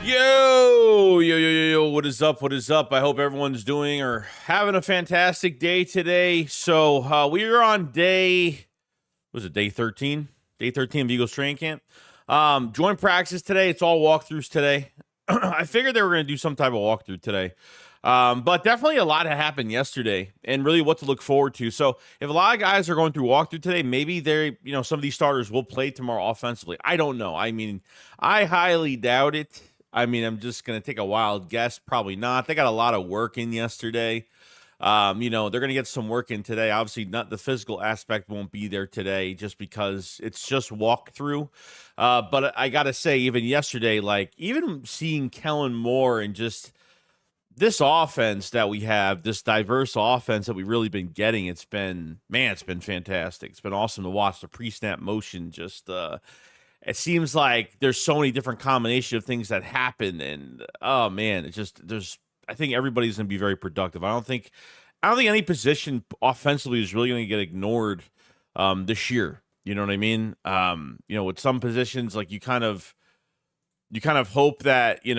Yo, what is up? What is up? I hope everyone's doing or having a fantastic day today. So we are on day 13? Day 13 of Eagles training camp. Joint practice today. It's all walkthroughs today. I figured they were going to do some type of walkthrough today. But definitely a lot happened yesterday and really what to look forward to. So if a lot of guys are going through walkthrough today, maybe some of these starters will play tomorrow offensively. I don't know. I mean, I highly doubt it. I'm just going to take a wild guess. Probably not. They got a lot of work in yesterday. They're going to get some work in today. Obviously, not the physical aspect won't be there today just because it's just walkthrough. But I got to say, even yesterday, like even seeing Kellen Moore and just this offense that we have, this diverse offense that we've really been getting, it's been fantastic. It's been awesome to watch the pre-snap motion. It seems like there's so many different combination of things that happen, and oh man, I think everybody's going to be very productive. I don't think any position offensively is really going to get ignored this year. You know what I mean? With some positions, like you kind of hope that you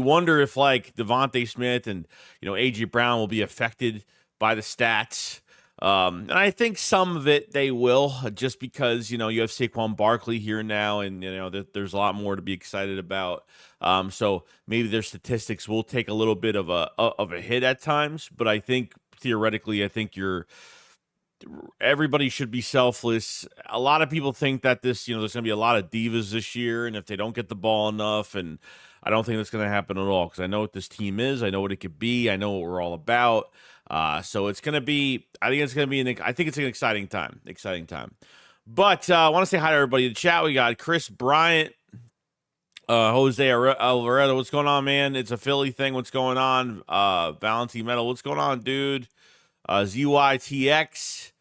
wonder if like Devontae Smith and AJ Brown will be affected by the stats. And I think some of it they will, just because you have Saquon Barkley here now, and there's a lot more to be excited about. So maybe their statistics will take a little bit of a hit at times, but I think theoretically, everybody should be selfless. A lot of people think that there's going to be a lot of divas this year, and if they don't get the ball enough, and I don't think that's going to happen at all, because I know what this team is. I know what it could be. I know what we're all about. So it's going to be, I think it's an exciting time. But I want to say hi to everybody in the chat. We got Chris Bryant, Jose Alvarado. What's going on, man? It's a Philly thing. What's going on? Valentine Metal. What's going on, dude? ZYTX.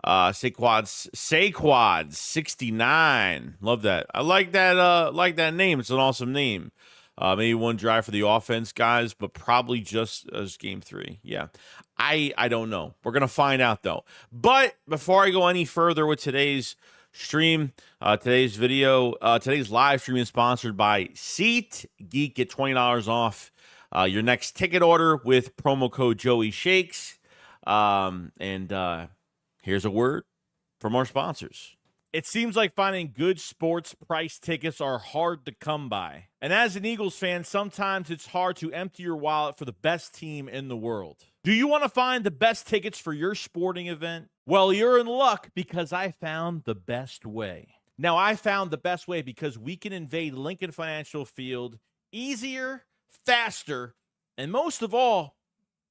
Saquads 69. Love that. I like that name. It's an awesome name. Maybe one drive for the offense, guys, but probably just as game 3. Yeah. I don't know. We're going to find out, though. But before I go any further with today's stream, today's live stream is sponsored by SeatGeek. Get $20 off your next ticket order with promo code Joey Shakes. Here's a word from our sponsors. It seems like finding good sports price tickets are hard to come by. And as an Eagles fan, sometimes it's hard to empty your wallet for the best team in the world. Do you want to find the best tickets for your sporting event? Well, you're in luck, because I found the best way. Now, I found the best way because we can invade Lincoln Financial Field easier, faster, and most of all,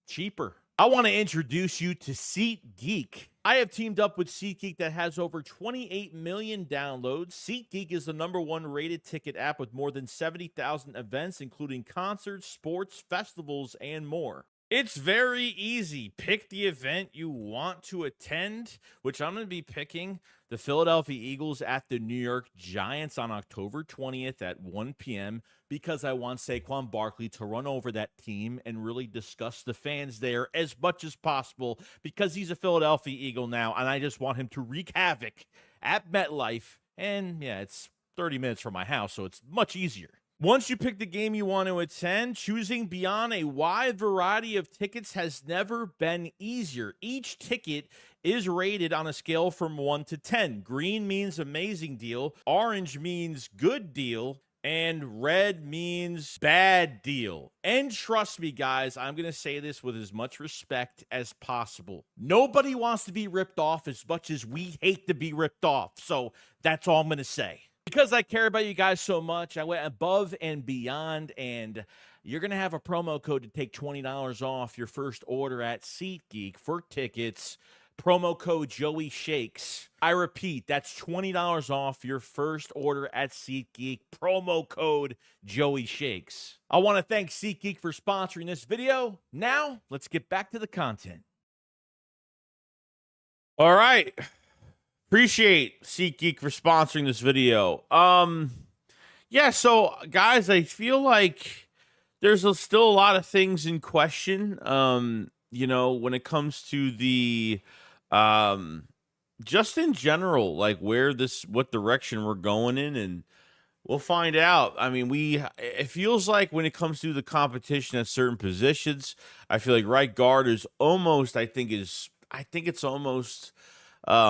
cheaper. I want to introduce you to SeatGeek. I have teamed up with SeatGeek that has over 28 million downloads. SeatGeek is the #1 rated ticket app with more than 70,000 events, including concerts, sports, festivals, and more. It's very easy. Pick the event you want to attend, which I'm going to be picking the Philadelphia Eagles at the New York Giants on October 20th at 1 p.m. because I want Saquon Barkley to run over that team and really discuss the fans there as much as possible, because he's a Philadelphia Eagle now, and I just want him to wreak havoc at MetLife. And yeah, it's 30 minutes from my house, so it's much easier. Once you pick the game you want to attend, choosing beyond a wide variety of tickets has never been easier. Each ticket is rated on a scale from 1 to 10. Green means amazing deal, orange means good deal, and red means bad deal. And trust me, guys, I'm going to say this with as much respect as possible. Nobody wants to be ripped off as much as we hate to be ripped off. So that's all I'm going to say. Because I care about you guys so much, I went above and beyond, and you're going to have a promo code to take $20 off your first order at SeatGeek for tickets. Promo code Joey Shakes. I repeat, that's $20 off your first order at SeatGeek. Promo code Joey Shakes. I want to thank SeatGeek for sponsoring this video. Now, let's get back to the content. All right. Appreciate SeatGeek for sponsoring this video. Yeah, so guys, I feel like there's still a lot of things in question. When it comes to the just in general, like what direction we're going in, and We'll find out. I mean, it feels like when it comes to the competition at certain positions, I feel like right guard is almost, I think it's almost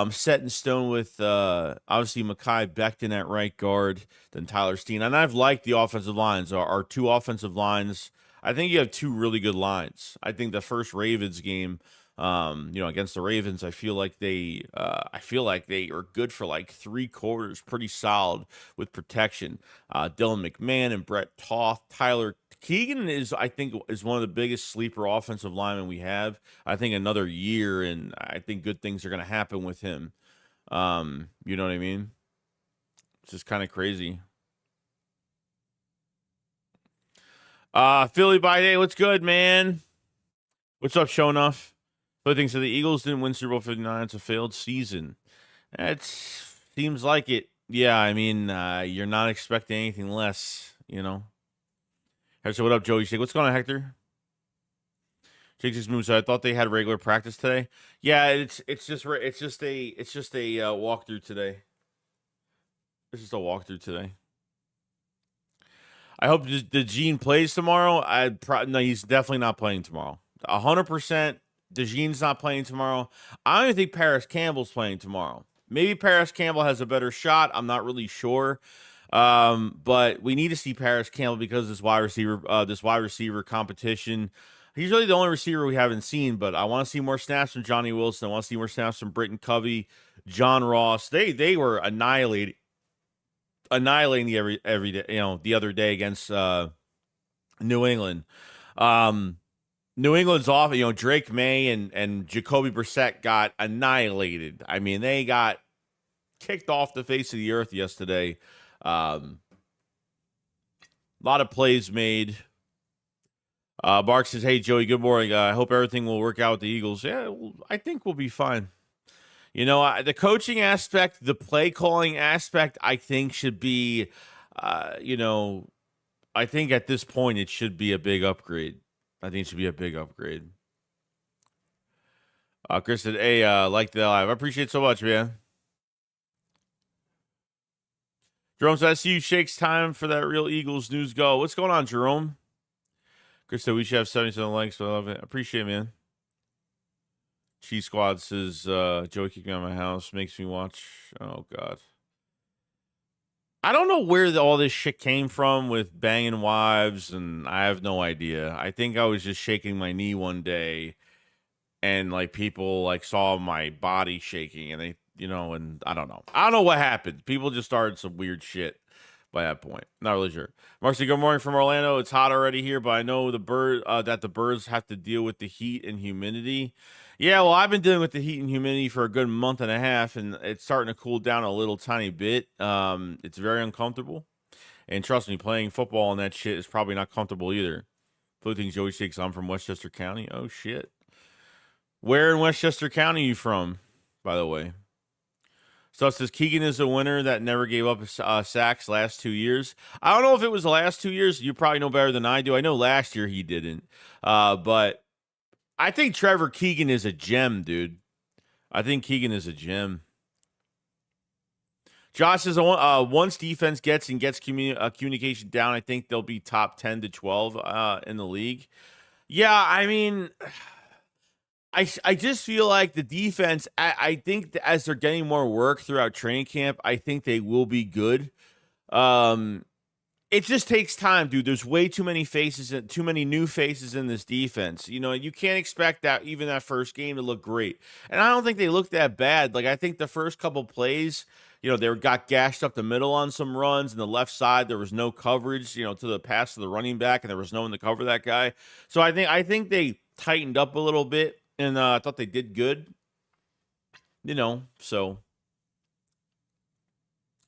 set in stone with obviously Mekhi Becton at right guard, then Tyler Steen. And I've liked the offensive lines, our two offensive lines. I think you have two really good lines. I think the first Ravens game, against the Ravens, I feel like they are good for like 3 quarters, pretty solid with protection. Dylan McMahon and Brett Toth, Tyler Keegan I think, is one of the biggest sleeper offensive linemen we have. I think another year, and I think good things are going to happen with him. You know what I mean? It's just kind of crazy. Philly by day, what's good, man? What's up, show enough? Philly thinks that the Eagles didn't win Super Bowl 59. It's a failed season. It seems like it. Yeah, I mean, you're not expecting anything less, you know? So what up, Joey? What's going on, Hector? Jake just moved. So I thought they had regular practice today. Yeah, it's just a walkthrough today. It's just a walkthrough today. I hope the Gene plays tomorrow. No, he's definitely not playing tomorrow. 100%. DeJean's not playing tomorrow. I don't even think Paris Campbell's playing tomorrow. Maybe Paris Campbell has a better shot. I'm not really sure. But we need to see Paris Campbell because this wide receiver competition. He's really the only receiver we haven't seen, but I want to see more snaps from Johnny Wilson. I want to see more snaps from Britton Covey, John Ross. They were annihilating the every day, the other day against New England. New England's off, Drake May and Jacoby Brissett got annihilated. I mean, they got kicked off the face of the earth yesterday. A lot of plays made. Mark says, "Hey, Joey, good morning. I hope everything will work out with the Eagles." Yeah, I think we'll be fine. The coaching aspect, the play calling aspect, I think should be, I think at this point it should be a big upgrade. Chris said, "Hey, like the live. I appreciate it so much, man." Jerome said, "I see you shakes time for that real Eagles news. Go. What's going on, Jerome?" Chris said, "We should have 77 likes, so I love it. Appreciate it, man." Cheese Squad says, "Joey kicked me out of my house. Makes me watch." Oh, God. I don't know where all this shit came from with banging wives, and I have no idea. I think I was just shaking my knee one day, and like people like saw my body shaking, and they, and I don't know. I don't know what happened. People just started some weird shit by that point. Not really sure. Marcy, good morning from Orlando. It's hot already here, but I know that the birds have to deal with the heat and humidity. Yeah, well, I've been dealing with the heat and humidity for a good month and a half, and it's starting to cool down a little tiny bit. It's very uncomfortable. And trust me, playing football and that shit is probably not comfortable either. Blue things Joey shakes. I'm from Westchester County. Oh, shit. Where in Westchester County are you from, by the way? So it says Keegan is a winner that never gave up sacks last 2 years. I don't know if it was the last 2 years. You probably know better than I do. I know last year he didn't. But I think Trevor Keegan is a gem, dude. I think Keegan is a gem. Josh says, once defense gets communication down, I think they'll be top 10 to 12 in the league. Yeah, I mean, I just feel like the defense, I think as they're getting more work throughout training camp, I think they will be good. It just takes time, dude. There's way too many faces, too many new faces in this defense. You can't expect that even that first game to look great. And I don't think they looked that bad. Like, I think the first couple plays, they got gashed up the middle on some runs, and the left side there was no coverage, to the pass to the running back, and there was no one to cover that guy. So I think they tightened up a little bit, and I thought they did good. So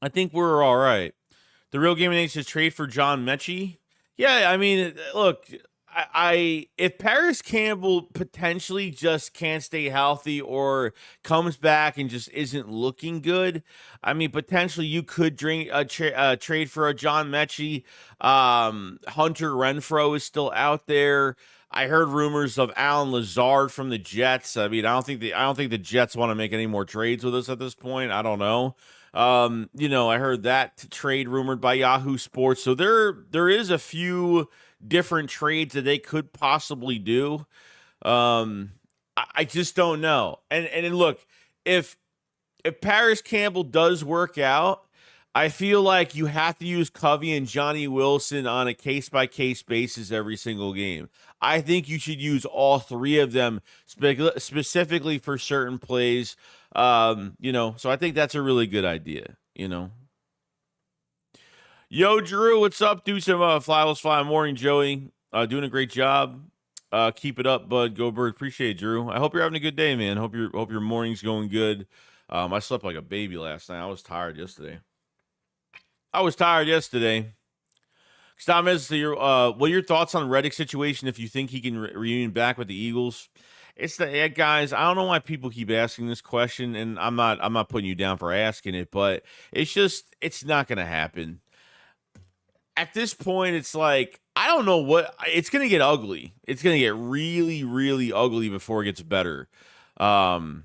I think we're all right. The real game needs to trade for John Mechie. Yeah, I mean, look, if Paris Campbell potentially just can't stay healthy or comes back and just isn't looking good, I mean, potentially you could trade for a John Mechie. Hunter Renfrow is still out there. I heard rumors of Alan Lazard from the Jets. I mean, I don't think the Jets want to make any more trades with us at this point. I don't know. I heard that trade rumored by Yahoo Sports. So there is a few different trades that they could possibly do. I just don't know. And look, if Paris Campbell does work out, I feel like you have to use Covey and Johnny Wilson on a case-by-case basis every single game. I think you should use all three of them specifically for certain plays. So I think that's a really good idea. Yo, Drew, what's up? Do some Flywells Fly morning, Joey. Doing a great job. Keep it up, bud. Go Bird. Appreciate it, Drew. I hope you're having a good day, man. Hope your morning's going good. I slept like a baby last night. I was tired yesterday. Stop messing. What are your thoughts on Reddick situation? If you think he can reunion back with the Eagles, guys. I don't know why people keep asking this question, and I'm not putting you down for asking it, but it's not going to happen. At this point, it's like I don't know what it's going to get ugly. It's going to get really, really ugly before it gets better. So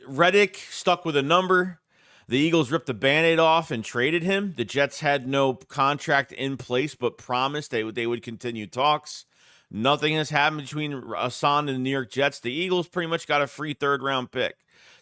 Reddick stuck with a number. The Eagles ripped the Band-Aid off and traded him. The Jets had no contract in place, but promised they would continue talks. Nothing has happened between Hassan and the New York Jets. The Eagles pretty much got a free third-round pick.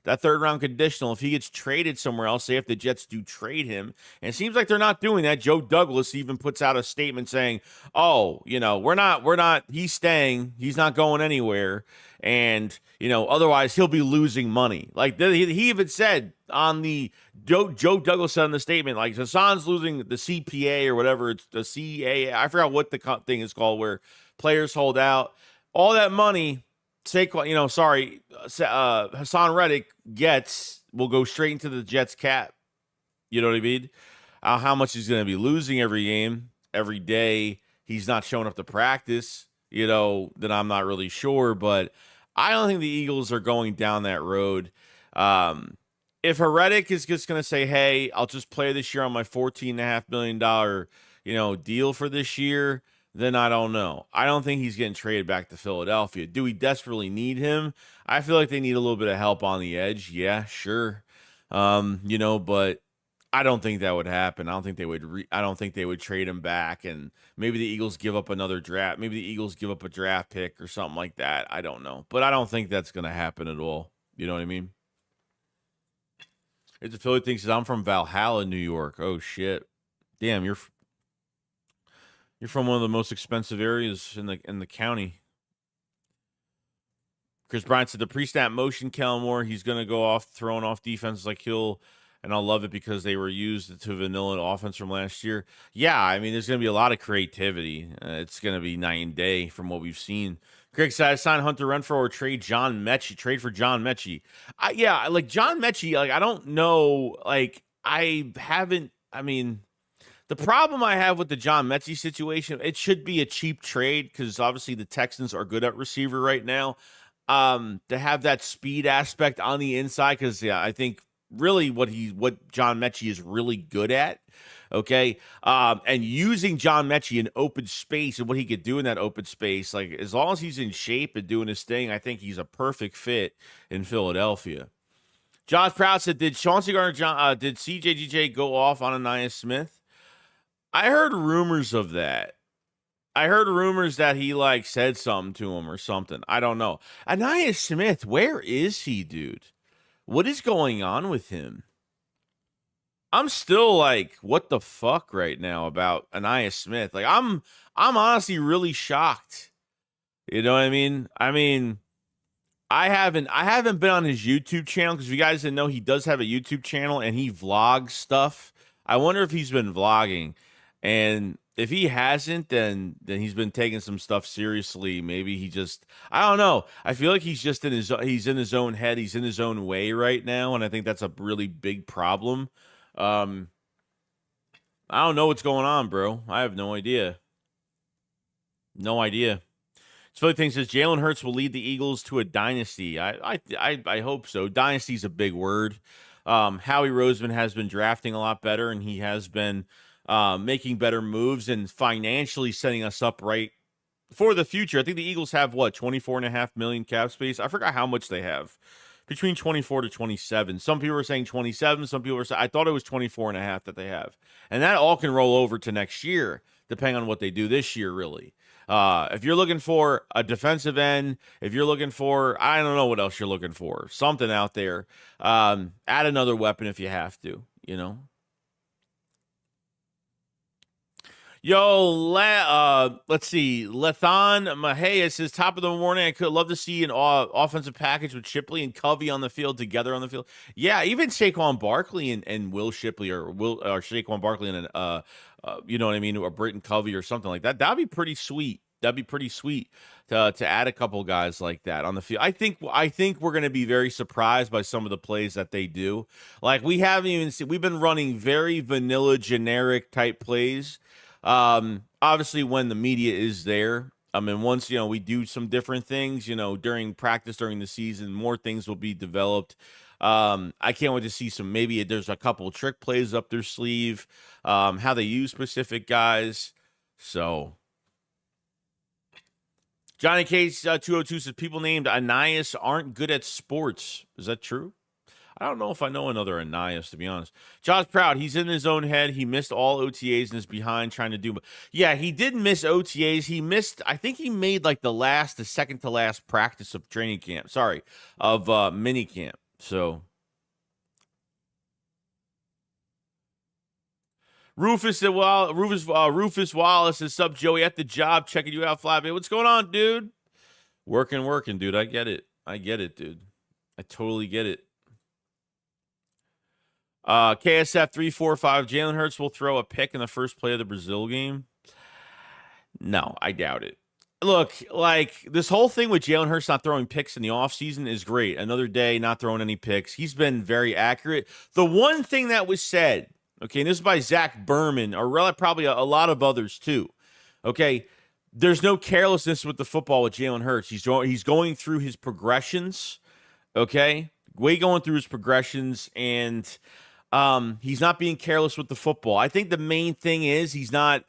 That third-round conditional, if he gets traded somewhere else, say if the Jets do trade him, and it seems like they're not doing that. Joe Douglas even puts out a statement saying, we're not, he's staying, he's not going anywhere, and, otherwise he'll be losing money. Like, he even said on the, Joe Douglas said in the statement, like, Hassan's losing the CPA or whatever, it's the CAA, I forgot what the thing is called, where players hold out. All that money Hassan Reddick will go straight into the Jets cap. You know what I mean? How much he's going to be losing every game, every day. He's not showing up to practice, then I'm not really sure. But I don't think the Eagles are going down that road. If Reddick is just going to say, hey, I'll just play this year on my $14.5 million, deal for this year, then I don't know. I don't think he's getting traded back to Philadelphia. Do we desperately need him? I feel like they need a little bit of help on the edge. Yeah, sure. But I don't think that would happen. I don't think they would. I don't think they would trade him back, and maybe the Eagles give up another draft. Maybe the Eagles give up a draft pick or something like that. I don't know, but I don't think that's going to happen at all. You know what I mean? It's a Philly thing says I'm from Valhalla, New York. Oh shit, damn, you're from one of the most expensive areas in the county. Chris Bryant said the pre-snap motion, Kellen Moore, he's going to go off throwing off defenses like Hill, and I'll love it because they were used to vanilla offense from last year. Yeah, I mean, there's going to be a lot of creativity. It's going to be night and day from what we've seen. Craig said, sign Hunter Renfrow or trade John Mechie. Trade for John Mechie. Like John Mechie, like I don't know, like I haven't, I mean, the problem I have with the John Mechie situation, it should be a cheap trade because obviously the Texans are good at receiver right now. To have that speed aspect on the inside, because I think really what John Mechie is really good at. Okay, and using John Mechie in open space and what he could do in that open space, like as long as he's in shape and doing his thing, I think he's a perfect fit in Philadelphia. Josh Proud said, did Chauncey Gardner did CJGJ go off on Anais Smith? I heard rumors of that. I heard rumors that he like said something to him or something. I don't know. Anais Smith, where is he, dude? What is going on with him? I'm still like, what the fuck right now about Anais Smith? Like, I'm honestly really shocked. You know what I mean? I haven't been on his YouTube channel because if you guys didn't know, he does have a YouTube channel and he vlogs stuff. I wonder if he's been vlogging. And if he hasn't, then he's been taking some stuff seriously. Maybe he just, I don't know. I feel like he's in his own head. He's in his own way right now. And I think that's a really big problem. I don't know what's going on, bro. I have no idea. No idea. Philly thing says Jalen Hurts will lead the Eagles to a dynasty. I hope so. Dynasty is a big word. Howie Roseman has been drafting a lot better, and he has been making better moves and financially setting us up right for the future. I think the Eagles have, what, $24.5 million cap space? I forgot how much they have. between 24 to 27. Some people are saying 27. Some people are saying, I thought it was 24 and a half that they have. And that all can roll over to next year, depending on what they do this year, really. If you're looking for a defensive end, if you're looking for, I don't know what else you're looking for, something out there, add another weapon if you have to, you know. Yo, let's see. Dylanmcmahoneagles says, top of the morning, I could love to see an offensive package with Shipley and Covey on the field together on the field. Yeah, even Saquon Barkley and Will Shipley or Saquon Barkley and you know what I mean, or Britton Covey or something like that. That'd be pretty sweet. That'd be pretty sweet to add a couple guys like that on the field. I think we're going to be very surprised by some of the plays that they do. Like we haven't even seen. We've been running very vanilla, generic type plays. Obviously when the media is there, I mean, once, we do some different things, during practice, during the season, more things will be developed. I can't wait to see maybe there's a couple of trick plays up their sleeve, how they use specific guys. So Johnny Case 202 says people named Anais aren't good at sports. Is that true? I don't know if I know another Anais, to be honest. Josh Proud, he's in his own head. He missed all OTAs and is behind trying to do. Yeah, he did miss OTAs. He missed, I think he made like the second to last practice of training camp. Sorry, of mini camp. So Rufus Wallace is sub Joey at the job, checking you out, Fly. What's going on, dude? Working, dude. I get it, dude. I totally get it. KSF 345. Jalen Hurts will throw a pick in the first play of the Brazil game. No, I doubt it. Look, like this whole thing with Jalen Hurts not throwing picks in the offseason is great. Another day, not throwing any picks. He's been very accurate. The one thing that was said, okay, and this is by Zach Berman, or probably a lot of others too. Okay, there's no carelessness with the football with Jalen Hurts. He's going through his progressions. Okay, going through his progressions, and he's not being careless with the football. I think the main thing is he's not,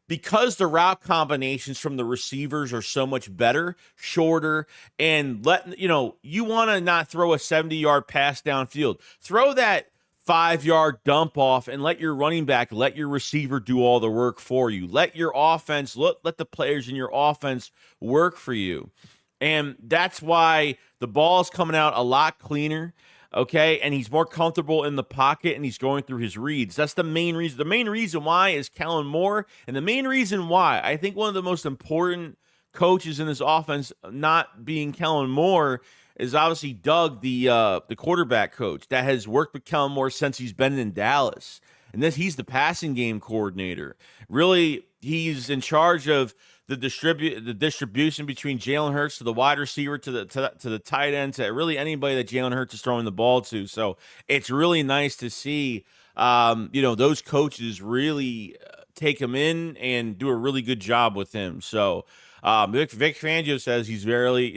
because the route combinations from the receivers are so much better, shorter, and you want to not throw a 70-yard pass downfield. Throw that 5-yard dump off and let your running back, let your receiver do all the work for you. Let your offense, let the players in your offense work for you. And that's why the ball is coming out a lot cleaner. Okay, and he's more comfortable in the pocket, and he's going through his reads. That's the main reason. The main reason why is Kellen Moore, and the main reason why I think one of the most important coaches in this offense not being Kellen Moore is obviously Doug, the quarterback coach that has worked with Kellen Moore since he's been in Dallas, and he's the passing game coordinator. Really, he's in charge of the distribution between Jalen Hurts to the wide receiver, to the tight end, to really anybody that Jalen Hurts is throwing the ball to. So it's really nice to see, those coaches really take him in and do a really good job with him. So Vic Fangio says he's very,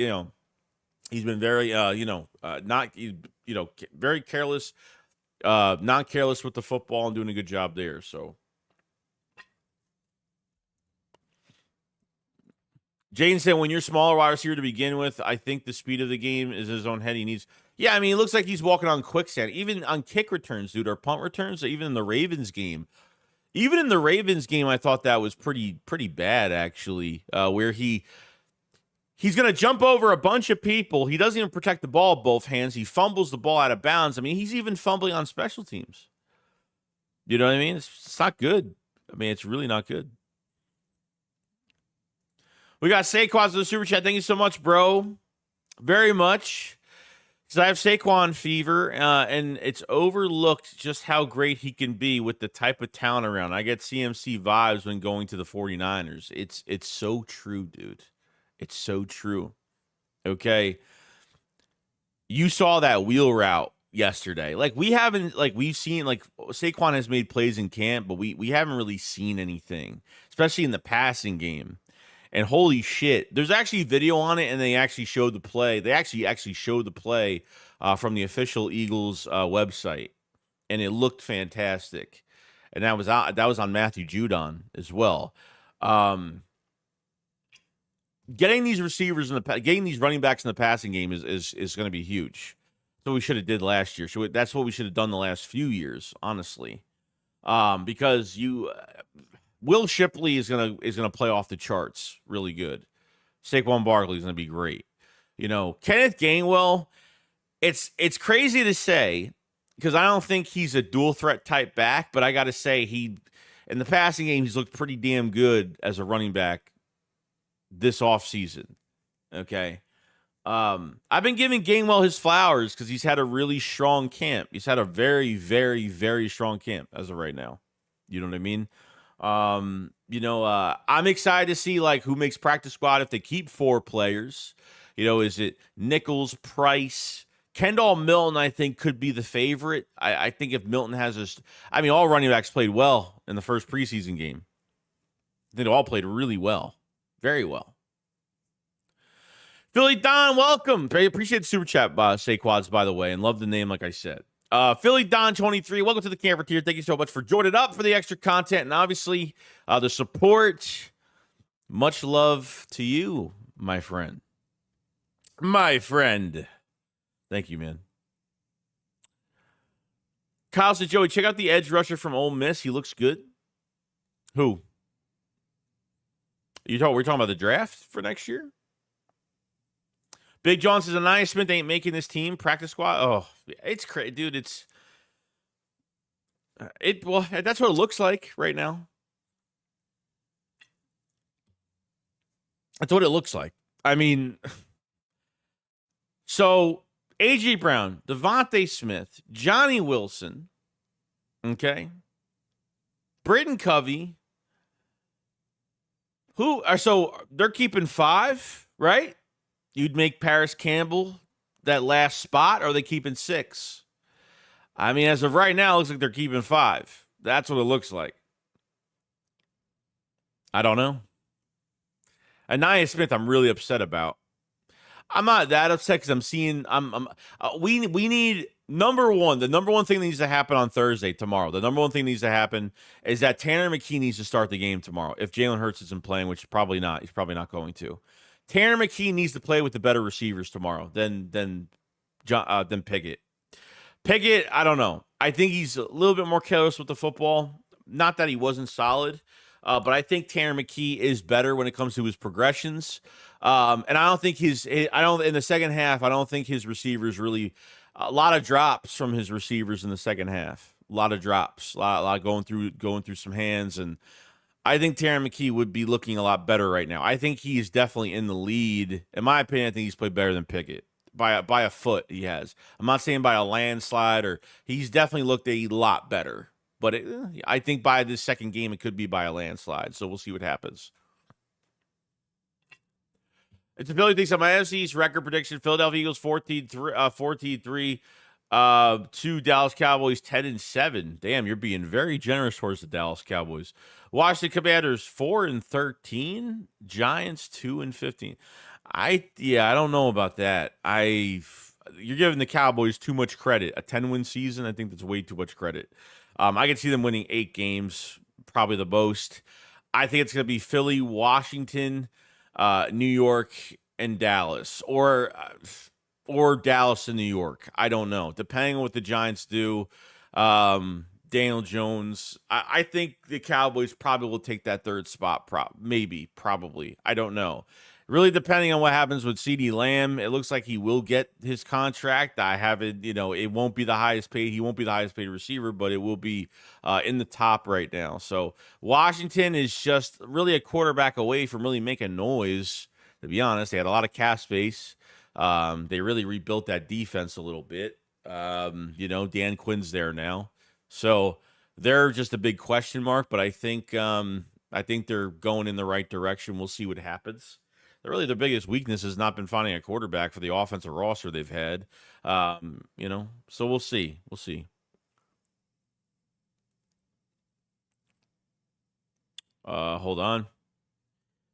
he's been very, very careless, not careless with the football and doing a good job there. So. Jaden said, when you're smaller wide receiver to begin with, I think the speed of the game is his own head. He needs. Yeah, I mean, it looks like he's walking on quicksand. Even on kick returns, dude, or punt returns, even in the Ravens game. I thought that was pretty bad, actually, where he's going to jump over a bunch of people. He doesn't even protect the ball with both hands. He fumbles the ball out of bounds. I mean, he's even fumbling on special teams. You know what I mean? It's not good. I mean, it's really not good. We got Saquon to the super chat. Thank you so much, bro. Very much. Because I have Saquon fever, and it's overlooked just how great he can be with the type of talent around. I get CMC vibes when going to the 49ers. It's so true, dude. It's so true. Okay. You saw that wheel route yesterday. We've seen, Saquon has made plays in camp, but we haven't really seen anything, especially in the passing game. And holy shit, there's actually video on it, and they actually showed the play. They actually showed the play from the official Eagles website, and it looked fantastic. And that was on Matthew Judon as well. Getting these receivers getting these running backs in the passing game is going to be huge. So we should have did last year. That's what we should have done the last few years, honestly. Because Will Shipley is gonna play off the charts really good. Saquon Barkley is gonna be great. Kenneth Gainwell. It's crazy to say because I don't think he's a dual threat type back, but I got to say in the passing game he's looked pretty damn good as a running back this offseason. Okay. I've been giving Gainwell his flowers because he's had a really strong camp. He's had a very, very, very strong camp as of right now. You know what I mean? I'm excited to see who makes practice squad if they keep 4 players. Is it Nichols, Price, Kendall Milton? I think could be the favorite. I think if Milton has all running backs played well in the first preseason game. I think they all played really well, very well. Philly Don, welcome. I appreciate the super chat, Saquads, by the way, and love the name, like I said. Philly Don 23, welcome to the Camper Tier. Thank you so much for joining up for the extra content and obviously the support. Much love to you, my friend. My friend. Thank you, man. Kyle said, Joey, check out the edge rusher from Ole Miss. He looks good. Who? We're talking about the draft for next year? Big John says, Anaya Smith ain't making this team practice squad. Oh, it's crazy, dude. That's what it looks like right now. That's what it looks like. So A.J. Brown, Devontae Smith, Johnny Wilson, okay, Britton Covey. So they're keeping 5, right? You'd make Paris Campbell that last spot, or are they keeping 6? As of right now, it looks like they're keeping 5. That's what it looks like. I don't know. Anaya Smith, I'm really upset about. I'm not that upset because I'm seeing. We need number one. The number one thing that needs to happen on Thursday, tomorrow. The number one thing that needs to happen is that Tanner McKee needs to start the game tomorrow. If Jalen Hurts isn't playing, which probably not, he's probably not going to. Tanner McKee needs to play with the better receivers tomorrow than Pickett. Pickett, I don't know. I think he's a little bit more careless with the football. Not that he wasn't solid, but I think Tanner McKee is better when it comes to his progressions. And I don't think in the second half, I don't think his receivers really, a lot of drops from his receivers in the second half. A lot of drops, a lot going through some hands, and I think Tanner McKee would be looking a lot better right now. I think he is definitely in the lead. In my opinion, I think he's played better than Pickett by a foot. He has. I'm not saying by a landslide, or he's definitely looked a lot better. But I think by this second game, it could be by a landslide. So we'll see what happens. It's Billy thinks on my AFC's record prediction: Philadelphia Eagles 14-3, to Dallas Cowboys 10-7. Damn, you're being very generous towards the Dallas Cowboys. Washington Commanders 4-13, Giants 2-15. I don't know about that. You're giving the Cowboys too much credit. A 10-win season, I think that's way too much credit. I could see them winning 8 games, probably the most. I think it's going to be Philly, Washington, New York, and Dallas, or Dallas and New York. I don't know. Depending on what the Giants do, Daniel Jones, I think the Cowboys probably will take that 3rd spot. Probably. I don't know. Really depending on what happens with CeeDee Lamb, it looks like he will get his contract. I haven't, it won't be the highest paid. He won't be the highest paid receiver, but it will be in the top right now. So Washington is just really a quarterback away from really making noise, to be honest. They had a lot of cap space. They really rebuilt that defense a little bit. Dan Quinn's there now. So they're just a big question mark, but I think they're going in the right direction. We'll see what happens. Really, their biggest weakness has not been finding a quarterback for the offensive roster they've had. So we'll see. We'll see. Hold on.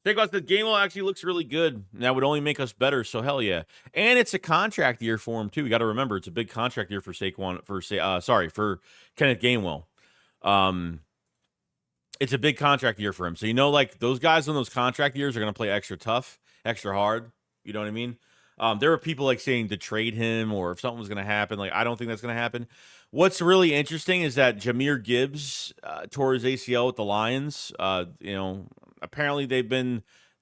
Think about the Gainwell actually looks really good. That would only make us better. So hell yeah. And it's a contract year for him too. You got to remember it's a big contract year for for Kenneth Gainwell. It's a big contract year for him. So those guys in those contract years are going to play extra tough, extra hard. You know what I mean? There were people like saying to trade him or if something was going to happen. Like, I don't think that's going to happen. What's really interesting is that Jahmyr Gibbs tore his ACL with the Lions. Apparently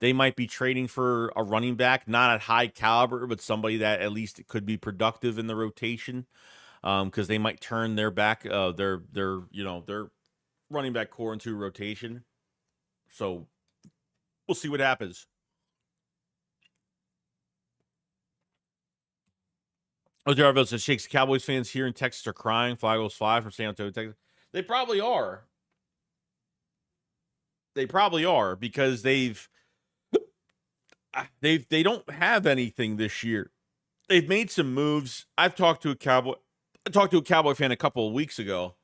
they might be trading for a running back, not at high caliber, but somebody that at least could be productive in the rotation. Because they might turn their running back core into rotation. So we'll see what happens. Oh, Jarvis says Shakes Cowboys fans here in Texas are crying. Fly Eagles 5 from San Antonio, Texas. They probably are. They probably are because they don't have anything this year. They've made some moves. I talked to a Cowboy fan a couple of weeks ago.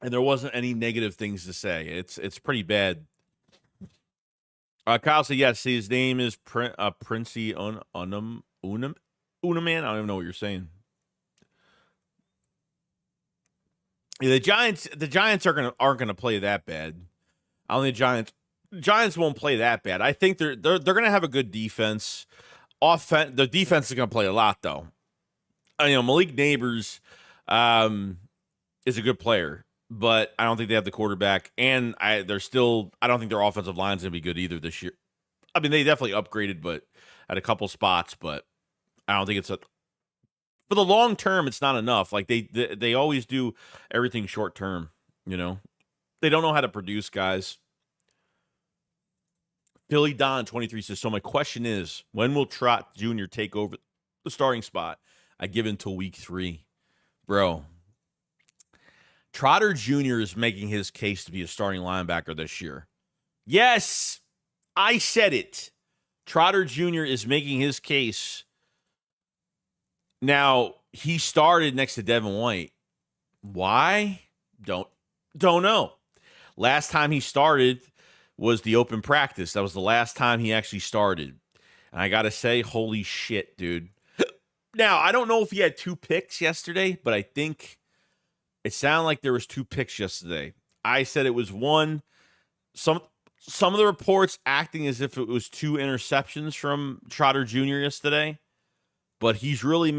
And there wasn't any negative things to say. It's pretty bad. Kyle said, yes, his name is Princey Unaman. I don't even know what you're saying. Yeah, the Giants aren't gonna play that bad. I don't think the Giants won't play that bad. I think they're gonna have a good defense. The defense is gonna play a lot though. Malik Neighbors is a good player, but I don't think they have the quarterback, and I don't think their offensive line's gonna be good either this year. I mean, they definitely upgraded, but at a couple spots, but I don't think for the long term, it's not enough. Like they always do everything short term. They don't know how to produce guys. Billy Don 23 says, so my question is, when will Trot Jr. take over the starting spot? I give it until week 3. Bro, Trotter Jr. is making his case to be a starting linebacker this year. Yes, I said it. Trotter Jr. is making his case. Now, he started next to Devin White. Why? Don't know. Last time he started was the open practice. That was the last time he actually started. And I got to say, holy shit, dude. Now, I don't know if he had 2 picks yesterday, but I think it sounded like there was 2 picks yesterday. I said it was 1. Some of the reports acting as if it was 2 interceptions from Trotter Jr. yesterday, but he's really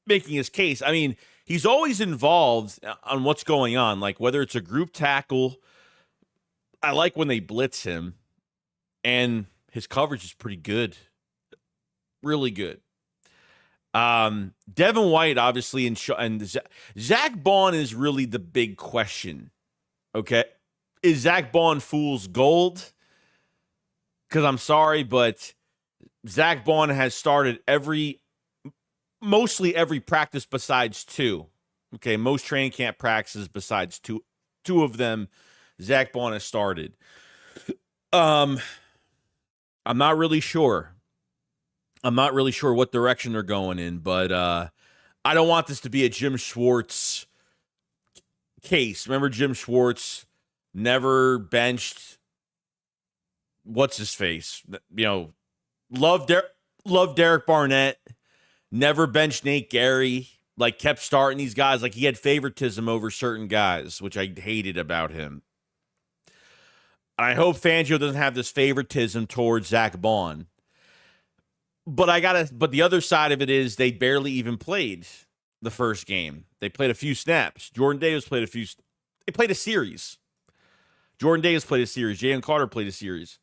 making his case. I mean, he's always involved on what's going on, like whether it's a group tackle. I like when they blitz him, and his coverage is pretty good. Really good. Devin White, obviously, and Zach Bond is really the big question. Okay. Is Zach Bond fool's gold? Because I'm sorry, but Zach Bond has started mostly every practice besides 2. Okay. Most training camp practices besides two of them, Zach Bond has started. I'm not really sure. I'm not really sure what direction they're going in, but I don't want this to be a Jim Schwartz case. Remember Jim Schwartz never benched what's his face? Loved Derek Barnett, never benched Nate Gary, like kept starting these guys. Like he had favoritism over certain guys, which I hated about him. I hope Fangio doesn't have this favoritism towards Zach Bond. But the other side of it is they barely even played the first game. They played a few snaps. Jordan Davis played they played a series. Jordan Davis played a series. Jalen Carter played a series.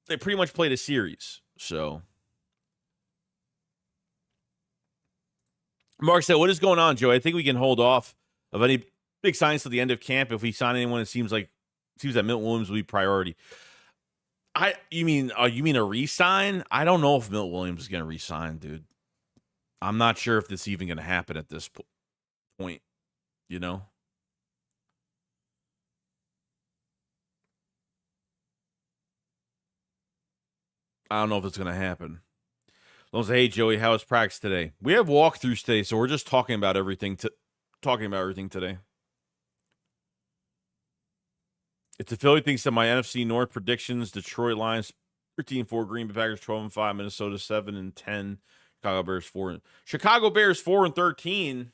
They pretty much played a series. So Mark said, what is going on, Joe? I think we can hold off of any big signs to the end of camp. If we sign anyone, it seems that Milton Williams will be priority. You mean a re-sign? I don't know if Milton Williams is going to re-sign, dude. I'm not sure if this is even going to happen at this point, I don't know if it's going to happen. Hey, Joey, how was practice today? We have walkthroughs today, so we're just talking about everything today. If the Philly thinks that my NFC North predictions, Detroit Lions 13-4, Green Bay Packers 12-5, Minnesota 7-10, Chicago Bears 4-13.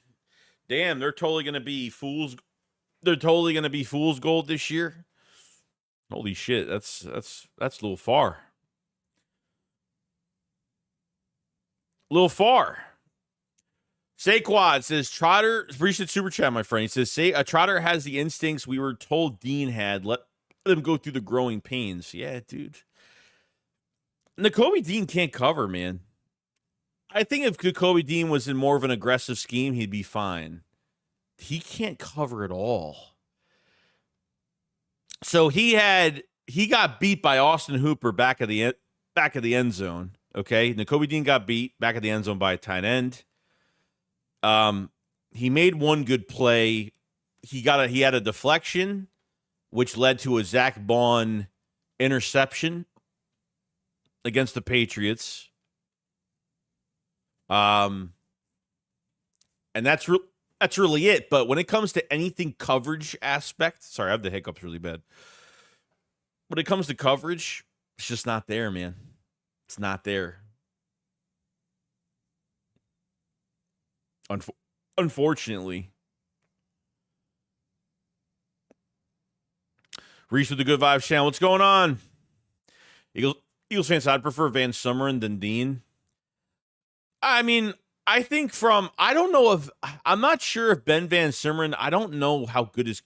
Damn, they're totally going to be fools they're totally going to be fool's gold this year. Holy shit, that's a little far. A little far. Saquad says, Trotter, appreciate super chat, my friend. He says, Trotter has the instincts we were told Dean had. Let him go through the growing pains. Yeah, dude. Nakobe Dean can't cover, man. I think if Nakobe Dean was in more of an aggressive scheme, he'd be fine. He can't cover at all. So he got beat by Austin Hooper back of the end zone. Okay, Nakobe Dean got beat back of the end zone by a tight end. He made one good play. He had a deflection, which led to a Zach Bond interception against the Patriots. And that's really it. But when it comes to anything coverage aspect, sorry, I have the hiccups really bad. When it comes to coverage, it's just not there, man. It's not there. Unfortunately. Reese with the Good Vibes channel. What's going on? Eagles fans, I'd prefer Van Sumeren than Dean. I mean, I think I'm not sure if Ben Van Sumeren, I don't know how good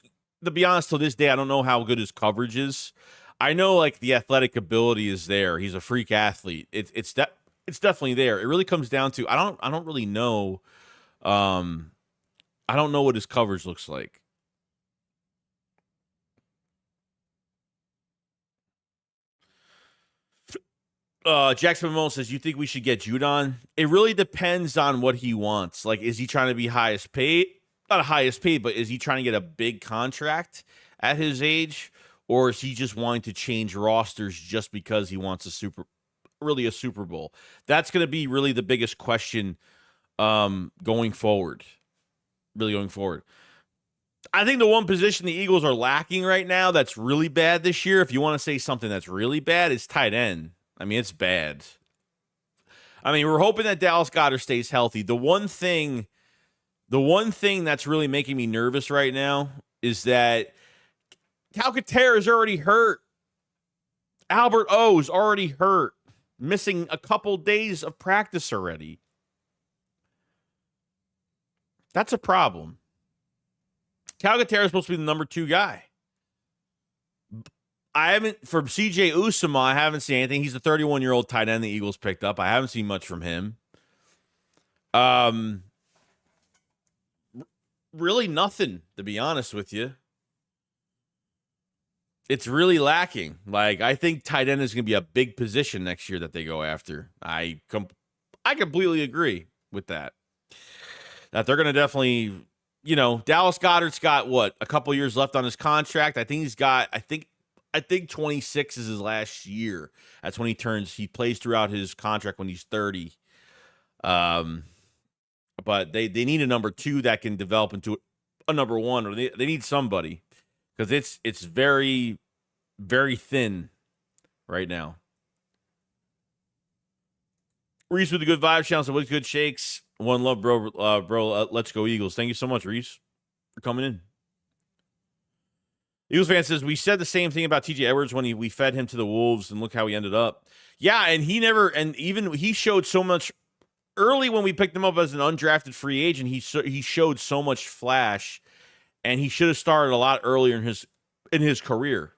to be honest, to this day, I don't know how good his coverage is. I know like the athletic ability is there. He's a freak athlete. It's definitely there. It really comes down to, I don't really know. I don't know what his coverage looks like. Jackson Mamone says, you think we should get Judon? It really depends on what he wants. Like, is he trying to be highest paid? Not highest paid, but is he trying to get a big contract at his age? Or is he just wanting to change rosters just because he wants a Super Bowl? That's going to be really the biggest question going forward. Really going forward. I think the one position the Eagles are lacking right now that's really bad this year, if you want to say something that's really bad, is tight end. I mean, it's bad. I mean, we're hoping that Dallas Goedert stays healthy. The one thing that's really making me nervous right now is that Calcaterra is already hurt. Albert O's already hurt. Missing a couple days of practice already. That's a problem. Calcaterra is supposed to be the number 2 guy. From CJ Usama, I haven't seen anything. He's the 31-year-old tight end the Eagles picked up. I haven't seen much from him. Really nothing, to be honest with you. It's really lacking. Like, I think tight end is going to be a big position next year that they go after. I completely agree with that. That they're going to definitely, Dallas Goedert's got a couple years left on his contract. I think 26 is his last year. That's when he plays throughout his contract when he's 30. But they need a number 2 that can develop into a number 1, or they need somebody, because it's very, very thin right now. Reese with the Good Vibes channel. So what's good shakes? One love, bro. Let's go Eagles. Thank you so much, Reese, for coming in. Eagles fan says, we said the same thing about TJ Edwards when we fed him to the Wolves, and look how he ended up. Yeah, and he showed so much early when we picked him up as an undrafted free agent. He showed so much flash, and he should have started a lot earlier in his career,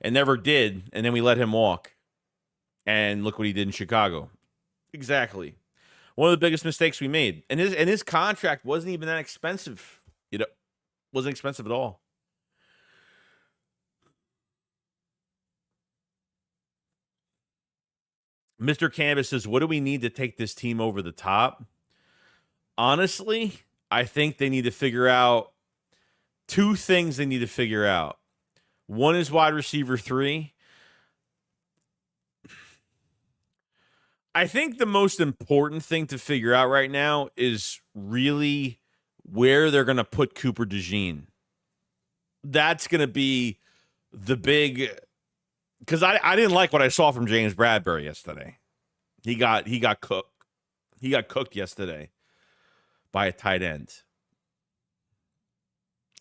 and never did. And then we let him walk, and look what he did in Chicago. Exactly, one of the biggest mistakes we made. And his contract wasn't even that expensive. Wasn't expensive at all. Mr. Canvas says, what do we need to take this team over the top? Honestly, I think they need to figure out 2 things they need to figure out. One is wide receiver 3. I think the most important thing to figure out right now is really where they're going to put Cooper DeJean. That's going to be the big... Because I didn't like what I saw from James Bradberry yesterday. He got cooked. He got cooked yesterday by a tight end.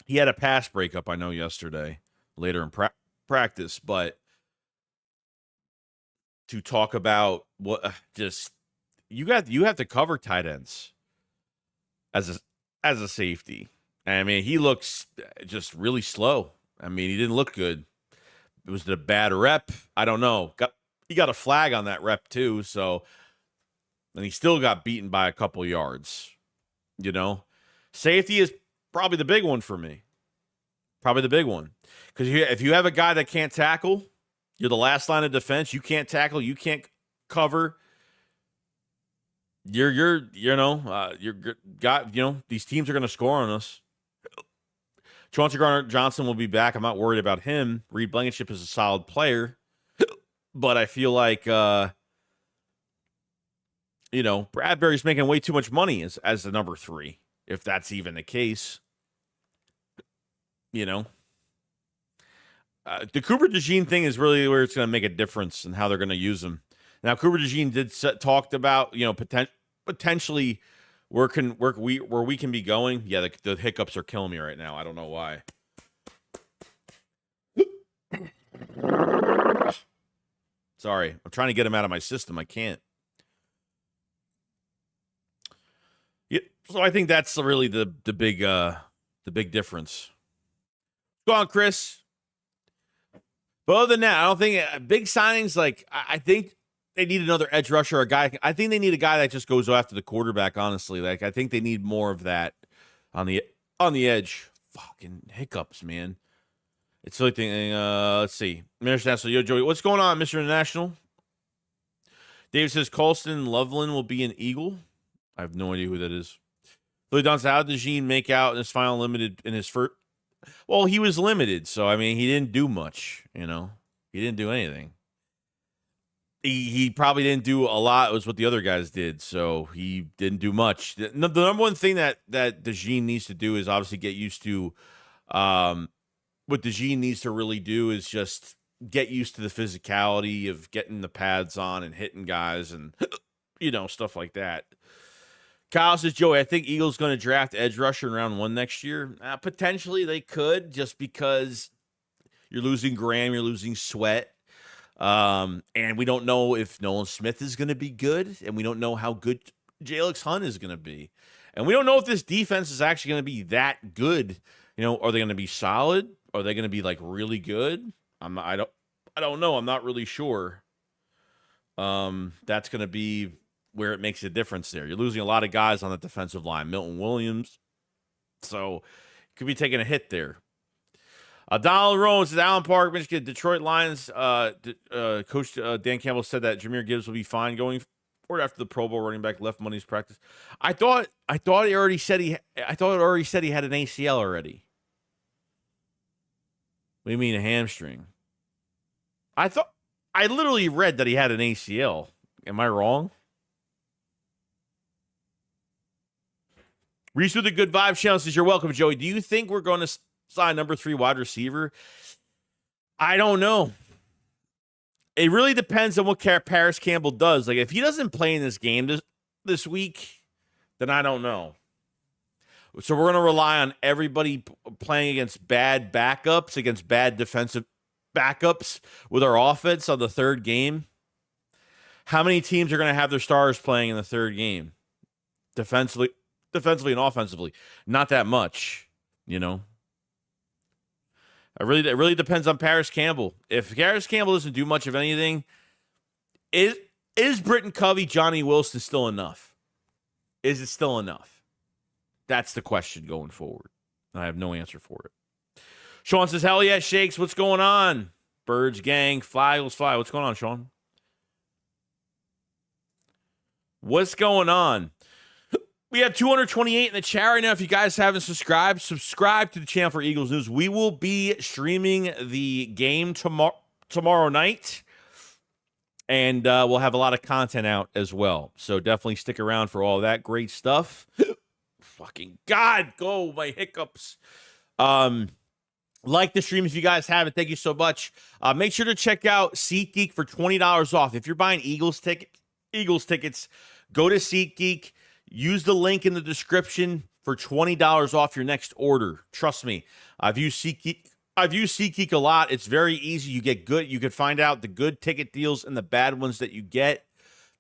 He had a pass breakup, I know, yesterday, later in practice, but to talk about what just you have to cover tight ends as a safety. I mean, he looks just really slow. I mean, he didn't look good. Was it a bad rep? I don't know. He got a flag on that rep too, so and he still got beaten by a couple yards. You know, safety is probably the big one for me. Probably the big one. Because if you have a guy that can't tackle, you're the last line of defense. You can't tackle. You can't cover. You're got, these teams are going to score on us. Chauncey Gardner-Johnson will be back. I'm not worried about him. Reed Blankenship is a solid player. But I feel like, Bradberry's making way too much money as the number 3, if that's even the case. The Cooper DeJean thing is really where it's going to make a difference in how they're going to use him. Now, Cooper DeJean talked about, potentially where we can be going. Yeah, the hiccups are killing me right now. I don't know why. Sorry, I'm trying to get him out of my system. I can't. Yeah, so I think that's really the big difference. Go on, Chris. But other than that, I don't think big signings. Like I think they need another edge rusher, a guy. I think they need a guy that just goes after the quarterback. Honestly, like I think they need more of that on the edge. Fucking hiccups, man. It's really thinking. Let's see, Mr. National. Yo, Joey, what's going on, Mr. International? Dave says Colston Loveland will be an Eagle. I have no idea who that is. Billy Don says, how did DeJean make out in his final limited in his first? Well, he was limited, so I mean, he didn't do much. He didn't do anything. He probably didn't do a lot. It was what the other guys did, so he didn't do much. The number one thing that DeJean needs to do is obviously get used to. What DeJean needs to really do is just get used to the physicality of getting the pads on and hitting guys and stuff like that. Kyle says, Joey, I think Eagles going to draft edge rusher in round 1 next year. Potentially they could, just because you're losing Graham, you're losing Sweat. And we don't know if Nolan Smith is going to be good, and we don't know how good Jalix Hunt is going to be. And we don't know if this defense is actually going to be that good. Are they going to be solid? Are they going to be like really good? I don't know. I'm not really sure. That's going to be where it makes a difference there. You're losing a lot of guys on the defensive line. Milton Williams. So, could be taking a hit there. Donald Rowan says, Allen Park, Michigan, Detroit Lions. Coach Dan Campbell said that Jahmyr Gibbs will be fine going forward after the Pro Bowl running back left money's practice. I thought he already said he had an ACL already. What do you mean a hamstring? I literally read that he had an ACL. Am I wrong? Reese with the Good Vibes channel says, you're welcome, Joey. Do you think we're going to sign number 3 wide receiver? I don't know. It really depends on what Paris Campbell does. Like, if he doesn't play in this game this week, then I don't know. So we're going to rely on everybody playing against bad backups, against bad defensive backups with our offense on the third game. How many teams are going to have their stars playing in the third game? Defensively and offensively. Not that much, It really depends on Paris Campbell. If Paris Campbell doesn't do much of anything, is Britton Covey, Johnny Wilson still enough? Is it still enough? That's the question going forward. I have no answer for it. Sean says, hell yeah, Shakes. What's going on? Birds gang, fly, Eagles fly. What's going on, Sean? What's going on? We have 228 in the chat right now. If you guys haven't subscribed to the channel for Eagles News. We will be streaming the game tomorrow night, and we'll have a lot of content out as well. So definitely stick around for all that great stuff. Fucking God, go my hiccups. Like the stream if you guys haven't. Thank you so much. Make sure to check out SeatGeek for $20 off. If you're buying Eagles tickets, go to SeatGeek. Use the link in the description for $20 off your next order. Trust me, I've used SeatGeek. I've used SeatGeek a lot. It's very easy. You get good. You can find out the good ticket deals and the bad ones that you get.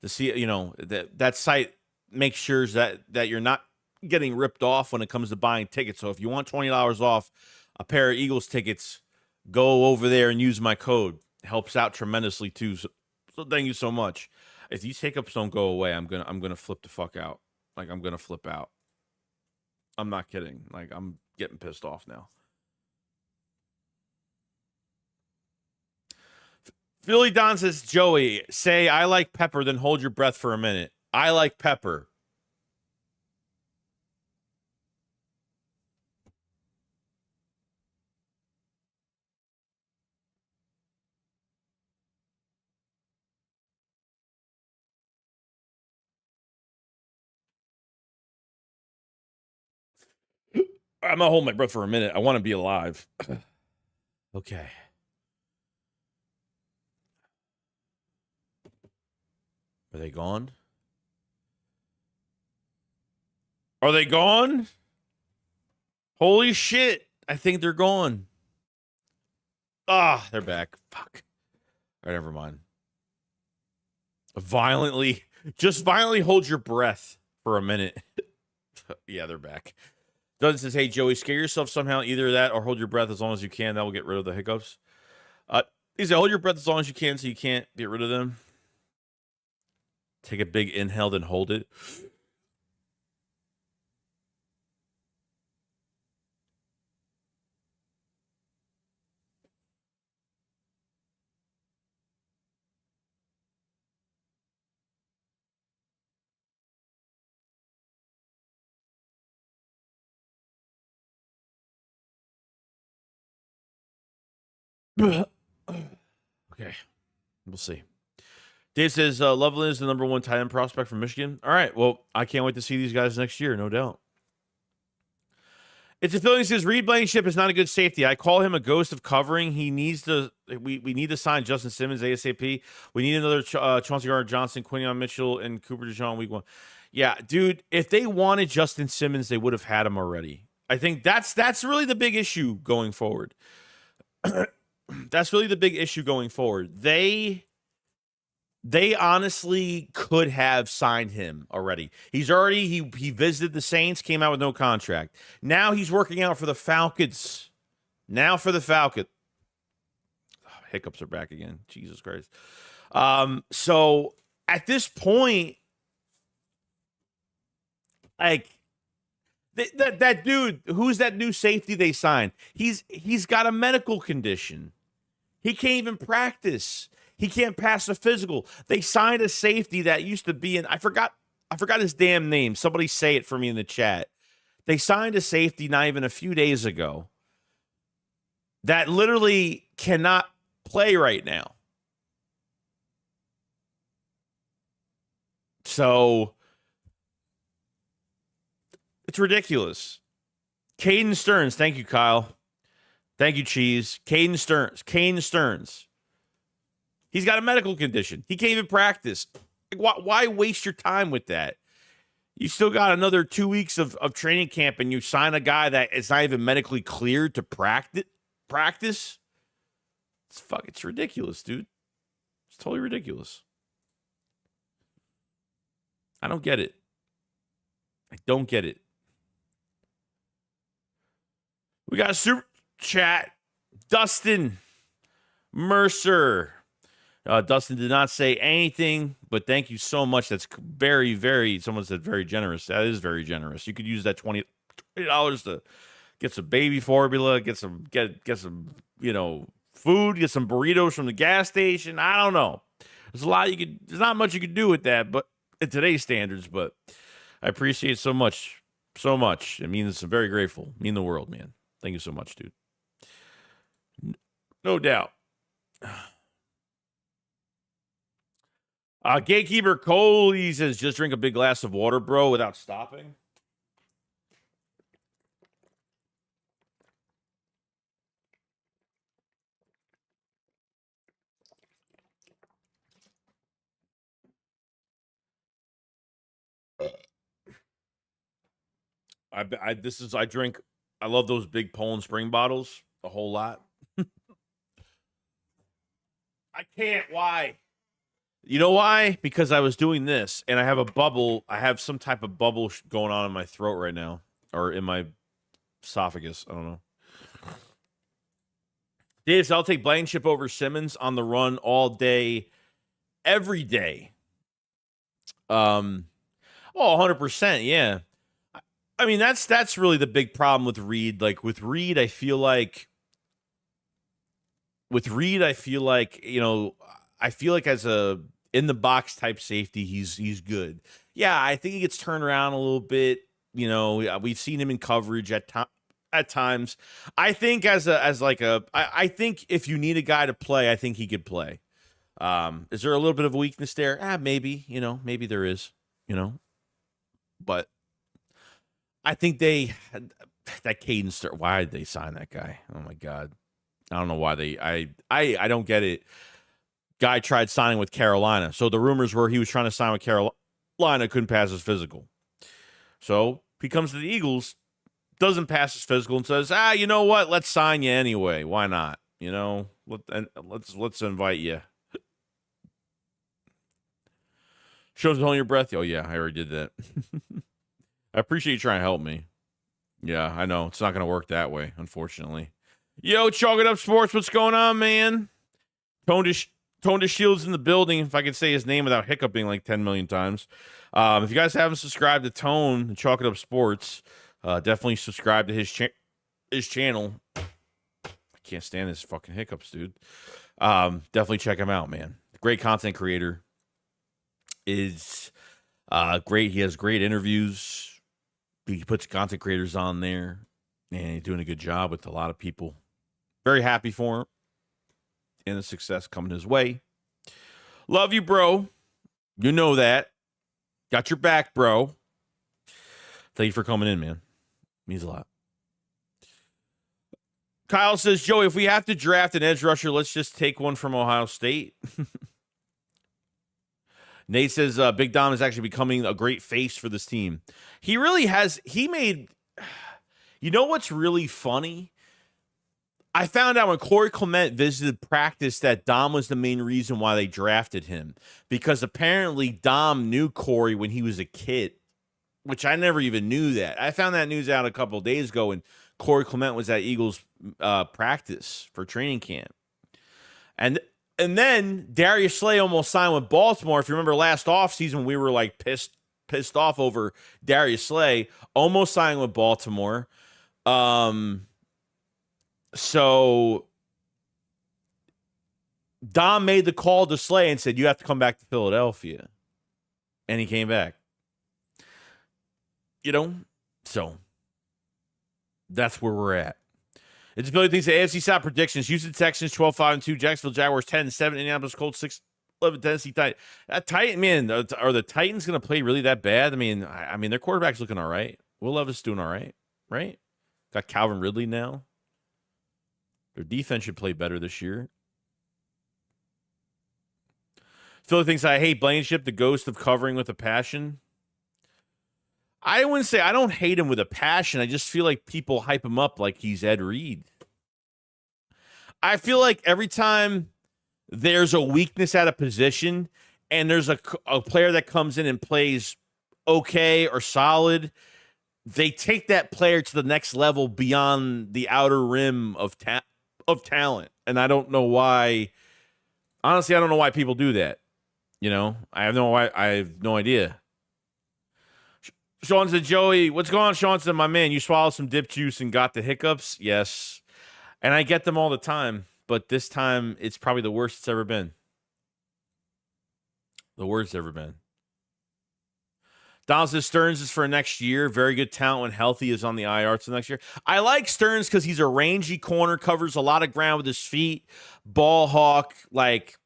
To see, that site makes sure that you're not getting ripped off when it comes to buying tickets. So if you want $20 off a pair of Eagles tickets, go over there and use my code. It helps out tremendously too. So thank you so much. If these hiccups don't go away, I'm gonna flip the fuck out. Like, I'm gonna flip out. I'm not kidding. Like, I'm getting pissed off now. Philly Don says, Joey, say I like pepper, then hold your breath for a minute. I like pepper. I'm gonna hold my breath for a minute. I want to be alive. Okay. Are they gone? Are they gone? Holy shit. I think they're gone. Ah, they're back. Fuck. All right, never mind. Just violently hold your breath for a minute. Yeah, they're back. Dudden says, hey, Joey, scare yourself somehow. Either that or hold your breath as long as you can. That will get rid of the hiccups. He said, hold your breath as long as you can so you can't get rid of them. Take a big inhale, then hold it. Okay. We'll see. Dave says, Loveland is the number one tight end prospect from Michigan. All right. Well, I can't wait to see these guys next year, no doubt. It's a feeling that says Reed Blankenship is not a good safety. I call him a ghost of covering. He needs to. We need to sign Justin Simmons ASAP. We need another Chauncey Gardner-Johnson, Quinion Mitchell, and Cooper DeJean week 1. Yeah, dude. If they wanted Justin Simmons, they would have had him already. I think that's really the big issue going forward. That's really the big issue going forward. They honestly could have signed him already. He's already he visited the Saints, came out with no contract. Now he's working out for the Falcons. Now for the Falcons. Oh, hiccups are back again. Jesus Christ. So at this point, like that dude, who's that new safety they signed? He's got a medical condition. He can't even practice. He can't pass a physical. They signed a safety that used to be in, I forgot his damn name. Somebody say it for me in the chat. They signed a safety not even a few days ago that literally cannot play right now. So it's ridiculous. Caden Stearns. Thank you, Kyle. Thank you, Cheese. Caden Stearns. He's got a medical condition. He can't even practice. Why waste your time with that? You still got another 2 weeks of training camp, and you sign a guy that is not even medically cleared to practice? It's ridiculous, dude. It's totally ridiculous. I don't get it. I don't get it. We got a super chat. Dustin Mercer. Dustin did not say anything, but thank you so much. That's very, very, someone said very generous. That is very generous. You could use that $20 to get some baby formula, get some, food, get some burritos from the gas station. I don't know. There's not much you could do with that, but in today's standards, but I appreciate it so much. So much. It means I'm very grateful. Mean the world, man. Thank you so much, dude. No doubt. Gatekeeper Cole, he says, just drink a big glass of water, bro, without stopping. I love those big Poland Spring bottles a whole lot. I can't. Why? You know why? Because I was doing this, and I have a bubble. I have some type of bubble going on in my throat right now, or in my esophagus. I don't know. Dave, so I'll take Blankenship over Simmons on the run all day, every day. 100%, yeah. I mean, that's really the big problem with Reed. Like with Reed, I feel like as a in the box type safety, he's good. Yeah, I think he gets turned around a little bit. You know, we've seen him in coverage at times. I think I think if you need a guy to play, I think he could play. Is there a little bit of a weakness there? Maybe, maybe there is, but I think that cadence. Why did they sign that guy? Oh my God. I don't know why I don't get it. Guy tried signing with Carolina. So the rumors were he was trying to sign with Carolina, couldn't pass his physical. So he comes to the Eagles, doesn't pass his physical, and says, you know what? Let's sign you anyway. Why not? Let's invite you. Shows holding your breath. Oh yeah, I already did that. I appreciate you trying to help me. Yeah, I know. It's not going to work that way, unfortunately. Yo, Chalk It Up Sports, what's going on, man? Tone to Shields in the building, if I could say his name without hiccuping like 10 million times. If you guys haven't subscribed to Tone and Chalk It Up Sports, definitely subscribe to his channel. I can't stand his fucking hiccups, dude. Definitely check him out, man. Great content creator. Is great. He has great interviews. He puts content creators on there, and he's doing a good job with a lot of people. Very happy for him and the success coming his way. Love you, bro. You know that. Got your back, bro. Thank you for coming in, man. Means a lot. Kyle says, Joey, if we have to draft an edge rusher, let's just take one from Ohio State. Nate says Big Dom is actually becoming a great face for this team. He really has. He made. You know what's really funny? I found out when Corey Clement visited practice that Dom was the main reason why they drafted him, because apparently Dom knew Corey when he was a kid, which I never even knew that. I found that news out a couple of days ago, and Corey Clement was at Eagles practice for training camp. And then Darius Slay almost signed with Baltimore. If you remember last offseason, we were like pissed off over Darius Slay almost signing with Baltimore. So Dom made the call to Slay and said, you have to come back to Philadelphia. And he came back. So that's where we're at. It's Billy thinks the AFC South predictions. Houston Texans 12-5-2, Jacksonville Jaguars 10-7, Indianapolis Colts 6-11, Tennessee Titans. Man, are the Titans going to play really that bad? I mean, their quarterback's looking all right. Will Levis doing all right, right? Got Calvin Ridley now. Their defense should play better this year. Philly thinks I hate Blankenship, the ghost of covering with a passion. I wouldn't say I don't hate him with a passion. I just feel like people hype him up like he's Ed Reed. I feel like every time there's a weakness at a position and there's a player that comes in and plays okay or solid, they take that player to the next level beyond the outer rim of talent. And I don't know why. Honestly, I don't know why people do that. I have no idea. Sean said, Joey, what's going on? Sean said, my man, you swallowed some dip juice and got the hiccups? Yes. And I get them all the time, but this time it's probably the worst it's ever been. The worst it's ever been. Donald says Stearns is for next year. Very good talent when healthy is on the IR to next year. I like Stearns because he's a rangy corner, covers a lot of ground with his feet, ball hawk,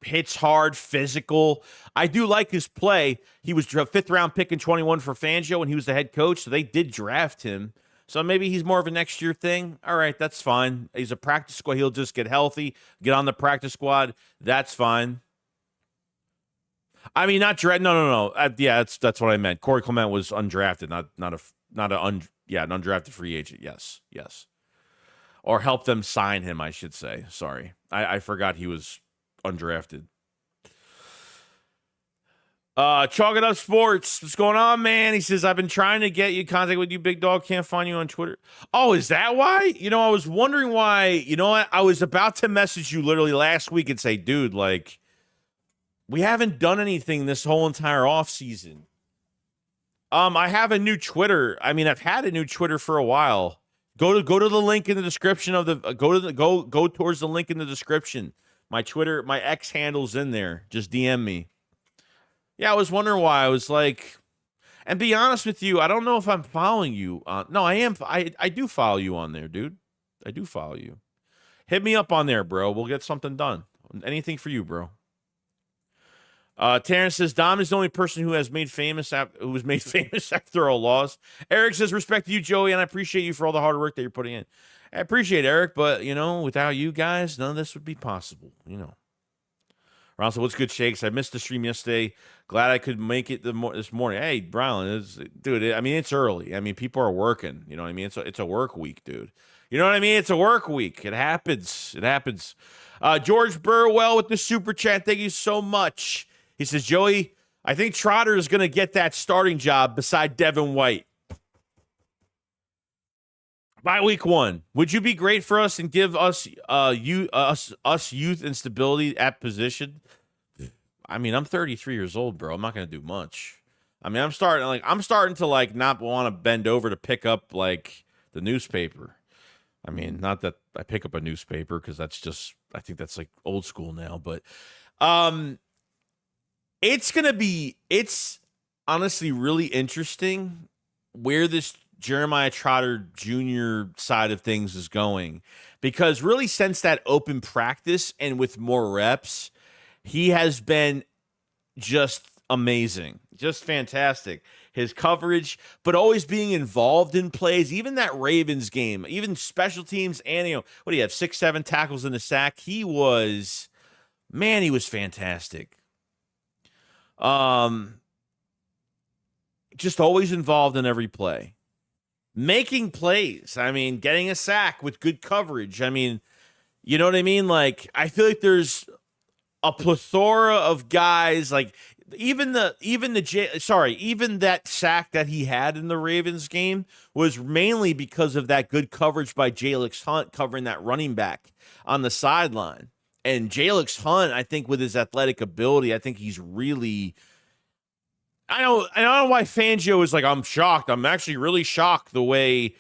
hits hard, physical. I do like his play. He was a fifth-round pick in 21 for Fangio when he was the head coach, so they did draft him. So maybe he's more of a next year thing. All right, that's fine. He's a practice squad. He'll just get healthy, get on the practice squad. That's fine. I mean, not draft. No. Yeah, that's what I meant. Corey Clement was undrafted, not Yeah, an undrafted free agent. Yes. Or help them sign him, I should say. Sorry. I forgot he was undrafted. Chalk It Up Sports. What's going on, man? He says, I've been trying to get you in contact with you, big dog. Can't find you on Twitter. Oh, is that why? I was wondering why. You know what? I was about to message you literally last week and say, dude, like, we haven't done anything this whole entire offseason. I have a new Twitter. I mean, I've had a new Twitter for a while. Go to the link in the description of the go towards the link in the description. My Twitter, my X handle's in there. Just DM me. Yeah, I was wondering why. I was like, and be honest with you, I don't know if I'm following you. No, I am. I do follow you on there, dude. I do follow you. Hit me up on there, bro. We'll get something done. Anything for you, bro. Terrence says, Dom is the only person who was made famous after a loss. Eric says, respect to you, Joey, and I appreciate you for all the hard work that you're putting in. I appreciate it, Eric, but, without you guys, none of this would be possible, Ron said, what's good, Shakes? I missed the stream yesterday. Glad I could make it this morning. Hey, Brian, dude, it's early. I mean, people are working. You know what I mean? It's a work week, dude. You know what I mean? It's a work week. It happens. George Burwell with the super chat. Thank you so much. He says, Joey, I think Trotter is going to get that starting job beside Devin White by week 1. Would you be great for us and give us youth and stability at position? I mean, I'm 33 years old, bro. I'm not going to do much. I mean, I'm starting to not want to bend over to pick up like the newspaper. I mean, not that I pick up a newspaper because I think that's like old school now, but it's honestly really interesting where this Jeremiah Trotter Jr. side of things is going, because really since that open practice and with more reps, he has been just amazing, just fantastic. His coverage, but always being involved in plays, even that Ravens game, even special teams, and what do you have, 6-7 tackles in a sack? He was fantastic. Just always involved in every play, making plays. I mean, getting a sack with good coverage. I mean, you know what I mean? Like, I feel like there's a plethora of guys, like even that sack that he had in the Ravens game was mainly because of that good coverage by Jalix Hunt covering that running back on the sideline. And Jalix Hunt, I think with his athletic ability, I think he's really, I don't know why Fangio is like, I'm shocked. I'm actually really shocked the way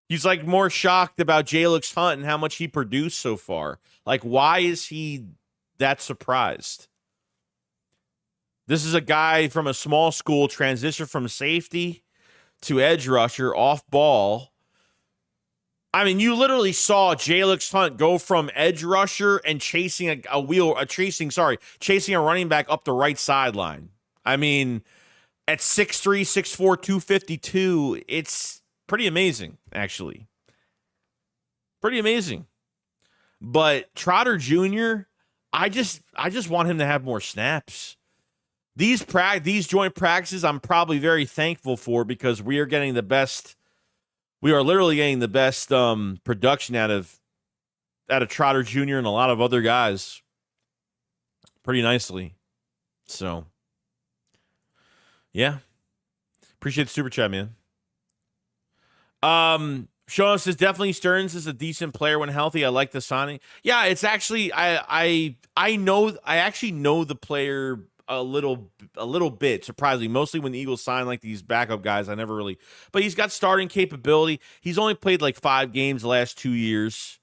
he's like more shocked about Jalix Hunt and how much he produced so far. Like, why is he that surprised? This is a guy from a small school, transition from safety to edge rusher off ball. I mean, you literally saw Jalix Hunt go from edge rusher and chasing a running back up the right sideline. I mean, at 6'3", 6'4", 252, it's pretty amazing, actually. Pretty amazing. But Trotter Jr., I just want him to have more snaps. These joint practices, I'm probably very thankful for, because we are getting the best. We are literally getting the best production out of Trotter Jr. and a lot of other guys pretty nicely. So, yeah. Appreciate the super chat, man. Sean says, definitely Stearns is a decent player when healthy. I like the signing. Yeah, it's actually, I actually know the player a little bit, surprisingly. Mostly when the Eagles sign like these backup guys, I never really, but he's got starting capability. He's only played like 5 games the last 2 years.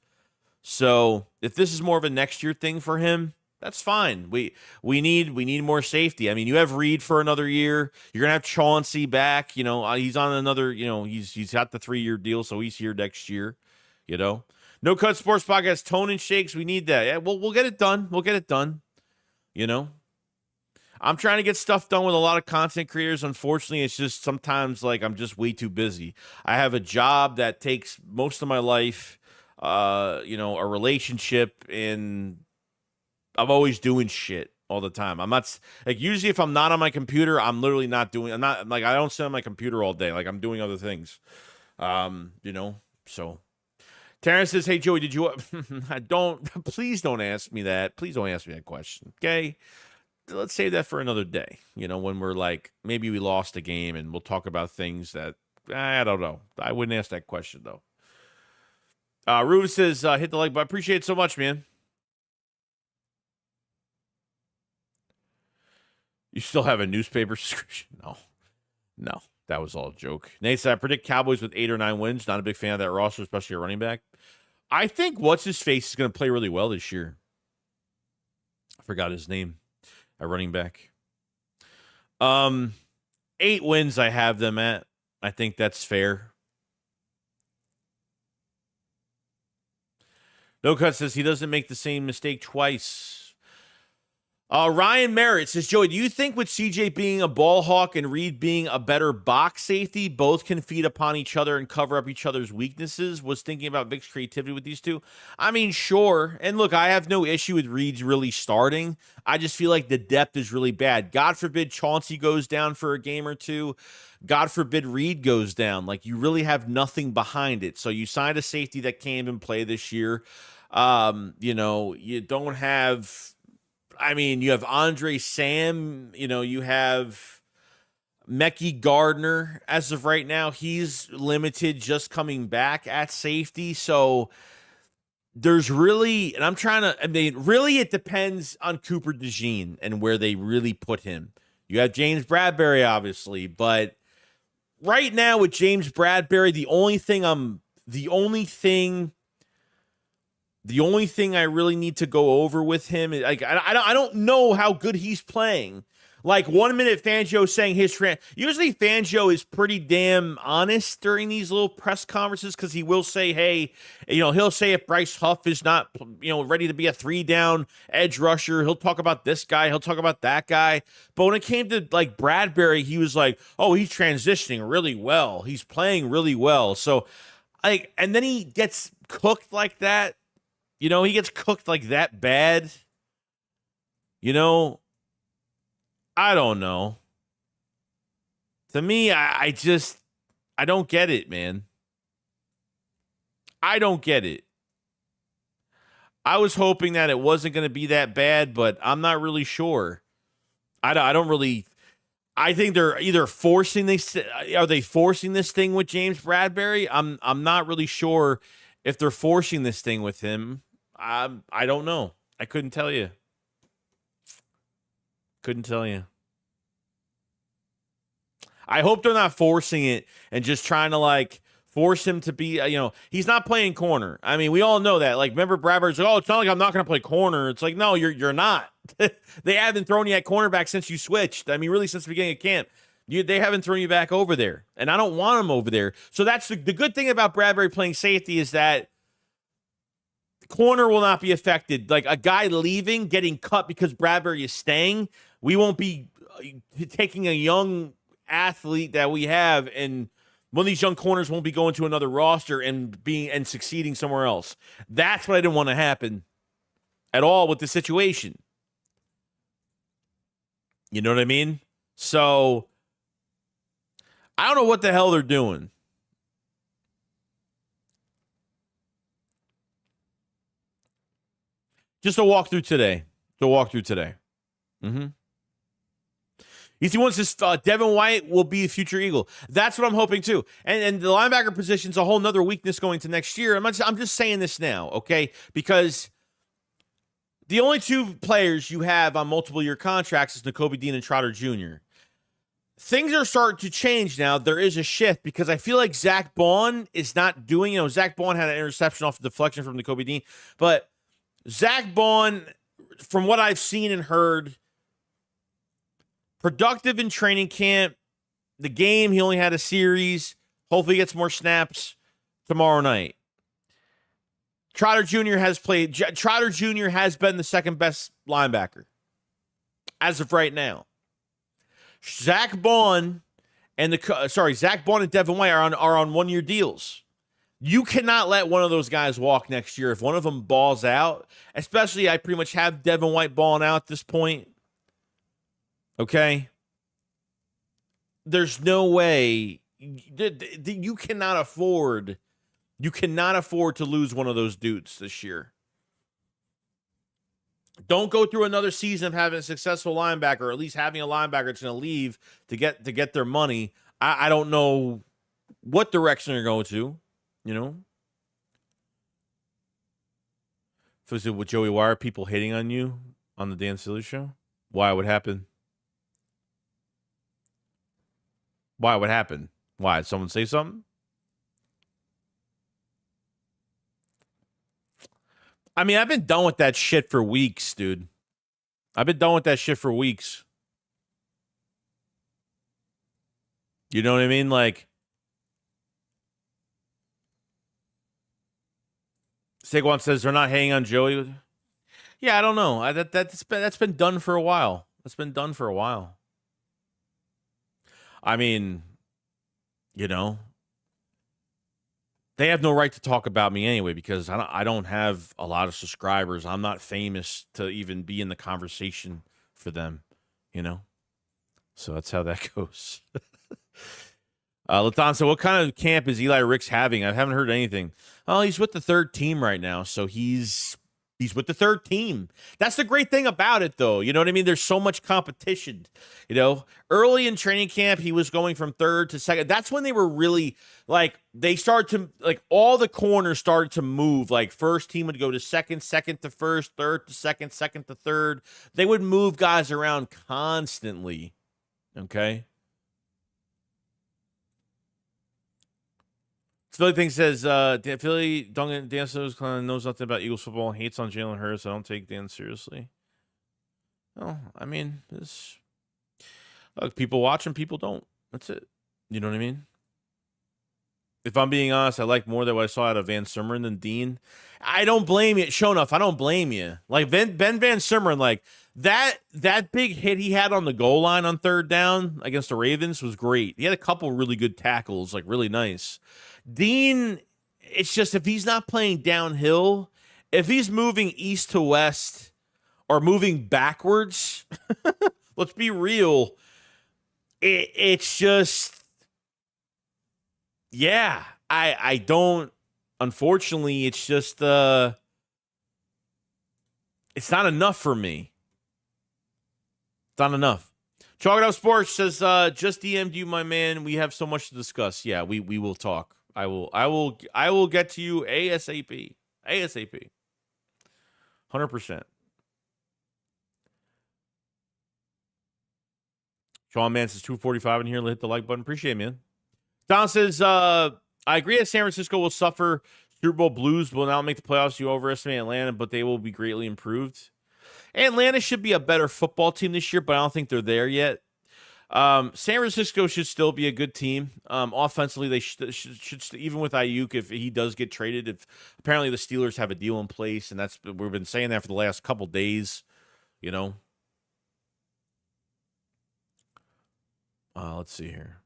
So if this is more of a next year thing for him, that's fine. We need more safety. I mean, you have Reed for another year. You're gonna have Chauncey back. He's on another. He's got the 3-year deal, so he's here next year. No Cut Sports Podcast, Tone and Shakes. We need that. Yeah, we'll get it done. We'll get it done. I'm trying to get stuff done with a lot of content creators. Unfortunately, it's just sometimes like I'm just way too busy. I have a job that takes most of my life, a relationship, and I'm always doing shit. all the time. I'm not like, usually if I'm not on my computer, I'm literally not doing. I'm not like, I don't sit on my computer all day. Like, I'm doing other things. So Terrence says, "Hey Joey, did you?" Please don't ask me that. Please don't ask me that question. Okay, let's save that for another day. When we're like, maybe we lost a game, and we'll talk about things that I don't know. I wouldn't ask that question though. Ruben says, "Hit the like button." Appreciate it so much, man. You still have a newspaper subscription? No, that was all a joke. Nate said, "I predict Cowboys with 8 or 9 wins. Not a big fan of that roster, especially a running back. I think what's-his-face is going to play really well this year. I forgot his name. A running back. 8 wins I have them at. I think that's fair. No Cut says he doesn't make the same mistake twice. Ryan Merritt says, Joey, do you think with CJ being a ball hawk and Reed being a better box safety, both can feed upon each other and cover up each other's weaknesses? Was thinking about Vic's creativity with these two. I mean, sure. And look, I have no issue with Reed's really starting. I just feel like the depth is really bad. God forbid Chauncey goes down for a game or two. God forbid Reed goes down. Like, you really have nothing behind it. So you signed a safety that can't even play this year. You don't have... I mean, you have Andre Sam, you have Mekhi Gardner as of right now. He's limited, just coming back at safety. So there's really, really it depends on Cooper DeJean and where they really put him. You have James Bradberry, obviously, but right now with James Bradberry, the only thing I really need to go over with him is, like, I don't know how good he's playing. Like, 1 minute Fangio saying usually Fangio is pretty damn honest during these little press conferences, because he will say, hey, he'll say if Bryce Huff is not, ready to be a 3-down edge rusher, he'll talk about this guy, he'll talk about that guy. But when it came to like Bradberry, he was like, oh, he's transitioning really well. He's playing really well. So and then he gets cooked like that. He gets cooked like that bad. I don't know. To me, I don't get it, man. I don't get it. I was hoping that it wasn't going to be that bad, but I'm not really sure. I think they're either forcing this. Are they forcing this thing with James Bradberry? I'm not really sure if they're forcing this thing with him. I don't know. I couldn't tell you. I hope they're not forcing it and just trying to force him to be, he's not playing corner. I mean, we all know that. Like, remember Bradberry's like, oh, it's not like I'm not going to play corner. It's like, no, you're not. They haven't thrown you at cornerback since you switched. I mean, really since the beginning of camp. They haven't thrown you back over there. And I don't want him over there. So that's the good thing about Bradberry playing safety is that corner will not be affected. Like, a guy leaving, getting cut because Bradberry is staying, we won't be taking a young athlete that we have, and one of these young corners won't be going to another roster and succeeding somewhere else. That's what I didn't want to happen at all with the situation. You know what I mean? So I don't know what the hell they're doing. Just a walkthrough today. Mm-hmm. Easy One says Devin White will be a future Eagle. That's what I'm hoping too. And the linebacker position is a whole nother weakness going to next year. I'm just saying this now, okay? Because the only 2 players you have on multiple-year contracts is Nakobe Dean and Trotter Jr. Things are starting to change now. There is a shift because I feel like Zach Baun is not doing, Zach Baun had an interception off the deflection from Nakobe Dean, but Zach Baun, from what I've seen and heard, productive in training camp. The game, he only had a series. Hopefully he gets more snaps tomorrow night. Trotter Jr. has played. Trotter Jr. has been the second best linebacker as of right now. Zach Baun and Devin White are on 1-year deals. You cannot let one of those guys walk next year. If one of them balls out, especially I pretty much have Devin White balling out at this point. Okay? There's no way you cannot afford to lose one of those dudes this year. Don't go through another season of having a successful linebacker, or at least having a linebacker that's going to leave to get their money. I don't know what direction they're going to, you know. So is it with Joey? Why are people hating on you on the Dan Silly show? Why? What happened? Why? What happened? Why? Did someone say something? I mean, I've been done with that shit for weeks, dude. I've been done with that shit for weeks. You know what I mean? Like, Saquon says they're not hanging on Joey. Yeah, I don't know. That's been done for a while. That's been done for a while. I mean, you know, they have no right to talk about me anyway because I don't have a lot of subscribers. I'm not famous to even be in the conversation for them, you know? So that's how that goes. Laton said, what kind of camp is Eli Ricks having? I haven't heard anything. Oh, he's with the third team right now, so he's with the third team. That's the great thing about it, though. You know what I mean? There's so much competition. You know, early in training camp, he was going from third to second. That's when they were really, like, they started to, like, all the corners started to move. Like, first team would go to second, second to first, third to second, second to third. They would move guys around constantly. Okay? Philly thing says, Philly Dan knows nothing about Eagles football, hates on Jalen Hurts. I don't take Dan seriously. Well, I mean, look, people watch and people don't. That's it. You know what I mean? If I'm being honest, I like more than what I saw out of Van Sumeren than Dean. I don't blame you. Show enough, I don't blame you. Like Ben Van Sumeren, like that big hit he had on the goal line on third down against the Ravens was great. He had a couple really good tackles, like really nice. Dean, it's just if he's not playing downhill, if he's moving east to west or moving backwards, let's be real, it's just, yeah, I don't, unfortunately, it's just, it's not enough for me. It's not enough. Chalk It Up Sports says, just DM'd you, my man. We have so much to discuss. Yeah, we will talk. I will get to you ASAP. 100%. Sean Man says 245 in here. Hit the like button. Appreciate it, man. Don says, I agree that San Francisco will suffer. Super Bowl blues will now make the playoffs. You overestimate Atlanta, but they will be greatly improved. Atlanta should be a better football team this year, but I don't think they're there yet. San Francisco should still be a good team. Offensively, they should even with Ayuk, if he does get traded. If apparently the Steelers have a deal in place, and we've been saying that for the last couple days. You know. Let's see here.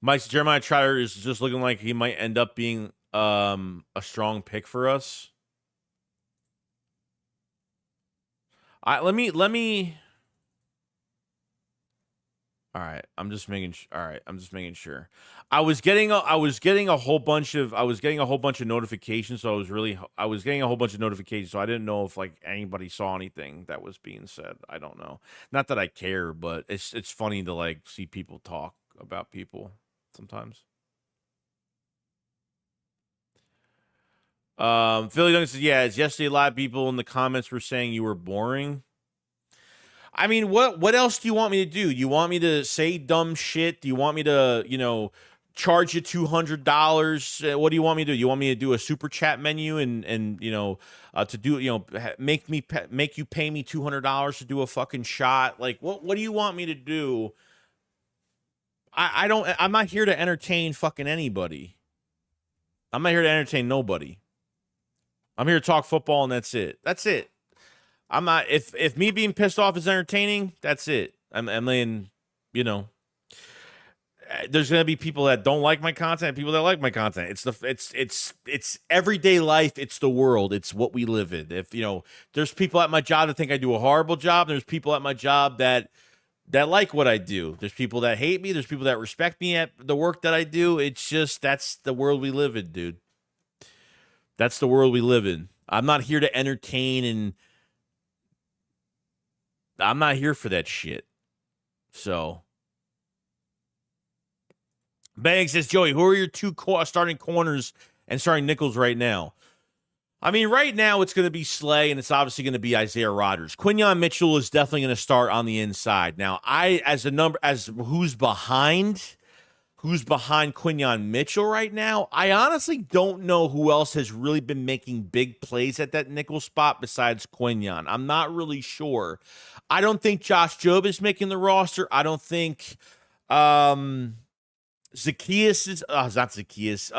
Mike's Jeremiah Trotter is just looking like he might end up being a strong pick for us. Let me. All right, I'm just making sure. I was getting a whole bunch of notifications, so I was getting a whole bunch of notifications, so I didn't know if like anybody saw anything that was being said. I don't know. Not that I care, but it's funny to like see people talk about people sometimes. Philly Duncan says, yeah, yesterday a lot of people in the comments were saying you were boring. I mean, what else do you want me to do? You want me to say dumb shit? Do you want me to, charge you $200? What do you want me to do? You want me to do a super chat menu and to do, make you pay me $200 to do a fucking shot? Like, what do you want me to do? I'm not here to entertain fucking anybody. I'm not here to entertain nobody. I'm here to talk football, and that's it. That's it. I'm not. If me being pissed off is entertaining, that's it. I mean, there's going to be people that don't like my content, people that like my content. It's everyday life. It's the world. It's what we live in. If there's people at my job that think I do a horrible job. There's people at my job that like what I do. There's people that hate me. There's people that respect me at the work that I do. It's just, that's the world we live in, dude. That's the world we live in. I'm not here to entertain, and I'm not here for that shit. So, Bang says, Joey, who are your two starting corners and starting nickels right now? I mean, right now it's going to be Slay, and it's obviously going to be Isaiah Rodgers. Quinyon Mitchell is definitely going to start on the inside. Now, who's behind Quinyon Mitchell right now, I honestly don't know who else has really been making big plays at that nickel spot besides Quinyon. I'm not really sure. I don't think Josh Jobe is making the roster. I don't think Zacchaeus is not Zacchaeus.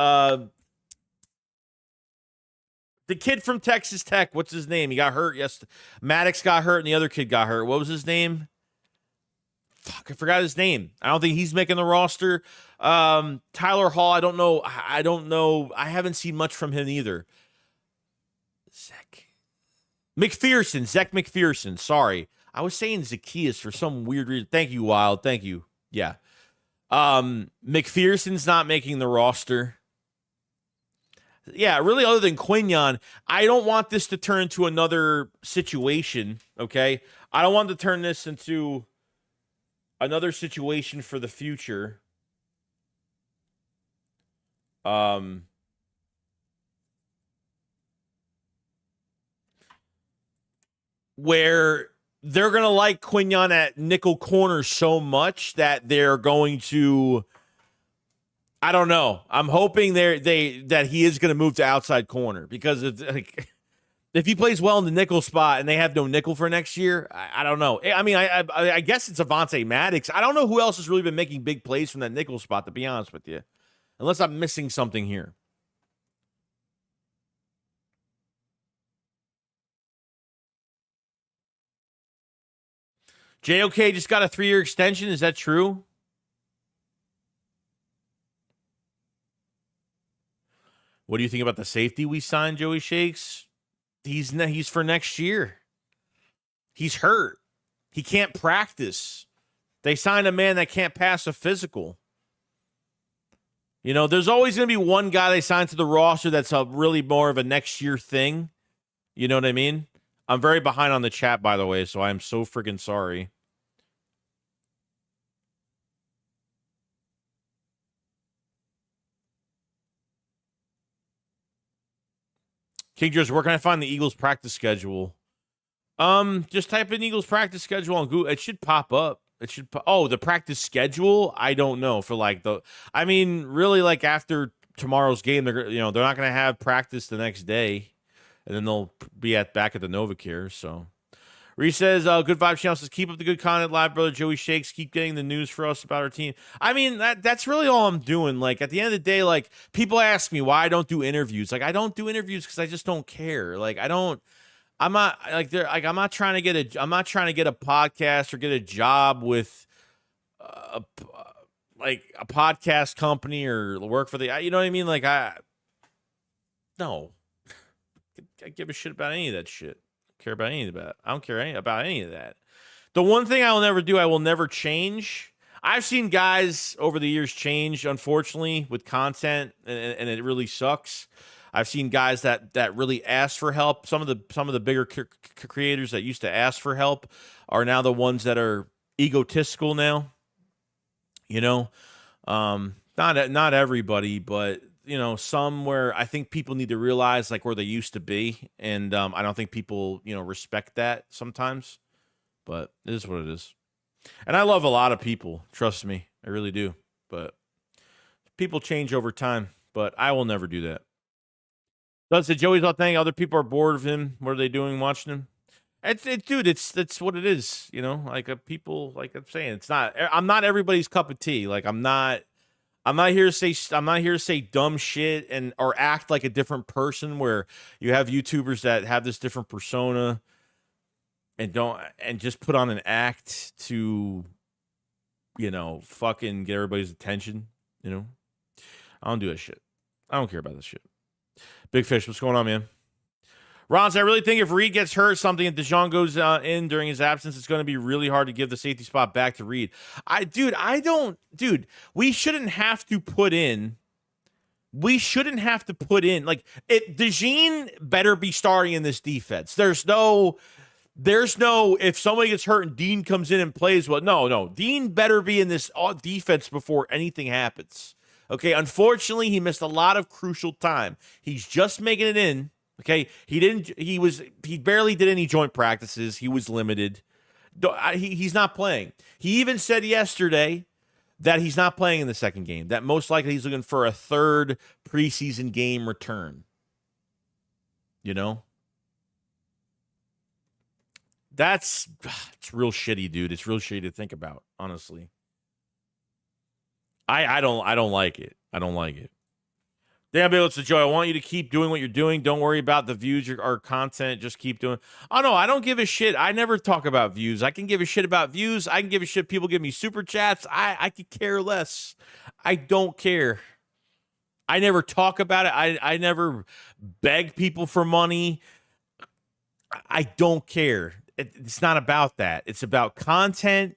The kid from Texas Tech, what's his name? He got hurt yesterday. Maddox got hurt, and the other kid got hurt. What was his name? Fuck, I forgot his name. I don't think he's making the roster. Tyler Hall, I don't know. I haven't seen much from him either. Zach McPherson. Sorry. I was saying Zacchaeus for some weird reason. Thank you, Wild. Thank you. Yeah. McPherson's not making the roster. Yeah, really, other than Quinyon, I don't want this to turn into another situation, okay? I don't want to turn this into another situation for the future. Where they're going to like Quinyon at nickel corner so much that they're going to, I don't know. I'm hoping that he is going to move to outside corner, because if he plays well in the nickel spot and they have no nickel for next year, I don't know. I mean, I guess it's Avonte Maddox. I don't know who else has really been making big plays from that nickel spot, to be honest with you, unless I'm missing something here. JOK just got a 3-year extension. Is that true? What do you think about the safety we signed, Joey Shakes? He's for next year. He's hurt. He can't practice. They signed a man that can't pass a physical. There's always going to be one guy they signed to the roster that's a really more of a next year thing. You know what I mean? I'm very behind on the chat, by the way, so I'm so freaking sorry. King George, where can I find the Eagles practice schedule? Just type in Eagles practice schedule on Google. It should pop up. The practice schedule? I don't know really, like, after tomorrow's game, they're not going to have practice the next day, and then they'll be back at the NovaCare. So Reese says, good vibe channel says, keep up the good content, live brother Joey Shakes. Keep getting the news for us about our team. I mean, that's really all I'm doing. Like, at the end of the day, like, people ask me why I don't do interviews. Like, I don't do interviews because I just don't care. Like, I'm not trying to get a podcast or get a job with a podcast company or work for you know what I mean? Like, I give a shit about any of that shit. Care about any of that. I don't care about any of that. The one thing I will never do, I will never change. I've seen guys over the years change, unfortunately, with content, and it really sucks. I've seen guys that really ask for help. Some of the bigger creators that used to ask for help are now the ones that are egotistical now. Not everybody, but some where I think people need to realize, like, where they used to be, and I don't think people respect that sometimes. But it is what it is, and I love a lot of people. Trust me, I really do. But people change over time. But I will never do that. Does it? Joey's all thing. Other people are bored of him. What are they doing watching him? Dude, that's what it is. Like, people, like I'm saying, I'm not everybody's cup of tea. Like, I'm not here to say dumb shit or act like a different person, where you have YouTubers that have this different persona and just put on an act to fucking get everybody's attention. I don't do that shit. I don't care about this shit. Big Fish, what's going on, man? Ron, I really think if Reed gets hurt, something and Dijon goes in during his absence, it's going to be really hard to give the safety spot back to Reed. We shouldn't have to put in. Like, Dijon better be starting in this defense. There's no, if somebody gets hurt and Dean comes in and plays well. No. Dean better be in this defense before anything happens. Okay, unfortunately, he missed a lot of crucial time. He's just making it in. Okay, he barely did any joint practices. He was limited. He's not playing. He even said yesterday that he's not playing in the second game, that most likely he's looking for a third preseason game return. It's real shitty, dude. It's real shitty to think about, honestly. I don't like it. I don't like it. Dan Bill, it's a joy. I want you to keep doing what you're doing. Don't worry about the views or content. Just keep doing. Oh, no, I don't give a shit. I never talk about views. I can give a shit about views. I can give a shit. People give me super chats. I could care less. I don't care. I never talk about it. I never beg people for money. I don't care. It's not about that. It's about content.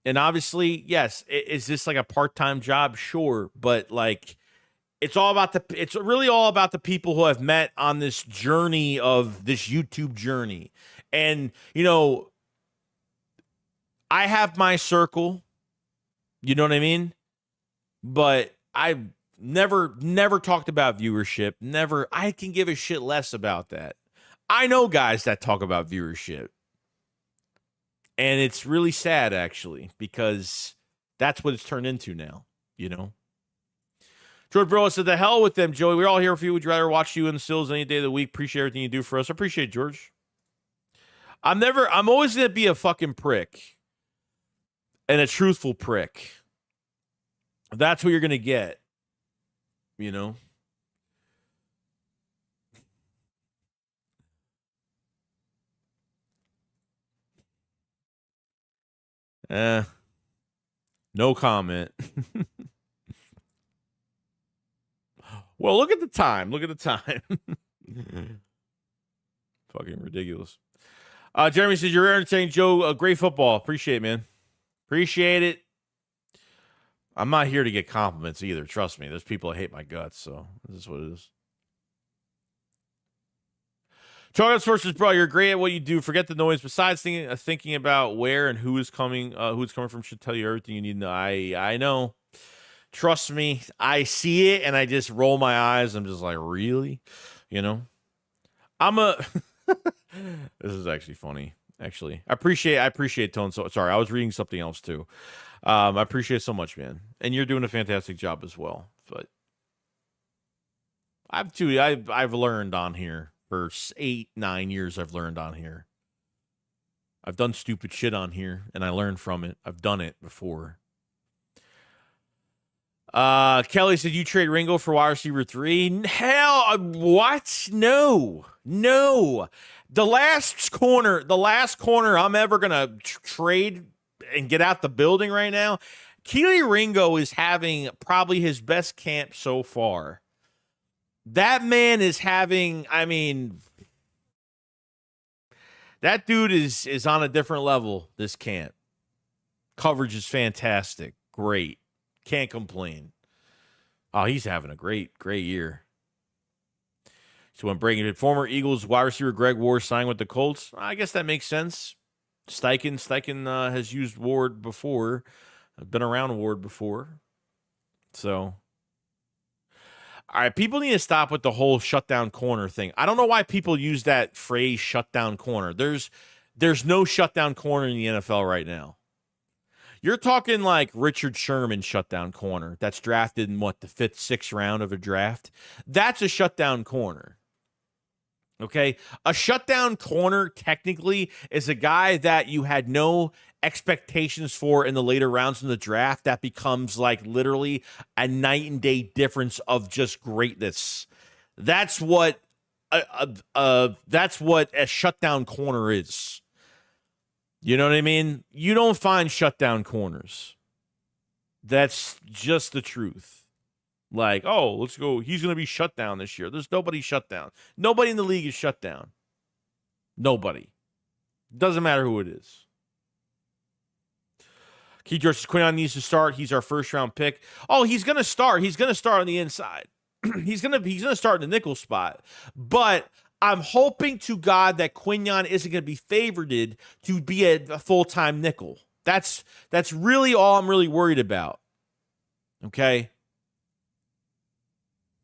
And obviously, yes, is this like a part-time job? Sure. But like, it's really all about the people who I've met on this journey of this YouTube journey. And, I have my circle, you know what I mean? But I've never talked about viewership. Never. I can give a shit less about that. I know guys that talk about viewership. And it's really sad, actually, because that's what it's turned into now, George Bro said, the hell with them, Joey. We're all here for you. We'd rather watch you in the Sills any day of the week. Appreciate everything you do for us. I appreciate it, George. I'm always going to be a fucking prick. And a truthful prick. That's what you're going to get. No comment. Well, look at the time. Fucking ridiculous. Jeremy says, you're entertaining, Joe. Great football. Appreciate it, man. Appreciate it. I'm not here to get compliments either. Trust me. There's people that hate my guts, so this is what it is. Chocolate Sources, bro, you're great at what you do. Forget the noise. Besides thinking about where and who it's coming from should tell you everything you need to know. I know. Trust me, I see it and I just roll my eyes. I'm just like, really? This is actually funny. Actually, I appreciate Tone. So sorry, I was reading something else too. I appreciate it so much, man. And you're doing a fantastic job as well. But I've learned on here for 8-9 years. I've learned on here. I've done stupid shit on here and I learned from it. I've done it before. Kelly said, you trade Ringo for wide receiver 3? Hell, what? No. The last corner I'm ever going to trade and get out the building right now, Keely Ringo is having probably his best camp so far. That man is having, that dude is on a different level this camp. Coverage is fantastic. Great. Can't complain. Oh, he's having a great year. So when breaking it, former Eagles wide receiver Greg Ward signed with the Colts. I guess that makes sense. Steichen has used Ward before. I've been around Ward before. So, all right, people need to stop with the whole shutdown corner thing. I don't know why people use that phrase shutdown corner. There's no shutdown corner in the NFL right now. You're talking like Richard Sherman shutdown corner that's drafted in the 5th, 6th round of a draft. That's a shutdown corner. Okay? A shutdown corner technically is a guy that you had no expectations for in the later rounds in the draft that becomes like literally a night and day difference of just greatness. That's what a shutdown corner is. You know what I mean? You don't find shutdown corners. That's just the truth. Like, oh, let's go. He's going to be shut down this year. There's nobody shut down. Nobody in the league is shut down. Nobody. Doesn't matter who it is. Keith George says Quinyon needs to start. He's our first-round pick. Oh, he's going to start. He's going to start on the inside. he's gonna start in the nickel spot. But I'm hoping to God that Quinyon isn't going to be favored to be a full-time nickel. That's really all I'm really worried about. Okay?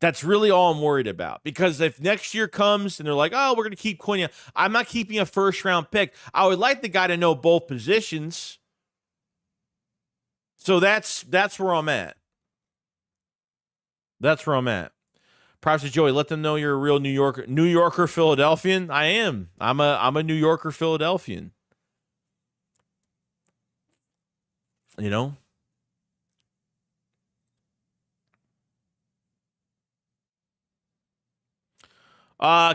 That's really all I'm worried about. Because if next year comes and they're like, oh, we're going to keep Quinyon, I'm not keeping a first-round pick. I would like the guy to know both positions. So that's where I'm at. That's where I'm at. Props to Joey. Let them know you're a real New Yorker Philadelphian. I am. I'm a New Yorker Philadelphian. You know?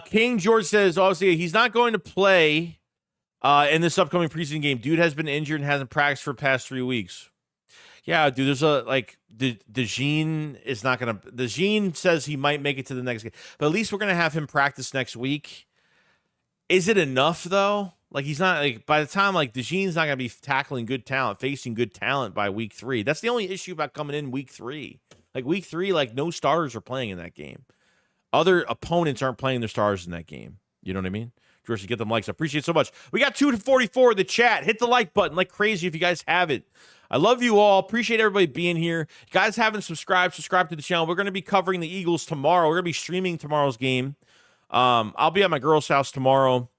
King George says, obviously, he's not going to play in this upcoming preseason game. Dude has been injured and hasn't practiced for the past 3 weeks. Yeah, dude, there's DeJean is not going to. DeJean says he might make it to the next game, but at least we're going to have him practice next week. Is it enough, though? Like, he's not, like, by the time, like, DeJean's not going to be tackling good talent, facing good talent by week 3. That's the only issue about coming in week 3. Like, week 3, like, no starters are playing in that game. Other opponents aren't playing their stars in that game. You know what I mean? George, get them likes. I appreciate it so much. We got 244 in the chat. Hit the like button like crazy if you guys have it. I love you all. Appreciate everybody being here. If you guys haven't subscribe to the channel. We're going to be covering the Eagles tomorrow. We're going to be streaming tomorrow's game. I'll be at my girl's house tomorrow.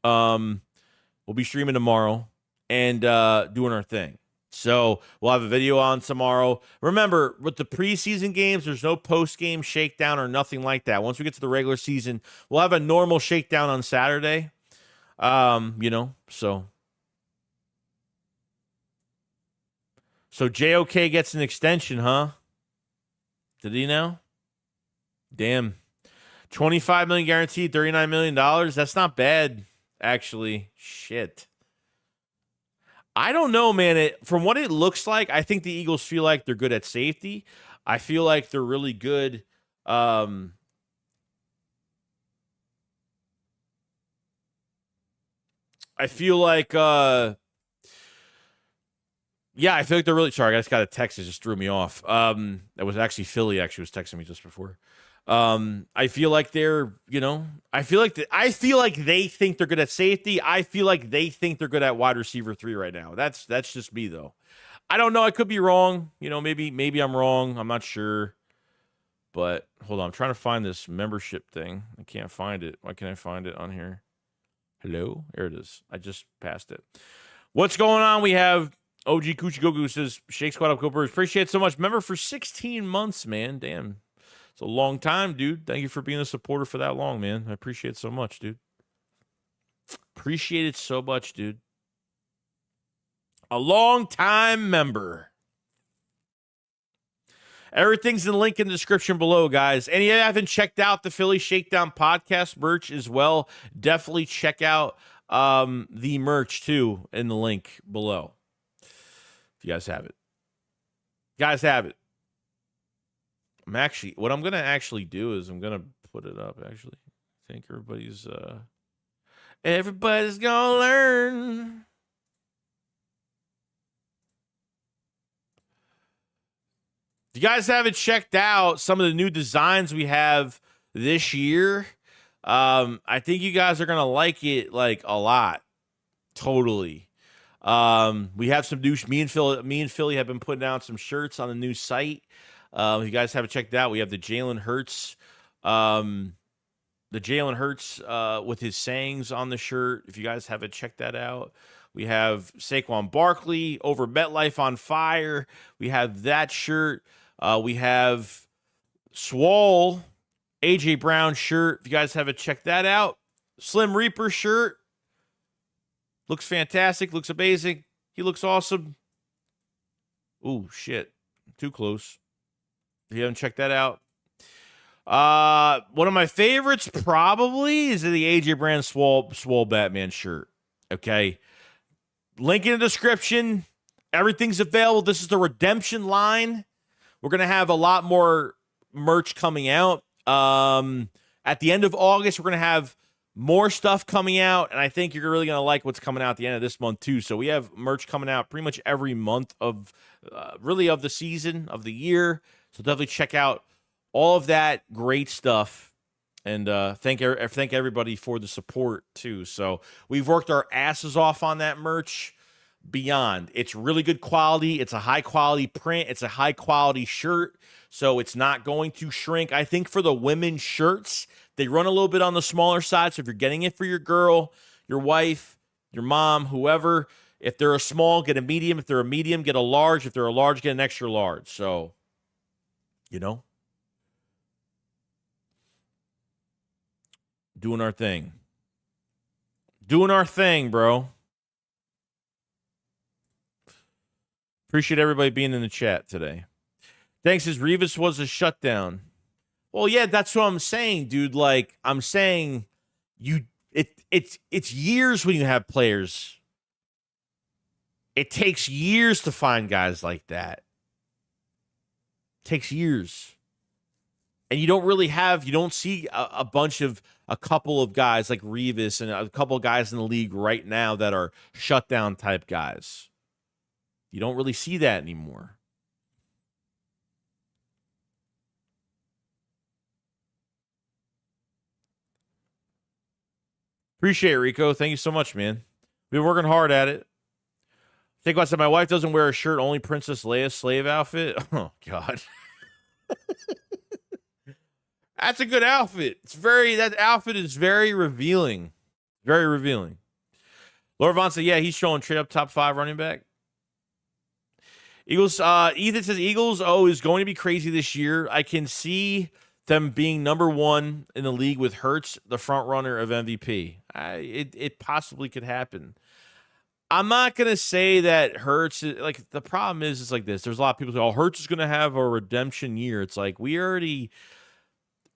We'll be streaming tomorrow and doing our thing. So we'll have a video on tomorrow. Remember, with the preseason games, there's no post-game shakedown or nothing like that. Once we get to the regular season, we'll have a normal shakedown on Saturday. So JOK gets an extension, huh? Did he now? Damn. $25 million guaranteed, $39 million. That's not bad, actually. Shit. I don't know, man. From what it looks like, I think the Eagles feel like they're good at safety. I feel like they're really good. I feel like I feel like they're really sorry. I just got a text that just threw me off. That was actually Philly. Actually, was texting me just before. I feel like they're, I feel like they think they're good at safety. I feel like they think they're good at wide receiver 3 right now. That's just me though. I don't know. I could be wrong. Maybe I'm wrong. I'm not sure. But hold on, I'm trying to find this membership thing. I can't find it. Why can't I find it on here? Hello, there it is. I just passed it. What's going on? We have OG Coochie Goku says, Shake Squad up, Go Birds. Appreciate it so much. Member for 16 months, man. Damn. It's a long time, dude. Thank you for being a supporter for that long, man. I appreciate it so much, dude. Appreciate it so much, dude. A long-time member. Everything's in the link in the description below, guys. And if you haven't checked out the Philly Shakedown podcast merch as well, definitely check out the merch, too, in the link below. If you guys have it. What I'm going to actually do is I'm going to put it up, actually. I think everybody's going to learn. If you guys haven't checked out some of the new designs we have this year, I think you guys are going to like it like a lot. Totally. We have some new, me and Philly have been putting out some shirts on the new site. If you guys haven't checked out, we have the Jalen Hurts, with his sayings on the shirt. If you guys haven't checked that out, we have Saquon Barkley over MetLife on fire. We have that shirt. We have Swole AJ Brown shirt. If you guys haven't checked that out, Slim Reaper shirt. Looks fantastic. Looks amazing. He looks awesome. Ooh, shit. Too close. If you haven't checked that out. One of my favorites probably is the AJ Brown Swole Batman shirt. Okay. Link in the description. Everything's available. This is the redemption line. We're going to have a lot more merch coming out. At the end of August, we're going to have more stuff coming out, and I think you're really going to like what's coming out at the end of this month, too. So we have merch coming out pretty much every month of really of the season, of the year. So definitely check out all of that great stuff. And thank everybody for the support, too. So we've worked our asses off on that merch beyond. It's really good quality. It's a high-quality print. It's a high-quality shirt. So it's not going to shrink. I think for the women's shirts, they run a little bit on the smaller side. So if you're getting it for your girl, your wife, your mom, whoever, if they're a small, get a medium. If they're a medium, get a large. If they're a large, get an extra large. So, doing our thing. Doing our thing, bro. Appreciate everybody being in the chat today. Thanks, as Revis was a shutdown. Well, yeah, that's what I'm saying, dude. Like, I'm saying it's years when you have players. It takes years to find guys like that. It takes years. And you don't see a couple of guys like Revis and a couple of guys in the league right now that are shutdown type guys. You don't really see that anymore. Appreciate it, Rico. Thank you so much, man. Been working hard at it. Think about it. My wife doesn't wear a shirt, only Princess Leia slave outfit. Oh, God. That's a good outfit. That outfit is very revealing. Very revealing. Laura Vaughn said, yeah, he's showing trade up top 5 running back. Eagles, Ethan says Eagles, is going to be crazy this year. I can see them being number 1 in the league with Hurts, the front runner of MVP. It possibly could happen. I'm not going to say that Hurts, like, the problem is, it's like this. There's a lot of people say, Hurts is going to have a redemption year. It's like, we already,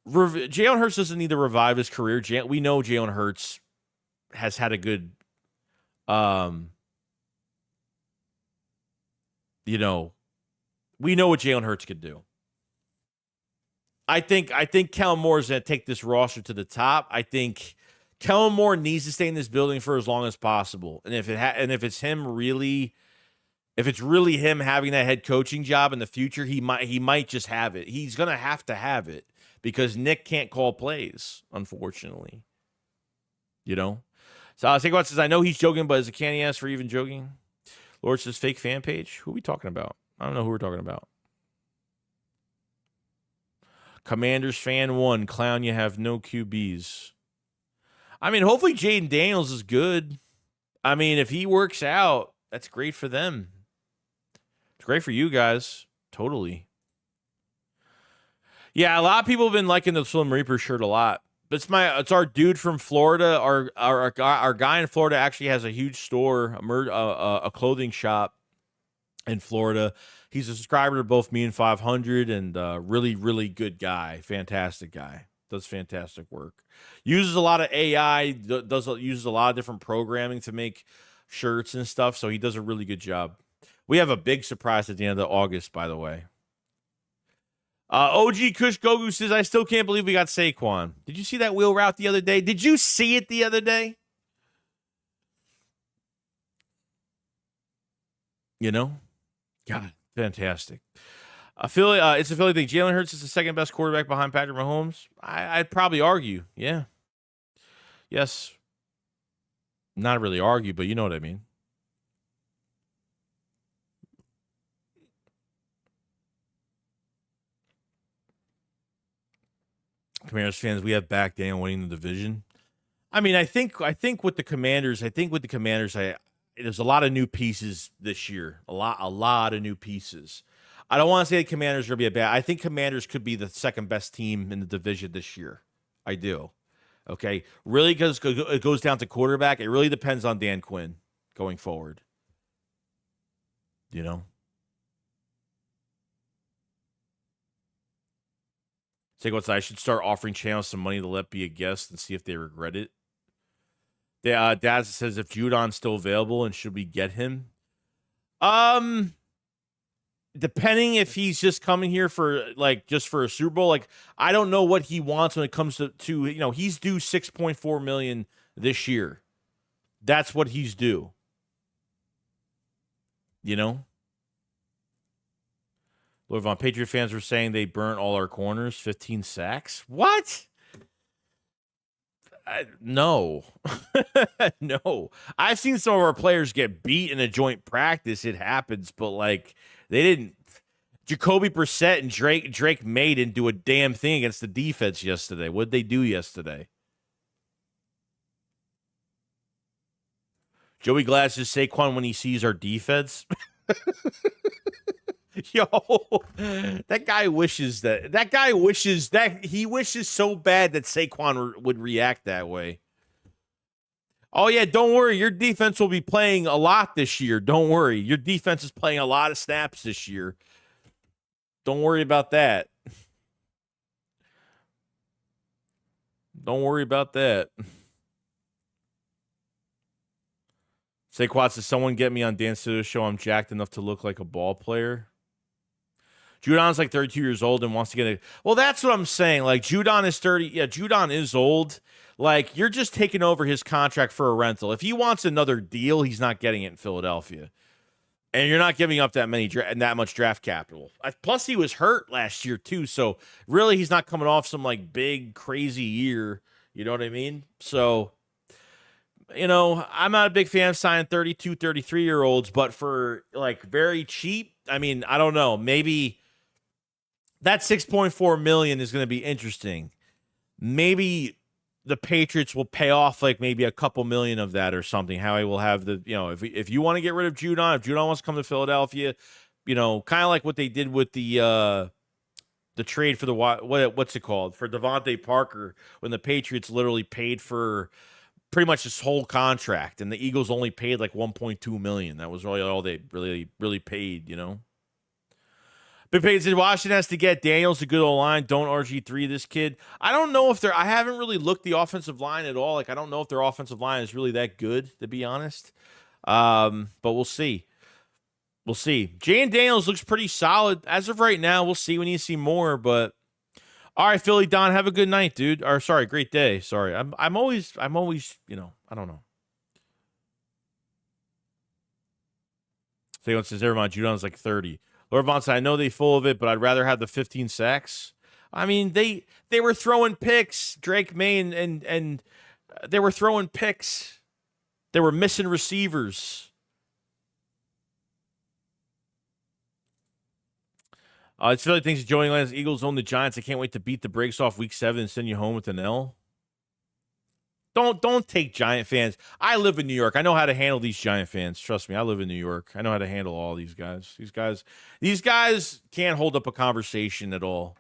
Jalen Hurts doesn't need to revive his career. We know Jalen Hurts has had a good, we know what Jalen Hurts could do. I think Kellen Moore is going to take this roster to the top. I think Kellen Moore needs to stay in this building for as long as possible. And if it's really him having that head coaching job in the future, he might just have it. He's going to have it because Nick can't call plays, unfortunately. So I'll think about says, I know he's joking, but is it candy ass for even joking? Lord says fake fan page. Who are we talking about? I don't know who we're talking about. Commanders fan 1. Clown, you have no QBs. I mean, hopefully Jaden Daniels is good. I mean, if he works out, that's great for them. It's great for you guys. Totally. Yeah, a lot of people have been liking the Slim Reaper shirt a lot. It's our dude from Florida. Our guy in Florida actually has a huge store, a clothing shop in Florida. He's a subscriber to both me and 500, and really, really good guy. Fantastic guy. Does fantastic work. Uses a lot of AI. Uses a lot of different programming to make shirts and stuff. So he does a really good job. We have a big surprise at the end of August, by the way. OG Kush Gogu says, I still can't believe we got Saquon. Did you see that wheel route the other day? Did you see it the other day? God, fantastic. It's a Philly thing. Jalen Hurts is the second best quarterback behind Patrick Mahomes. I'd probably argue. Yeah. Yes. Not really argue, but you know what I mean. Commanders fans, we have back Daniel winning the division. I mean, I think with the Commanders, there's a lot of new pieces this year. A lot of new pieces. I don't want to say the Commanders are going to be a bad. I think Commanders could be the second best team in the division this year. I do. Okay, really, because it goes down to quarterback. It really depends on Dan Quinn going forward. Say what's I should start offering channels some money to let be a guest and see if they regret it. Dad says if Judon's still available and should we get him? Depending if he's just coming here for just for a Super Bowl, I don't know what he wants when it comes to he's due $6.4 million this year. That's what he's due. Lord Von, Patriot fans were saying they burnt all our corners, 15 sacks. What? No. No. I've seen some of our players get beat in a joint practice. It happens, but they didn't. Jacoby Brissett and Drake May didn't do a damn thing against the defense yesterday. What'd they do yesterday? Joey Glass is Saquon when he sees our defense. Yo, that guy wishes he wishes so bad that Saquon would react that way. Oh, yeah, don't worry. Your defense will be playing a lot this year. Don't worry. Your defense is playing a lot of snaps this year. Don't worry about that. Don't worry about that. Saquon says, someone get me on Dan Sitter's show. I'm jacked enough to look like a ball player. Judon's 32 years old and wants to get a... Well, that's what I'm saying. Judon is 30. Yeah, Judon is old. You're just taking over his contract for a rental. If he wants another deal, he's not getting it in Philadelphia. And you're not giving up that much draft capital. Plus, he was hurt last year, too. So, really, he's not coming off some, big, crazy year. You know what I mean? So, I'm not a big fan of signing 32, 33-year-olds. But for, very cheap, I don't know. Maybe... That $6.4 million is going to be interesting. Maybe the Patriots will pay off maybe a couple million of that or something. Howie will have the if you want to get rid of Judon, if Judon wants to come to Philadelphia, kind of like what they did with the trade for the what's it called for Devontae Parker when the Patriots literally paid for pretty much his whole contract and the Eagles only paid $1.2 million. That was really all they really paid. Big Payton said Washington has to get Daniels a good old line. Don't RG3 this kid. I don't know if I haven't really looked the offensive line at all. I don't know if their offensive line is really that good, to be honest. But we'll see. We'll see. Jane Daniels looks pretty solid as of right now. We'll see when you see more. But all right, Philly Don, have a good night, dude. Or sorry, great day. Sorry, I'm always I don't know. Someone says everyone Judon's 30. Lord Von said, I know they full of it, but I'd rather have the 15 sacks. They were throwing picks, Drake May, and they were throwing picks. They were missing receivers. It's Philly thinks Joey Lance Eagles own the Giants. I can't wait to beat the brakes off week 7 and send you home with an L. Don't take Giant fans. I live in New York. I know how to handle these Giant fans. Trust me, I live in New York. I know how to handle all these guys. These guys can't hold up a conversation at all.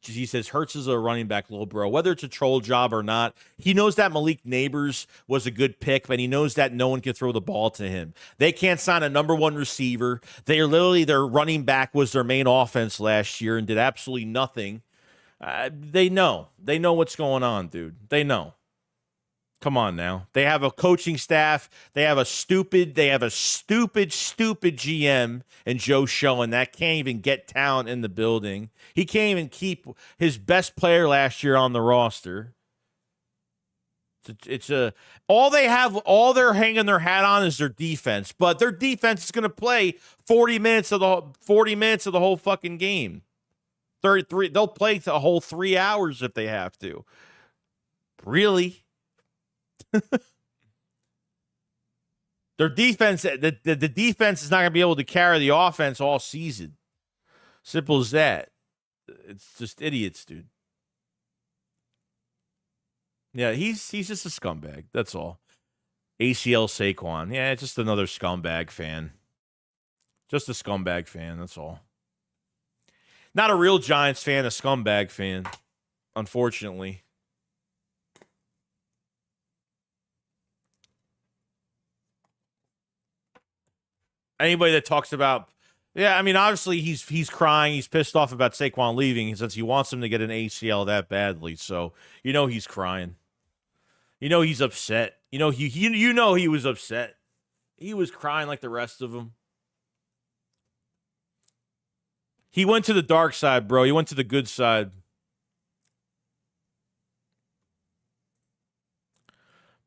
He says Hurts is a running back, little bro. Whether it's a troll job or not, he knows that Malik Neighbors was a good pick, but he knows that no one can throw the ball to him. They can't sign a number 1 receiver. Their running back was their main offense last year and did absolutely nothing. They know what's going on, dude. They know. Come on now. They have a coaching staff. They have a stupid GM and Joe Schoen that can't even get talent in the building. He can't even keep his best player last year on the roster. All they're hanging their hat on is their defense, but their defense is going to play 40 minutes of the whole fucking game. 33. They'll play the whole 3 hours if they have to. Really? Their defense, the defense is not going to be able to carry the offense all season. Simple as that. It's just idiots, dude. Yeah, he's just a scumbag. That's all. ACL Saquon. Yeah, just another scumbag fan. Just a scumbag fan. That's all. Not a real Giants fan, a scumbag fan, unfortunately. Anybody that talks about, obviously he's crying, he's pissed off about Saquon leaving since he wants him to get an ACL that badly. So he's crying. He's upset. He was upset. He was crying like the rest of them. He went to the dark side, bro. He went to the good side.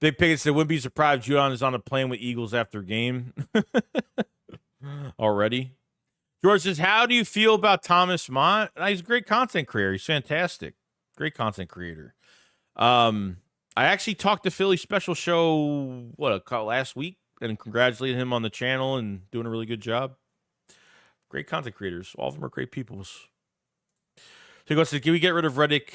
Big Pickett said, wouldn't be surprised Judon is on a plane with Eagles after game. Already. George says, how do you feel about Thomas Mott? He's a great content creator. He's fantastic. Great content creator. I actually talked to Philly Special Show, last week, and congratulated him on the channel and doing a really good job. Great content creators. All of them are great people. So he goes, can we get rid of Reddick?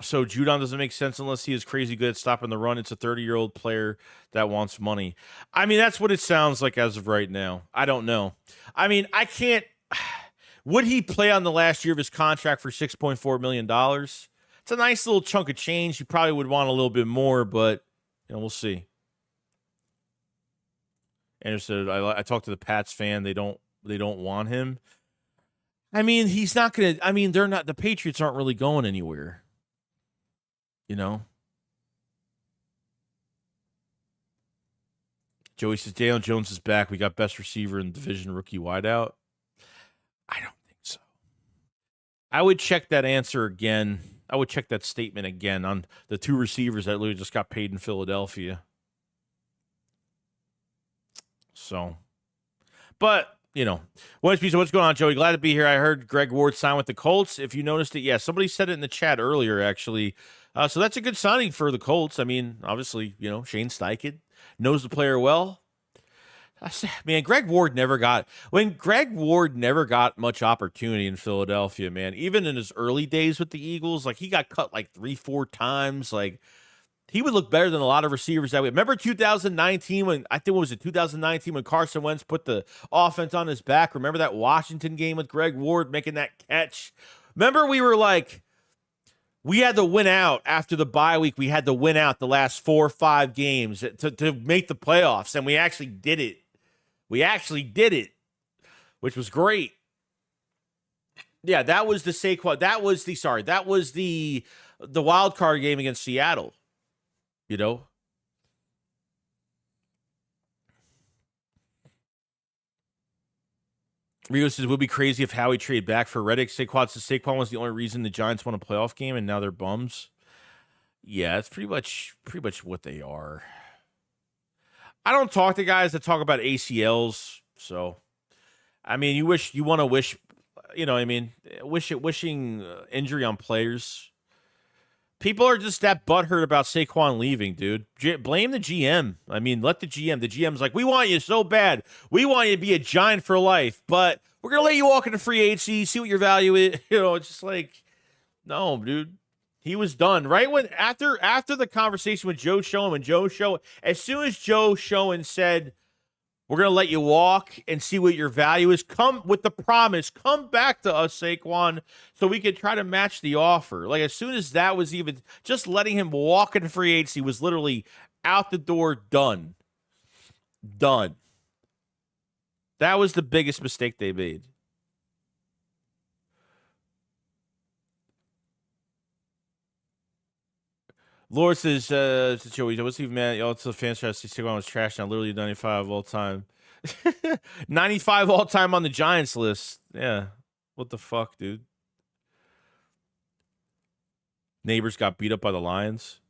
So Judon doesn't make sense unless he is crazy good at stopping the run. It's a 30-year-old player that wants money. I mean, that's what it sounds like as of right now. I don't know. I mean, I can't. Would he play on the last year of his contract for $6.4 million? It's a nice little chunk of change. You probably would want a little bit more, but we'll see. Anderson, I talked to the Pats fan. They don't want him. I mean, he's not gonna. I mean, they're not. The Patriots aren't really going anywhere. Joey says, Daniel Jones is back. We got best receiver in the division, rookie wideout. I don't think so. I would check that answer again. I would check that statement again on the two receivers that literally just got paid in Philadelphia. So, but, what's going on, Joey? Glad to be here. I heard Greg Ward sign with the Colts. If you noticed it, yeah, somebody said it in the chat earlier, actually. So that's a good signing for the Colts. I mean, obviously, Shane Steichen knows the player well. Man, Greg Ward never got much opportunity in Philadelphia, man. Even in his early days with the Eagles, he got cut 3-4 times. He would look better than a lot of receivers that way. Remember 2019 when Carson Wentz put the offense on his back? Remember that Washington game with Greg Ward making that catch? Remember we were we had to win out after the bye week. We had to win out the last 4 or 5 games to make the playoffs, and we actually did it. Which was great. Yeah, that was the Saquon. That was the wild card game against Seattle. Rio says, it would be crazy if Howie traded back for Reddick. Saquon was the only reason the Giants won a playoff game, and now they're bums. Yeah, it's pretty much what they are. I don't talk to guys that talk about ACLs, so I mean, wishing injury on players. People are just that butthurt about Saquon leaving, dude. Blame the GM. I mean, let the GM. The GM's like, we want you so bad. We want you to be a Giant for life, but we're going to let you walk into free agency, see what your value is. It's just no, dude. He was done. Right when after the conversation with Joe Schoen, as soon as Joe Schoen said, we're going to let you walk and see what your value is, come with the promise, come back to us, Saquon, so we could try to match the offer. As soon as that was even, just letting him walk into free agency was literally out the door, done. Done. That was the biggest mistake they made. Laura says, Joey, what's even mad? Y'all, the fans try to see Saquon was trash now. Literally 95 all time. 95 all time on the Giants list. Yeah. What the fuck, dude? Neighbors got beat up by the Lions.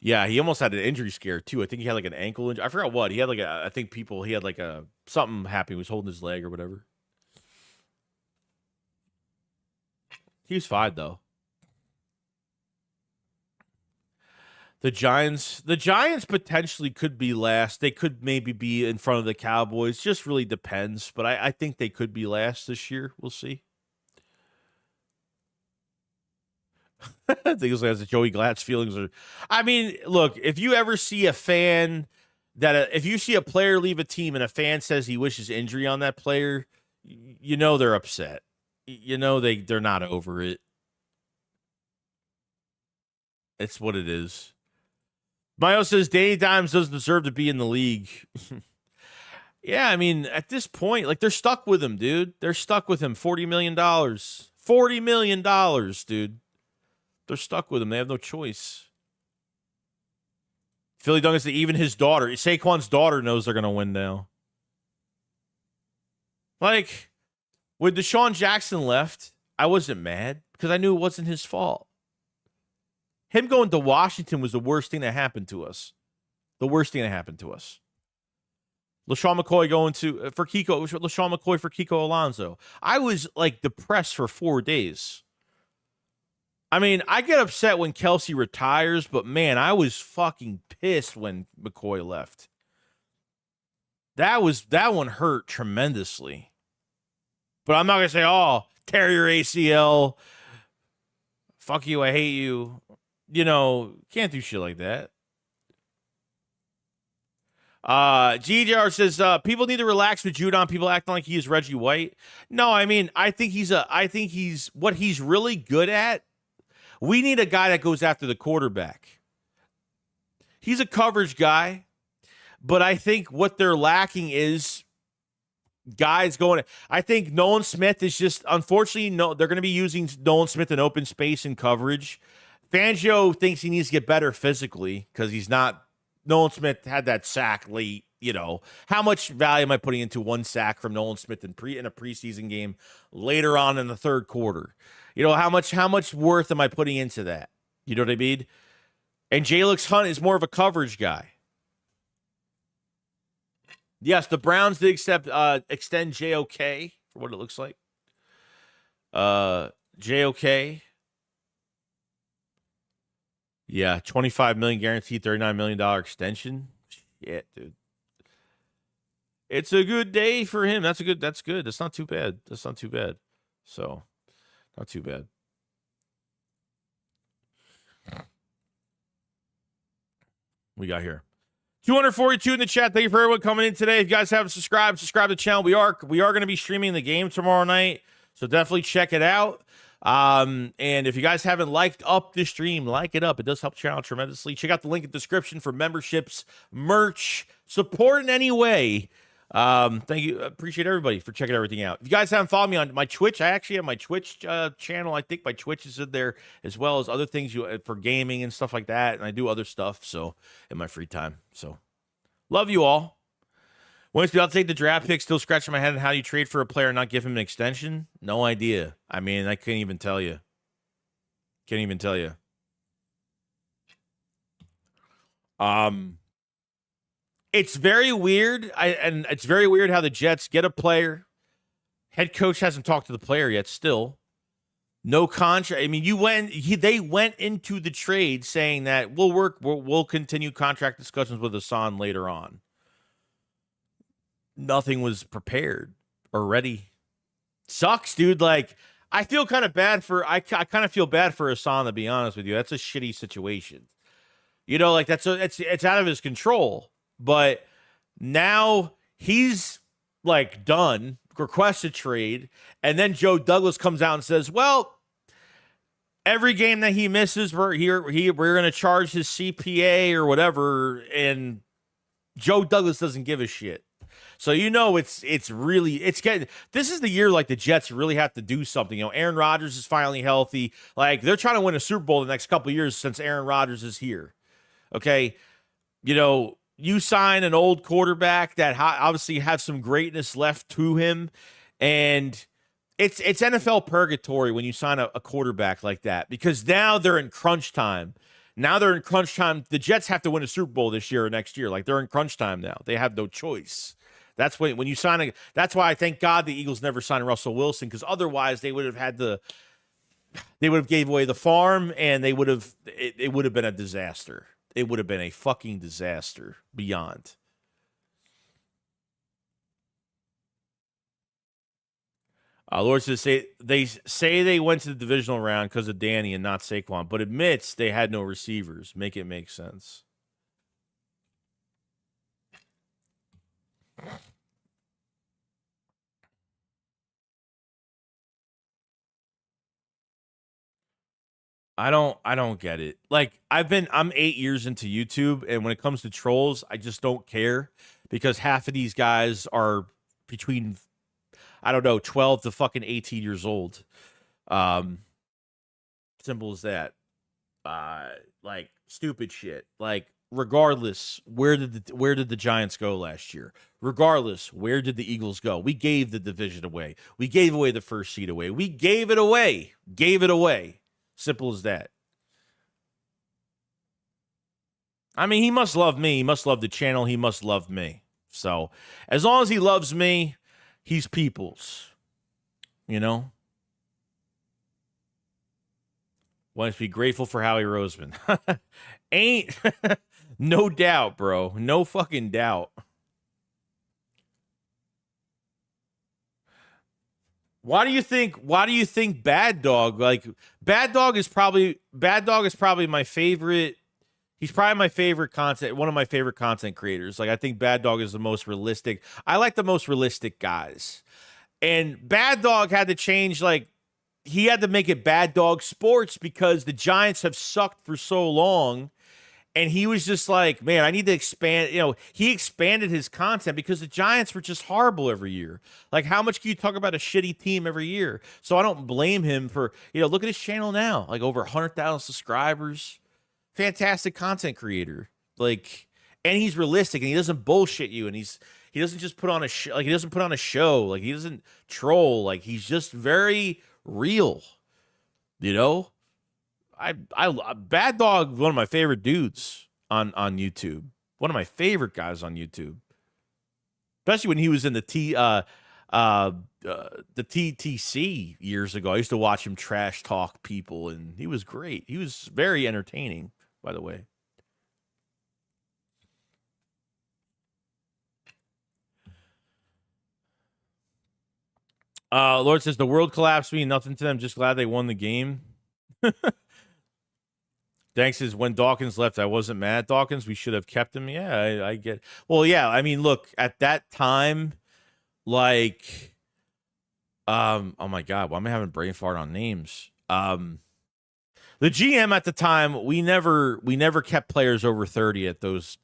Yeah, he almost had an injury scare, too. I think he had an ankle injury. I forgot what. He had he had something happen. He was holding his leg or whatever. He was fine, though. The Giants potentially could be last. They could maybe be in front of the Cowboys. Just really depends. But I think they could be last this year. We'll see. I think it's as Joey Glatt's feelings are. I mean, look, if you ever see a fan if you see a player leave a team and a fan says he wishes injury on that player, they're upset. They're not over it. It's what it is. Mayo says Danny Dimes doesn't deserve to be in the league. Yeah, I mean, at this point, they're stuck with him, dude. They're stuck with him. $40 million. $40 million, dude. They're stuck with him. They have no choice. Philly Duncan said even his daughter, Saquon's daughter, knows they're going to win now. Like, when Deshaun Jackson left, I wasn't mad because I knew it wasn't his fault. Him going to Washington was the worst thing that happened to us. The worst thing that happened to us. LaShawn McCoy going to for Kiko. LaShawn McCoy for Kiko Alonso. I was like depressed for 4 days. I mean, I get upset when Kelsey retires, but man, I was fucking pissed when McCoy left. That one hurt tremendously. But I'm not gonna say, oh, tear your ACL. Fuck you, I hate you. You know, can't do shit like that. GJR says people need to relax with Judon. People acting like he is Reggie White. No, I mean, I think he's what he's really good at. We need a guy that goes after the quarterback. He's a coverage guy, but I think what they're lacking is guys going. I think Nolan Smith is just, unfortunately, they're going to be using Nolan Smith in open space and coverage. Fangio thinks he needs to get better physically because he's not. Nolan Smith had that sack late. You know, how much value am I putting into one sack from Nolan Smith in a preseason game later on in the third quarter? You know, how much worth am I putting into that? You know what I mean? And Jalix Hunt is more of a coverage guy. Yes, the Browns did extend JOK for what it looks like. JOK. Yeah, $25 million guaranteed, $39 million extension. Shit, dude. It's a good day for him. That's good. That's not too bad. So, not too bad. We got here 242 in the chat. Thank you for everyone coming in today. If you guys haven't subscribed to the channel. We are going to be streaming the game tomorrow night, so definitely check it out. And if you guys haven't liked up this stream, like it up. It does help the channel tremendously. Check out the link in the description for memberships, merch, support in any way. Thank you. Appreciate everybody for checking everything out. If you guys haven't followed me on my Twitch, I actually have my Twitch channel. I think my Twitch is in there as well as other things for gaming and stuff like that. And I do other stuff in my free time. So love you all. When I'll take the draft pick, still scratching my head on how you trade for a player and not give him an extension. No idea. I mean, I couldn't even tell you. It's very weird. It's very weird how the Jets get a player. Head coach hasn't talked to the player yet. Still, no contract. I mean, they went into the trade saying that we'll continue contract discussions with Hassan later on. Nothing was prepared or ready. Sucks, dude. Like, I feel kind of bad I kind of feel bad for Hassan, to be honest with you. That's a shitty situation. You know, like it's out of his control. But now he's like done, requested trade, and then Joe Douglas comes out and says, "Well, every game that he misses, we're going to charge his CPA or whatever." And Joe Douglas doesn't give a shit. So it's getting. This is the year like the Jets really have to do something. You know, Aaron Rodgers is finally healthy. Like, they're trying to win a Super Bowl the next couple of years since Aaron Rodgers is here. Okay, you know. You sign an old quarterback that obviously has some greatness left to him, and it's NFL purgatory when you sign a quarterback like that, because now they're in crunch time. The Jets have to win a Super Bowl this year or next year. Like, they're in crunch time now. They have no choice. That's when you sign that's why I thank God the Eagles never signed Russell Wilson, because otherwise they would have gave away the farm, and it would have been a disaster. It would have been a fucking disaster beyond. Lord says they say they went to the divisional round because of Danny and not Saquon, but admits they had no receivers. Make it make sense. I don't get it. Like, I'm 8 years into YouTube, and when it comes to trolls, I just don't care, because half of these guys are between, I don't know, 12 to fucking 18 years old. Simple as that. Like, stupid shit. Like, regardless, where did the Giants go last year? Regardless, where did the Eagles go? We gave the division away. We gave away the first seed away. We gave it away. Gave it away. Simple as that. I mean, he must love me. He must love the channel. He must love me. So, as long as he loves me, he's people's. You know? Want to be grateful for Howie Roseman. Ain't. No doubt, bro. No fucking doubt. Why do you think Bad Dog, like Bad Dog is probably my favorite. He's probably my favorite one of my favorite content creators. Like, I think Bad Dog is the most realistic. I like the most realistic guys. And Bad Dog had to change, like, he had to make it Bad Dog Sports because the Giants have sucked for so long. And he was just like, man, I need to expand. You know, he expanded his content because the Giants were just horrible every year. Like, how much can you talk about a shitty team every year? So I don't blame him for, look at his channel now. Like, over 100,000 subscribers. Fantastic content creator. Like, and he's realistic and he doesn't bullshit you. And he doesn't just put on a show. Like, he doesn't put on a show. Like, he doesn't troll. Like, he's just very real. You know? Bad Dog, one of my favorite dudes on YouTube. One of my favorite guys on YouTube. Especially when he was in the TTC years ago. I used to watch him trash talk people, and he was great. He was very entertaining, by the way. Lord says, the world collapsed mean nothing to them. Just glad they won the game. Thanks says, when Dawkins left, I wasn't mad at Dawkins. We should have kept him. Yeah, I get. Well, yeah. I mean, look, at that time, like, oh my God, why am I having brain fart on names? The GM at the time, we never kept players over 30 at those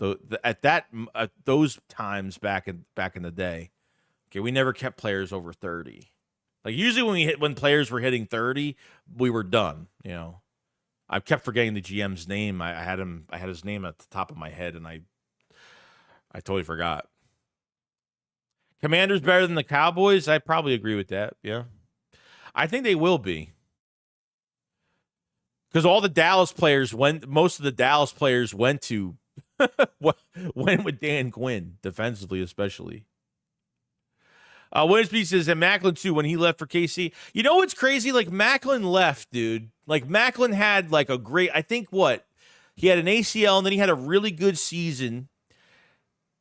times back in the day. Okay, we never kept players over 30. Like, usually when players were hitting 30, we were done, you know. I kept forgetting the GM's name. I had his name at the top of my head, and I totally forgot. Commanders better than the Cowboys? I probably agree with that. Yeah, I think they will be, because most of the Dallas players went to went with Dan Quinn defensively, especially. Williams says, and Macklin too, when he left for KC. You know what's crazy? Like, Macklin left, dude. Like, Macklin had like a great, I think he had an ACL and then he had a really good season.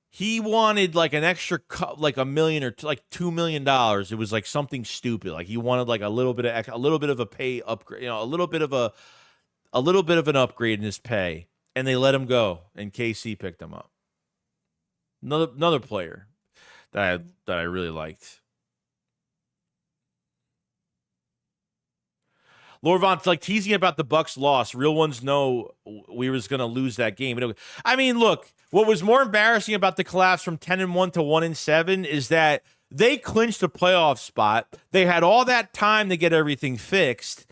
He wanted like an extra like $1 million or like $2 million. It was like something stupid. Like, he wanted like a little bit of a pay upgrade, a little bit of an upgrade in his pay, and they let him go, and KC picked him up. Another player that I really liked. Lord Von's like teasing about the Bucs loss. Real ones know we was going to lose that game. I mean, look, what was more embarrassing about the collapse from 10-1 to 1-7 is that they clinched a playoff spot. They had all that time to get everything fixed.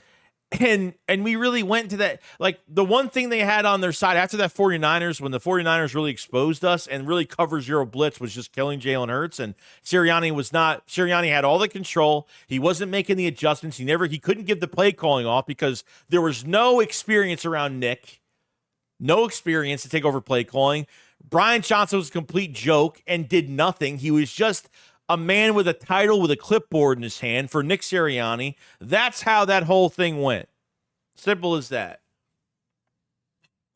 And we really went to that. Like, the one thing they had on their side after that 49ers, when the 49ers really exposed us and really cover zero blitz, was just killing Jalen Hurts. And Sirianni had all the control. He wasn't making the adjustments. He couldn't give the play calling off because there was no experience around Nick. No experience to take over play calling. Brian Johnson was a complete joke and did nothing. He was just a man with a title with a clipboard in his hand for Nick Sirianni. That's how that whole thing went. Simple as that.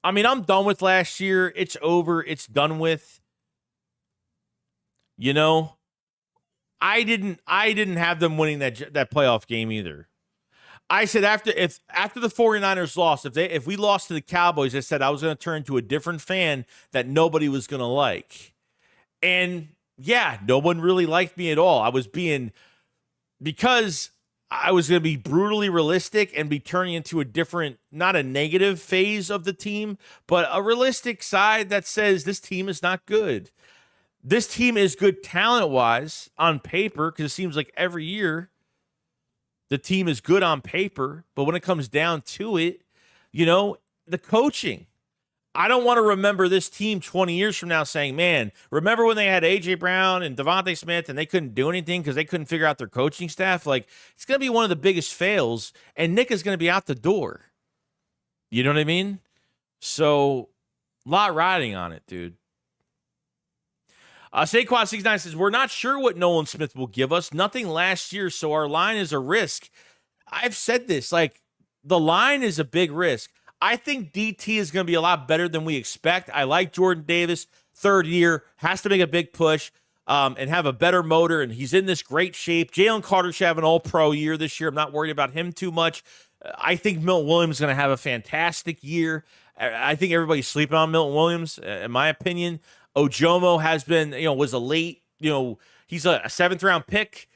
I mean, I'm done with last year. It's over. It's done with. You know, I didn't have them winning that playoff game either. I said after the 49ers lost, if we lost to the Cowboys, I said I was going to turn into a different fan that nobody was going to like. And yeah, no one really liked me at all. Because I was going to be brutally realistic and be turning into a different, not a negative phase of the team, but a realistic side that says this team is not good. This team is good talent-wise on paper, because it seems like every year the team is good on paper, but when it comes down to it, the coaching. I don't want to remember this team 20 years from now saying, man, remember when they had A.J. Brown and Devontae Smith and they couldn't do anything because they couldn't figure out their coaching staff? Like, it's going to be one of the biggest fails, and Nick is going to be out the door. You know what I mean? So, a lot riding on it, dude. Saquon69 says, we're not sure what Nolan Smith will give us. Nothing last year, so our line is a risk. I've said this, like, the line is a big risk. I think DT is going to be a lot better than we expect. I like Jordan Davis, third year, has to make a big push and have a better motor, and he's in this great shape. Jalen Carter should have an all-pro year this year. I'm not worried about him too much. I think Milton Williams is going to have a fantastic year. I think everybody's sleeping on Milton Williams, in my opinion. Ojomo has been, was a late, he's a seventh-round pick.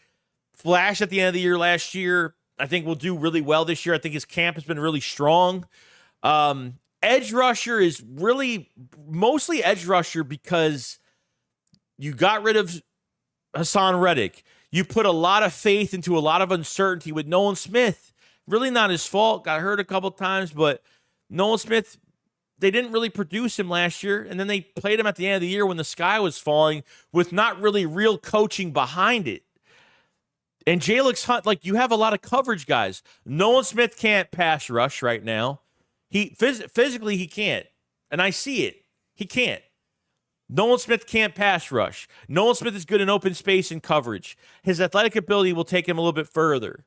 Flash at the end of the year last year. I think will do really well this year. I think his camp has been really strong. Edge rusher is really mostly edge rusher because you got rid of Hassan Reddick. You put a lot of faith into a lot of uncertainty with Nolan Smith. Really not his fault. Got hurt a couple times, but Nolan Smith, they didn't really produce him last year, and then they played him at the end of the year when the sky was falling with not really real coaching behind it. And Jalix Hunt, like, you have a lot of coverage guys. Nolan Smith can't pass rush right now. He physically he can't, and I see it. He can't. Nolan Smith can't pass rush. Nolan Smith is good in open space and coverage. His athletic ability will take him a little bit further.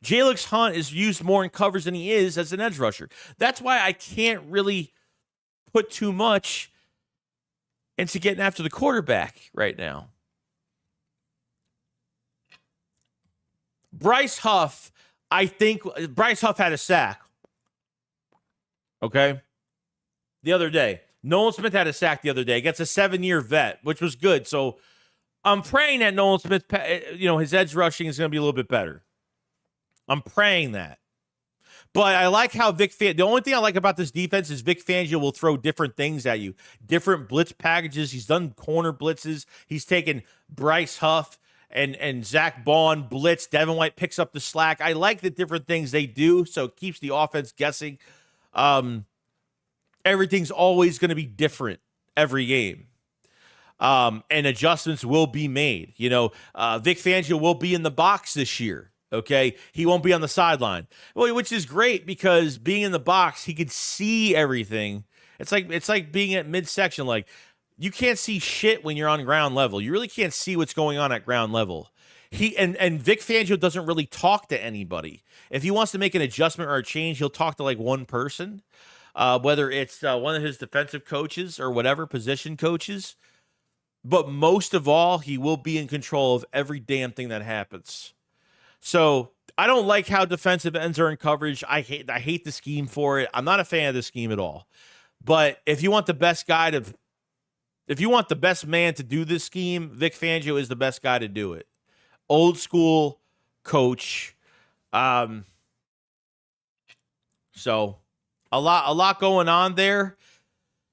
Jalix Hunt is used more in coverage than he is as an edge rusher. That's why I can't really put too much into getting after the quarterback right now. Bryce Huff, I think Bryce Huff had a sack. Okay? The other day. Nolan Smith had a sack the other day. Gets a 7-year vet, which was good. So I'm praying that Nolan Smith, his edge rushing is going to be a little bit better. I'm praying that. But I like how the only thing I like about this defense is Vic Fangio will throw different things at you. Different blitz packages. He's done corner blitzes. He's taken Bryce Huff and Zach Bond blitz. Devin White picks up the slack. I like the different things they do, so it keeps the offense guessing. Everything's always going to be different every game. And adjustments will be made. Vic Fangio will be in the box this year. Okay, he won't be on the sideline, which is great because being in the box, he could see everything. It's like being at midsection. Like, you can't see shit when you're on ground level. You really can't see what's going on at ground level. And Vic Fangio doesn't really talk to anybody. If he wants to make an adjustment or a change, he'll talk to like one person, whether it's one of his defensive coaches or whatever position coaches. But most of all, he will be in control of every damn thing that happens. So I don't like how defensive ends are in coverage. I hate the scheme for it. I'm not a fan of the scheme at all. But if you want the best man to do this scheme, Vic Fangio is the best guy to do it. Old school coach. So a lot going on there.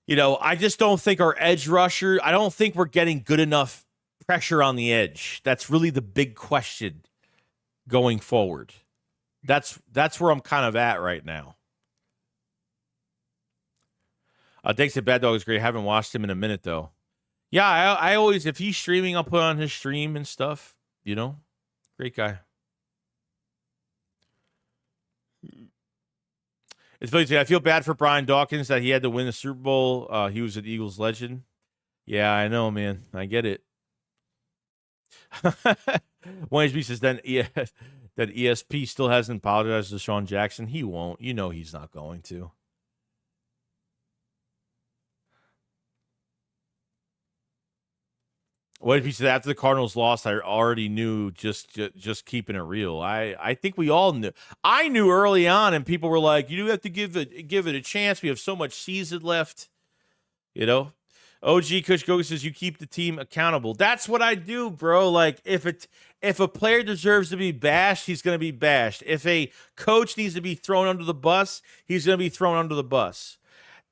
I just don't think our edge rusher, I don't think we're getting good enough pressure on the edge. That's really the big question going forward. That's where I'm kind of at right now. Thanks to Bad Dog is great. I haven't watched him in a minute though. Yeah, I always, if he's streaming, I'll put on his stream and stuff. Great guy. It's funny. I feel bad for Brian Dawkins that he had to win the Super Bowl. He was an Eagles legend. Yeah, I know, man. I get it. One HB says that ESP still hasn't apologized to Sean Jackson. He won't. He's not going to. What if he said after the Cardinals lost, I already knew just keeping it real. I think we all knew. I knew early on, and people were like, you have to give it a chance. We have so much season left. OG Kush Goga says you keep the team accountable. That's what I do, bro. Like, if a player deserves to be bashed, he's going to be bashed. If a coach needs to be thrown under the bus, he's going to be thrown under the bus.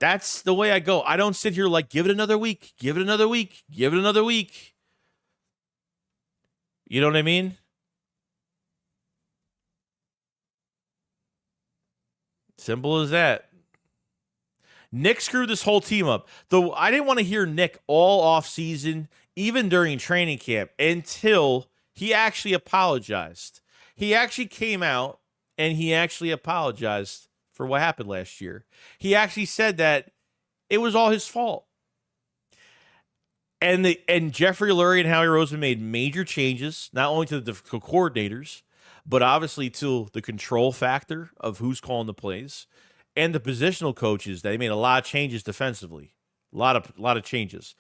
That's the way I go. I don't sit here like, give it another week, give it another week, give it another week. You know what I mean? Simple as that. Nick screwed this whole team up. Though I didn't want to hear Nick all off season, even during training camp, until he actually apologized. He actually came out and he actually apologized for what happened last year. He actually said that it was all his fault. And Jeffrey Lurie and Howie Roseman made major changes, not only to the coordinators, but obviously to the control factor of who's calling the plays, and the positional coaches. They made a lot of changes defensively, a lot of changes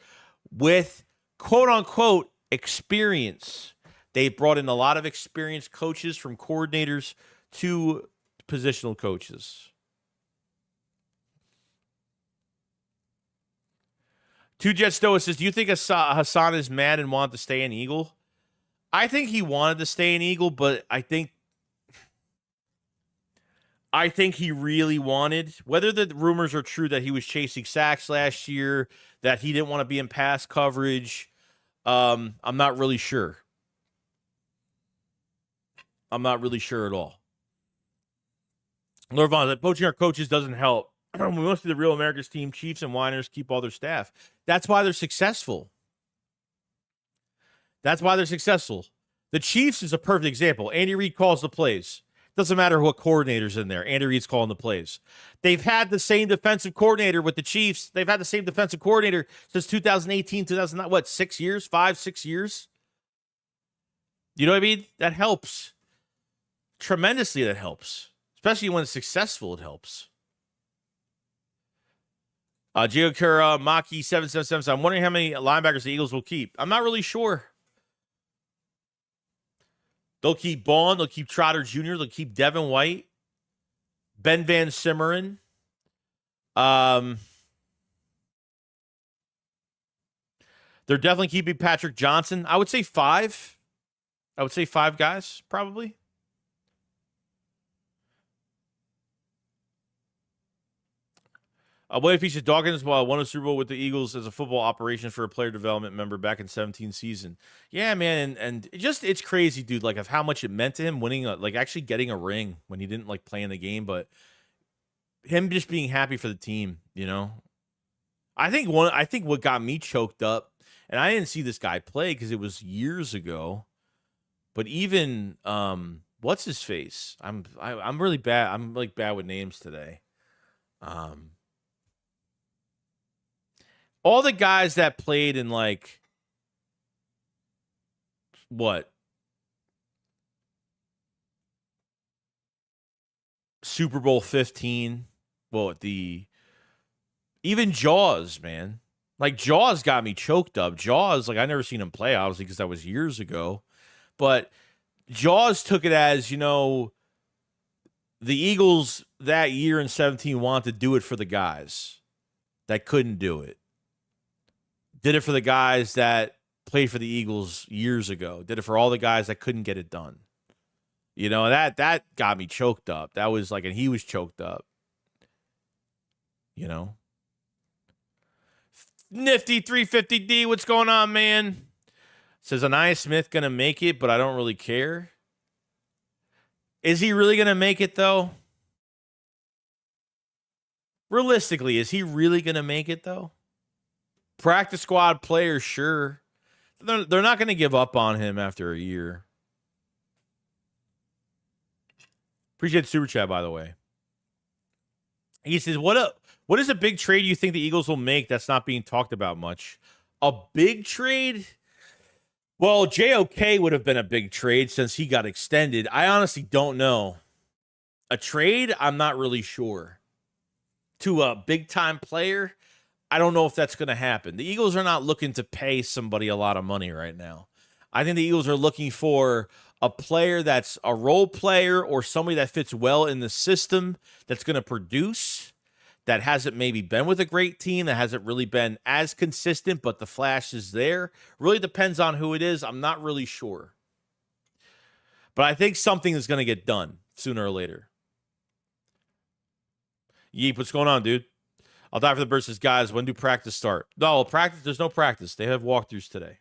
with quote unquote experience. They brought in a lot of experienced coaches, from coordinators to positional coaches. Two Jet Stoa says, do you think Hassan is mad and wanted to stay an Eagle? I think he wanted to stay an Eagle, but I think he really wanted, whether the rumors are true that he was chasing sacks last year, that he didn't want to be in pass coverage. I'm not really sure. I'm not really sure at all. Lord Vaughn, that poaching our coaches doesn't help. Most of the real America's team, Chiefs and Winers, keep all their staff. That's why they're successful. The Chiefs is a perfect example. Andy Reid calls the plays. Doesn't matter what coordinator's in there. Andy Reid's calling the plays. They've had the same defensive coordinator with the Chiefs. They've had the same defensive coordinator since 2018, 2009. What, 6 years? 5, 6 years? You know what I mean? That helps. Tremendously, that helps. Especially when it's successful, it helps. Giokura Maki 777. I'm wondering how many linebackers the Eagles will keep. I'm not really sure. They'll keep Bond. They'll keep Trotter Jr. They'll keep Devin White. Ben Van Simmeren. They're definitely keeping Patrick Johnson. I would say 5. I would say 5 guys, probably. What if he should Dawkins won a Super Bowl with the Eagles as a football operation for a player development member back in 17 season? Yeah, man, and it's crazy, dude. Like, of how much it meant to him winning, actually getting a ring when he didn't play in the game, but him just being happy for the team. You know, I think what got me choked up, and I didn't see this guy play because it was years ago, but even what's his face? I'm really bad. I'm bad with names today. All the guys that played in Super Bowl 15. Well, even Jaws, man. Jaws got me choked up. Jaws, I never seen him play, obviously, because that was years ago. But Jaws took it as, the Eagles that year in 17 wanted to do it for the guys that couldn't do it. Did it for the guys that played for the Eagles years ago. Did it for all the guys that couldn't get it done. That got me choked up. That was and he was choked up. Nifty 350D, what's going on, man? Says Anaya Smith gonna make it, but I don't really care. Is he really gonna make it though? Realistically, is he really gonna make it though? Practice squad player, sure. They're not going to give up on him after a year. Appreciate the super chat, by the way. He says, what is a big trade you think the Eagles will make that's not being talked about much? A big trade? Well, JOK would have been a big trade since he got extended. I honestly don't know. A trade? I'm not really sure. To a big-time player? I don't know if that's going to happen. The Eagles are not looking to pay somebody a lot of money right now. I think the Eagles are looking for a player that's a role player or somebody that fits well in the system, that's going to produce, that hasn't maybe been with a great team, that hasn't really been as consistent, but the flash is there. Really depends on who it is. I'm not really sure. But I think something is going to get done sooner or later. Yeep, what's going on, dude? I'll die for the versus guys. When do practice start? No, practice. There's no practice. They have walkthroughs today.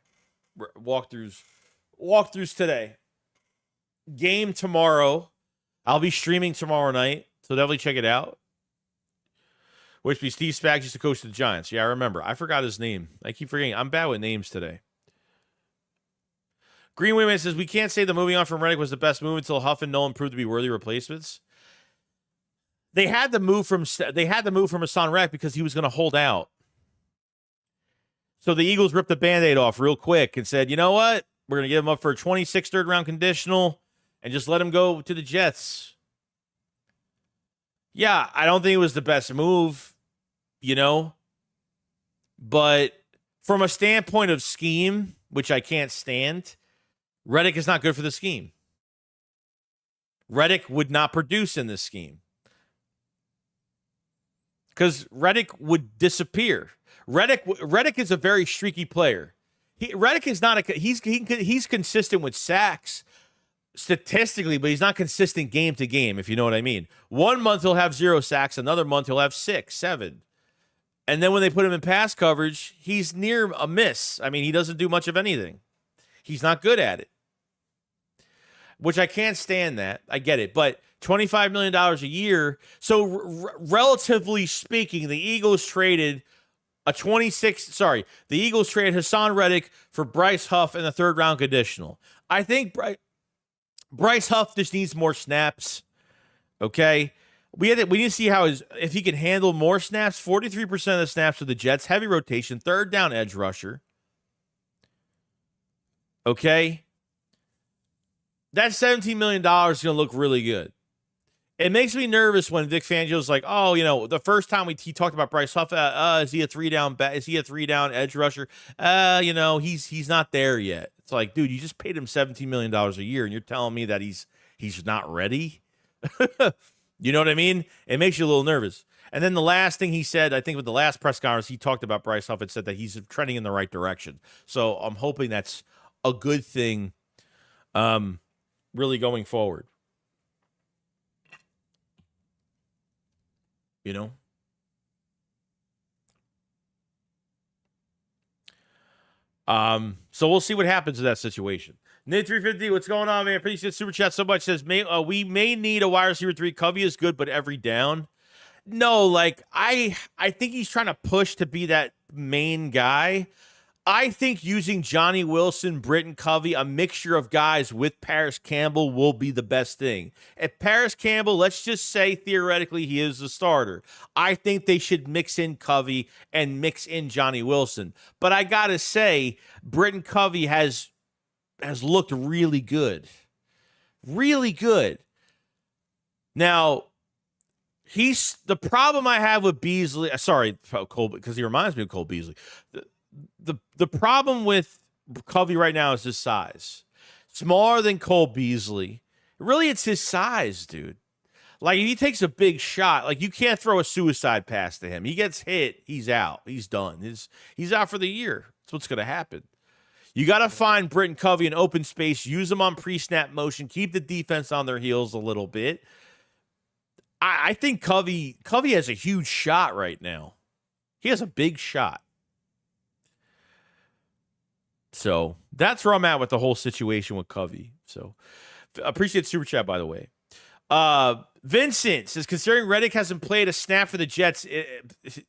Walkthroughs today. Game tomorrow. I'll be streaming tomorrow night, so definitely check it out. Which means Steve Spags used to coach the Giants. Yeah, I remember. I forgot his name. I keep forgetting. I'm bad with names today. Green Wingman says, we can't say the moving on from Reddick was the best move until Huff and Nolan proved to be worthy replacements. They had the move from Hassan Reddick because he was going to hold out. So the Eagles ripped the Band-Aid off real quick and said, you know what? We're going to give him up for a 26th third-round conditional and just let him go to the Jets. Yeah, I don't think it was the best move, but from a standpoint of scheme, which I can't stand, Reddick is not good for the scheme. Reddick would not produce in this scheme because Reddick would disappear. Reddick is a very streaky player. Reddick is not he's consistent with sacks statistically, but he's not consistent game to game, if you know what I mean. 1 month he'll have 0 sacks, another month he'll have 6, 7. And then when they put him in pass coverage, he's near a miss. I mean, he doesn't do much of anything. He's not good at it. Which I can't stand that. I get it. But $25 million a year. So relatively speaking, the Eagles traded the Eagles traded Hassan Reddick for Bryce Huff in the third round conditional. I think Bryce Huff just needs more snaps. Okay. We need to see if he can handle more snaps. 43% of the snaps with the Jets, heavy rotation, third down edge rusher. Okay. That $17 million is going to look really good. It makes me nervous when Vic Fangio's like, oh, the first time he talked about Bryce Huff, is he a 3-down is he a 3-down edge rusher? He's not there yet. It's like, dude, you just paid him $17 million a year, and you're telling me that he's not ready? You know what I mean? It makes you a little nervous. And then the last thing he said, I think with the last press conference, he talked about Bryce Huff and said that he's trending in the right direction. So I'm hoping that's a good thing really going forward. So we'll see what happens in that situation. Nate 350, what's going on, man? Appreciate the super chat so much. Says we may need a wide receiver 3. Covey is good, but every down. No, I think he's trying to push to be that main guy. I think using Johnny Wilson, Britton Covey, a mixture of guys with Paris Campbell will be the best thing. If Paris Campbell, let's just say theoretically he is the starter, I think they should mix in Covey and mix in Johnny Wilson. But I got to say, Britton Covey has looked really good. Really good. Now, he's the problem I have with Beasley. Sorry, Cole, because he reminds me of Cole Beasley. The problem with Covey right now is his size. Smaller than Cole Beasley. Really, it's his size, dude. If he takes a big shot, you can't throw a suicide pass to him. He gets hit, he's out. He's done. He's out for the year. That's what's going to happen. You got to find Britton Covey in open space, use them on pre-snap motion, keep the defense on their heels a little bit. I think Covey has a huge shot right now. He has a big shot. So that's where I'm at with the whole situation with Covey. So appreciate the super chat, by the way. Vincent says, considering Reddick hasn't played a snap for the Jets,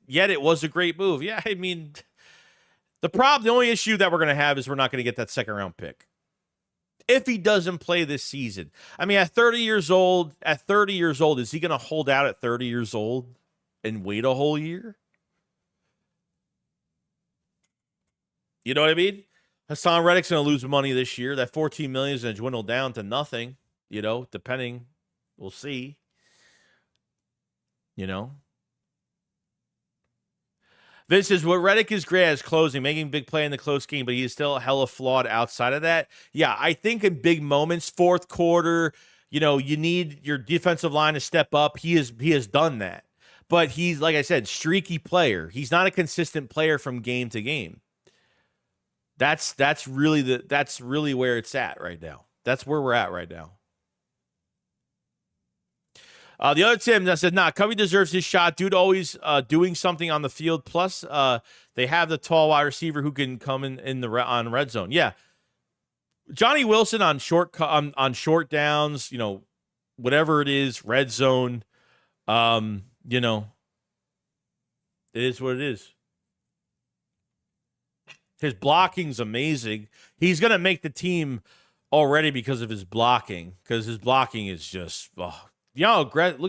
yet it was a great move. Yeah, I mean, the only issue that we're going to have is we're not going to get that second round pick. If he doesn't play this season. I mean, at 30 years old, is he going to hold out at 30 years old and wait a whole year? You know what I mean? Hassan Reddick's going to lose money this year. That $14 million is going to dwindle down to nothing, depending. We'll see. This is what Reddick is great as closing, making big play in the close game, but he is still hella flawed outside of that. Yeah, I think in big moments, fourth quarter, you need your defensive line to step up. He has done that. But he's, like I said, streaky player. He's not a consistent player from game to game. That's really where it's at right now. That's where we're at right now. The other Tim that said, Covey deserves his shot. Dude always doing something on the field. Plus, they have the tall wide receiver who can come on red zone. Yeah. Johnny Wilson on short downs, whatever it is, red zone, It is what it is. His blocking's amazing. He's going to make the team already because of his blocking, because his blocking is just, look,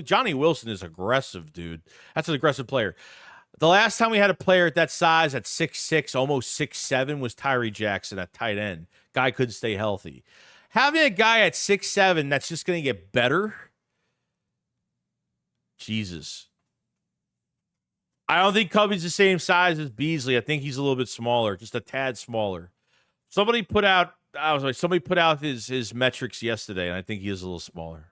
Johnny Wilson is aggressive, dude. That's an aggressive player. The last time we had a player at that size at 6'6", almost 6'7", was Tyree Jackson at tight end. Guy couldn't stay healthy. Having a guy at 6'7" that's just going to get better, Jesus. I don't think Covey's the same size as Beasley. I think he's a little bit smaller, just a tad smaller. Somebody put out his metrics yesterday, and I think he is a little smaller.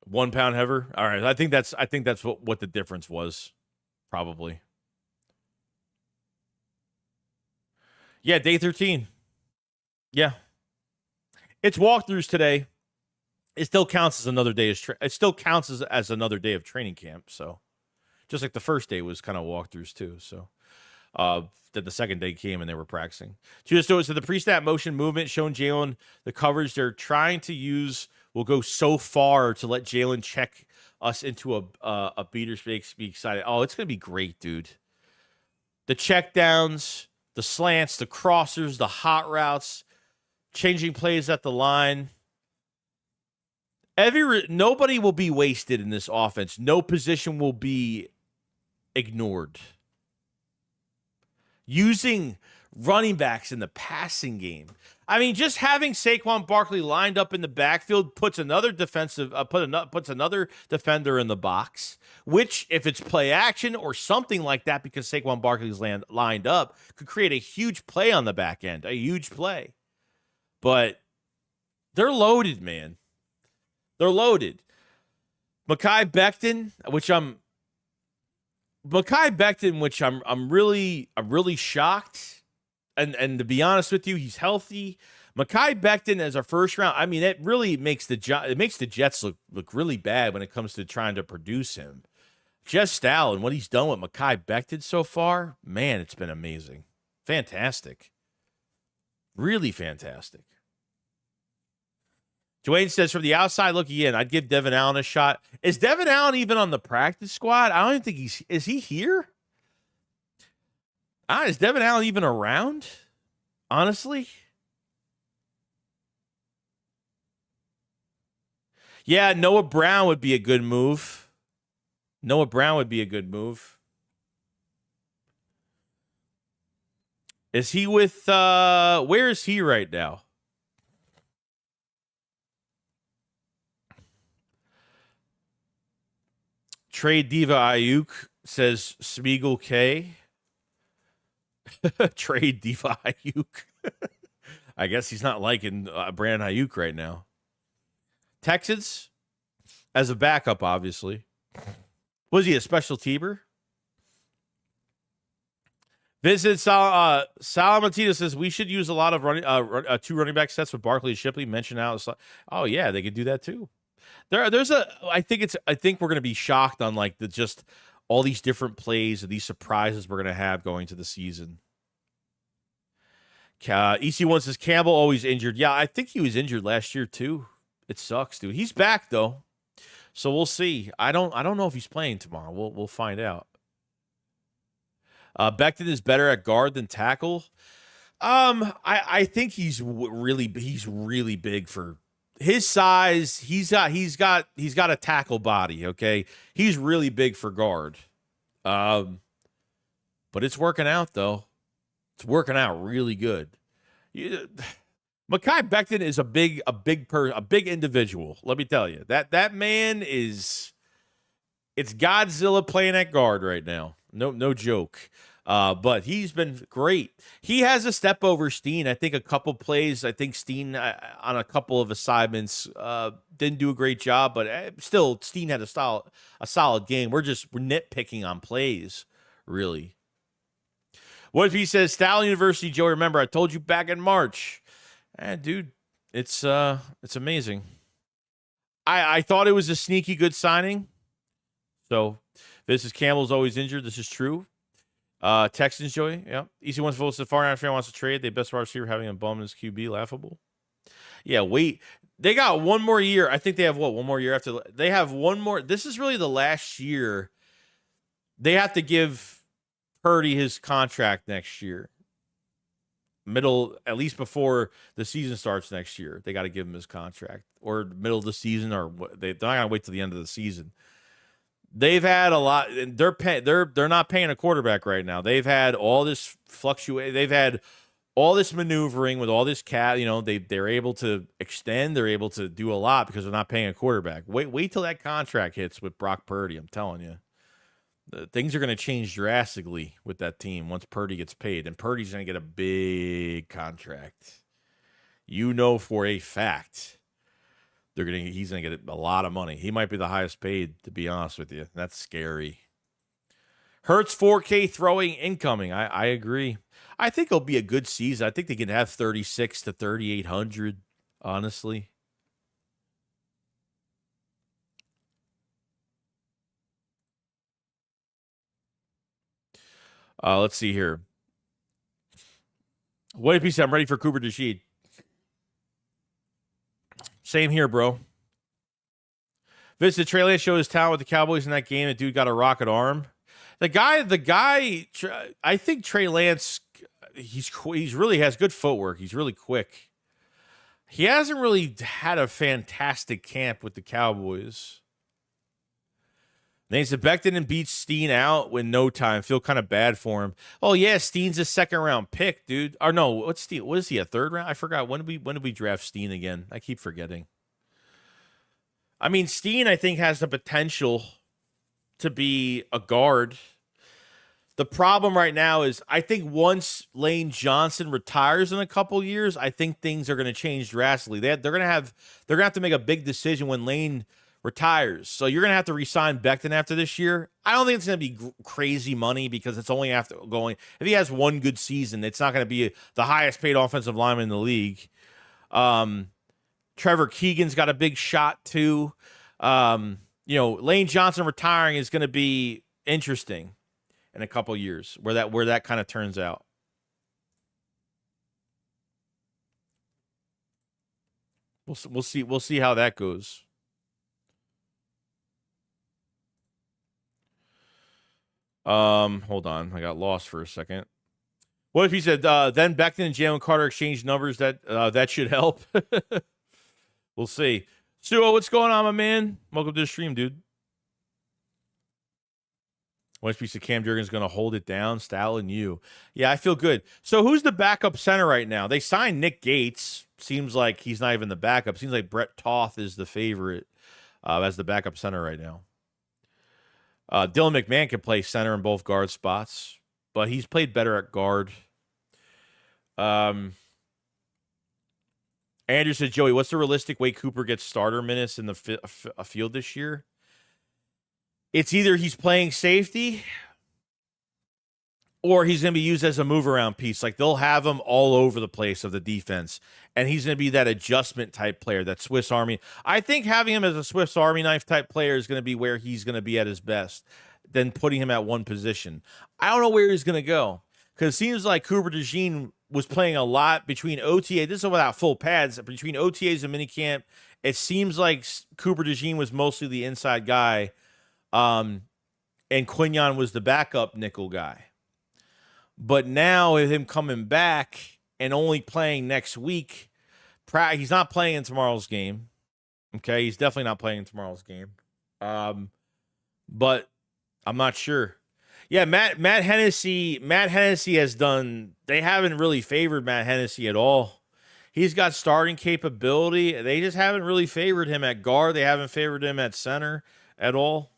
One pound heavier. All right. I think that's what the difference was, probably. Yeah, day 13. Yeah. It's walkthroughs today. It still counts as another day. It still counts as another day of training camp. So, just like the first day was kind of walkthroughs too. So, then the second day came and they were practicing. So the pre-snap motion movement showing Jalen the coverage they're trying to use will go so far to let Jalen check us into a beater space. Be excited. Oh, it's gonna be great, dude. The check downs, the slants, the crossers, the hot routes, changing plays at the line. Nobody will be wasted in this offense. No position will be ignored. Using running backs in the passing game. I mean, just having Saquon Barkley lined up in the backfield puts another puts another defender in the box, which, if it's play action or something like that, because Saquon Barkley's lined up, could create a huge play on the back end, a huge play. But they're loaded, man. They're loaded. Mekhi Becton, which I'm really shocked. And to be honest with you, he's healthy. Mekhi Becton as a first round, I mean, it really makes the Jets look really bad when it comes to trying to produce him. Jeff Stahl and what he's done with Mekhi Becton so far, man, it's been amazing. Fantastic. Really fantastic. Dwayne says, from the outside looking in, I'd give Devin Allen a shot. Is Devin Allen even on the practice squad? I don't even think is he here? Is Devin Allen even around? Honestly? Yeah, Noah Brown would be a good move. Is he with, where is he right now? Trade Diva Ayuk says Smeagol K. Trade Diva Ayuk. I guess he's not liking Brandon Ayuk right now. Texans as a backup, obviously. Was he a special teamer? Visit Salamatita says we should use a lot of two running back sets with Barkley and Shipley. Mention out. Oh yeah, they could do that too. I think we're gonna be shocked on like just all these different plays and these surprises we're gonna have going to the season. EC1 says Campbell always injured. Yeah, I think he was injured last year too. It sucks, dude. He's back though, so we'll see. I don't know if he's playing tomorrow. We'll find out. Becton is better at guard than tackle. I think he's really big for his size. He's got a tackle body. Okay, he's really big for guard. But it's working out though. It's working out really good. Mekhi Becton is a big individual. Let me tell you that man is. It's Godzilla playing at guard right now. No joke. But he's been great. He has a step over Steen. I think a couple plays. I think Steen on a couple of assignments didn't do a great job, but still Steen had a solid game. We're nitpicking on plays, really. What if he says Style University, Joe? Remember, I told you back in March. Dude, it's amazing. I thought it was a sneaky good signing. So this is Campbell's always injured. This is true. Texans, Joey. Yeah. Easy ones votes. The far fan wants to trade. They best wide receiver having a bum as QB. Laughable. Yeah, wait. They got one more year. I think they have one more year after. They have one more. This is really the last year. They have to give Purdy his contract next year. At least before the season starts next year. They got to give him his contract, or middle of the season, or they're not going to wait till the end of the season. They've had a lot. They're not paying a quarterback right now. They've had all this fluctuate. They've had all this maneuvering with all this cap. They're able to extend. They're able to do a lot because they're not paying a quarterback. Wait till that contract hits with Brock Purdy. I'm telling you, things are going to change drastically with that team once Purdy gets paid, and Purdy's going to get a big contract. For a fact. He's gonna get a lot of money. He might be the highest paid, to be honest with you. That's scary. Hurts 4K throwing incoming. I agree. I think it'll be a good season. I think they can have 36 to 3,800, honestly. Let's see here. What if he said, I'm ready for Cooper DeSheed? Same here, bro. Visit Trey Lance showed his talent with the Cowboys in that game. The dude got a rocket arm. The guy. I think Trey Lance. He's really has good footwork. He's really quick. He hasn't really had a fantastic camp with the Cowboys. They Becton and beat Steen out with no time. Feel kind of bad for him. Oh yeah, Steen's a second round pick, dude. Or no, what's Steen? What is he? A third round? I forgot. When did we draft Steen again? I keep forgetting. I mean, Steen, I think, has the potential to be a guard. The problem right now is I think once Lane Johnson retires in a couple years, I think things are going to change drastically. They're going to have to make a big decision when Lane retires. So you're going to have to re-sign Becton after this year. I don't think it's going to be crazy money because it's only after going. If he has one good season, it's not going to be the highest paid offensive lineman in the league. Trevor Keegan's got a big shot too. Lane Johnson retiring is going to be interesting in a couple years where that kind of turns out. We'll see how that goes. Hold on. I got lost for a second. What if he said, then Becton and Jalen Carter exchanged numbers? That should help. We'll see. Suo, what's going on, my man? Welcome to the stream, dude. One piece of Cam Jurgens going to hold it down. Style and you. Yeah, I feel good. So who's the backup center right now? They signed Nick Gates. Seems like he's not even the backup. Seems like Brett Toth is the favorite as the backup center right now. Dylan McMahon can play center in both guard spots, but he's played better at guard. Andrew said, Joey, what's the realistic way Cooper gets starter minutes in the field this year? It's either he's playing safety or he's going to be used as a move-around piece. Like, they'll have him all over the place of the defense, and he's going to be that adjustment type player, that Swiss Army. I think having him as a Swiss Army knife type player is going to be where he's going to be at his best than putting him at one position. I don't know where he's going to go because it seems like Cooper DeJean was playing a lot between OTA. This is without full pads. Between OTAs and minicamp, it seems like Cooper DeJean was mostly the inside guy, and Quinyon was the backup nickel guy. But now with him coming back and only playing next week, he's not playing in tomorrow's game. Okay, he's definitely not playing in tomorrow's game. But I'm not sure. Yeah, Matt Hennessy has done. They haven't really favored Matt Hennessy at all. He's got starting capability. They just haven't really favored him at guard. They haven't favored him at center at all.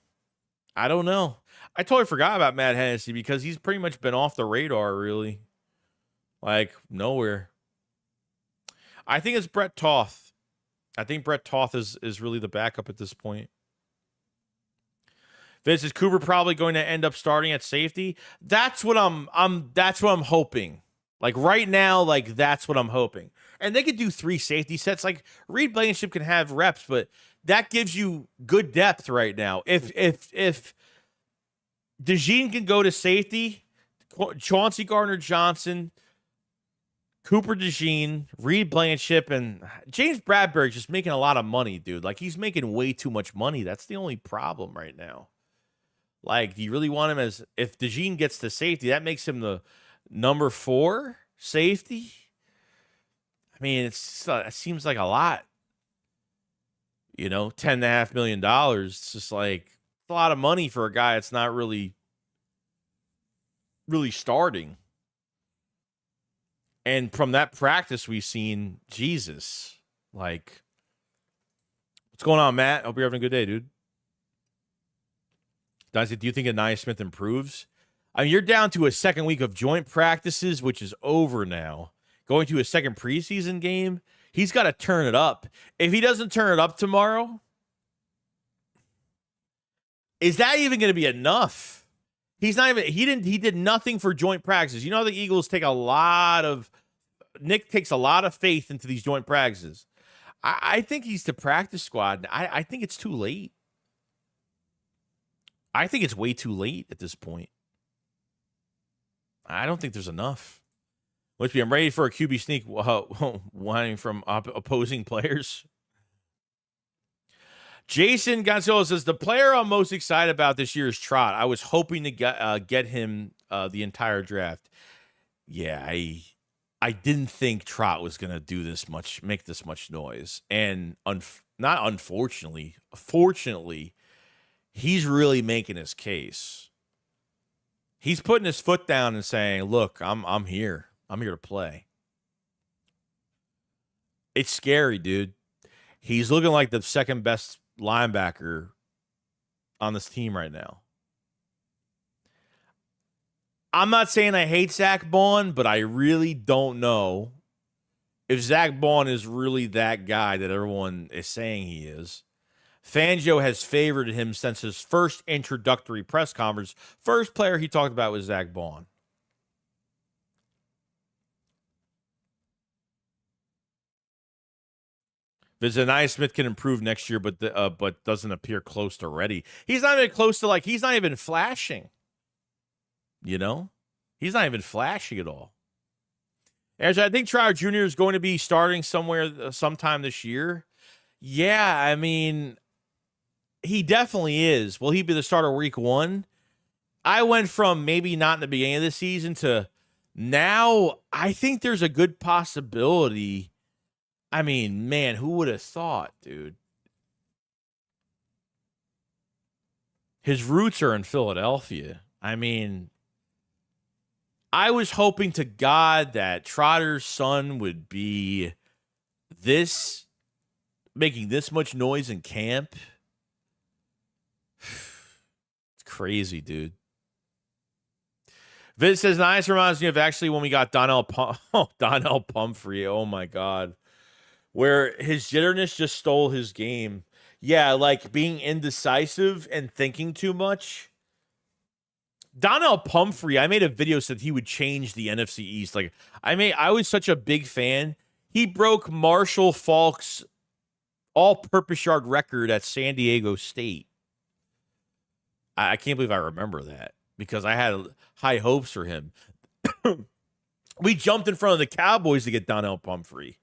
I don't know. I totally forgot about Matt Hennessy because he's pretty much been off the radar, really. Like, nowhere. I think it's Brett Toth. I think Brett Toth is really the backup at this point. Vince, is Cooper probably going to end up starting at safety? That's what I'm hoping. Like, right now, like, that's what I'm hoping. And they could do 3 safety sets. Like, Reed Blankenship can have reps, but that gives you good depth right now. If DeJean can go to safety, Chauncey Gardner-Johnson, Cooper DeJean, Reed Blanchip, and James Bradberry just making a lot of money, dude. Like, he's making way too much money. That's the only problem right now. Like, do you really want him as, if DeJean gets to safety, that makes him the number 4 safety? I mean, it seems like a lot. You know, $10.5 million. It's just like a lot of money for a guy that's not really starting. And from that practice we've seen, Jesus, like, what's going on, Matt? Hope you're having a good day, dude. Dynasty, do you think Anaya Smith improves? I mean, you're down to a second week of joint practices, which is over now. Going to a second preseason game, he's got to turn it up. If he doesn't turn it up tomorrow, is that even going to be enough? He's not even, he did nothing for joint practices. You know, the Eagles take Nick takes a lot of faith into these joint practices. I think he's the practice squad. I think it's too late. I think it's way too late at this point. I don't think there's enough. I'm ready for a QB sneak whining from opposing players. Jason Gonzalez says, the player I'm most excited about this year is Trot. I was hoping to get him the entire draft. Yeah, I didn't think Trot was going to make this much noise. And not unfortunately, fortunately, he's really making his case. He's putting his foot down and saying, look, I'm here. I'm here to play. It's scary, dude. He's looking like the second best linebacker on this team right now. I'm not saying I hate Zach Baun, but I really don't know if Zach Baun is really that guy that everyone is saying he is. Fangio has favored him since his first introductory press conference. First player he talked about was Zach Baun. Anaya Smith can improve next year, but doesn't appear close to ready. He's not even close to, like, he's not even flashing. You know? He's not even flashing at all. As I think Trout Jr. is going to be starting sometime this year. Yeah, I mean, he definitely is. Will he be the starter week 1? I went from maybe not in the beginning of the season to now I think there's a good possibility. I mean, man, who would have thought, dude? His roots are in Philadelphia. I mean, I was hoping to God that Trotter's son would be making this much noise in camp. It's crazy, dude. Vince says, nice reminds me of actually when we got Donnell Pumphrey. Oh, my God. Where his jitterness just stole his game. Yeah, like being indecisive and thinking too much. Donnell Pumphrey, I made a video said he would change the NFC East. Like, I was such a big fan. He broke Marshall Faulk's all-purpose yard record at San Diego State. I can't believe I remember that because I had high hopes for him. We jumped in front of the Cowboys to get Donnell Pumphrey.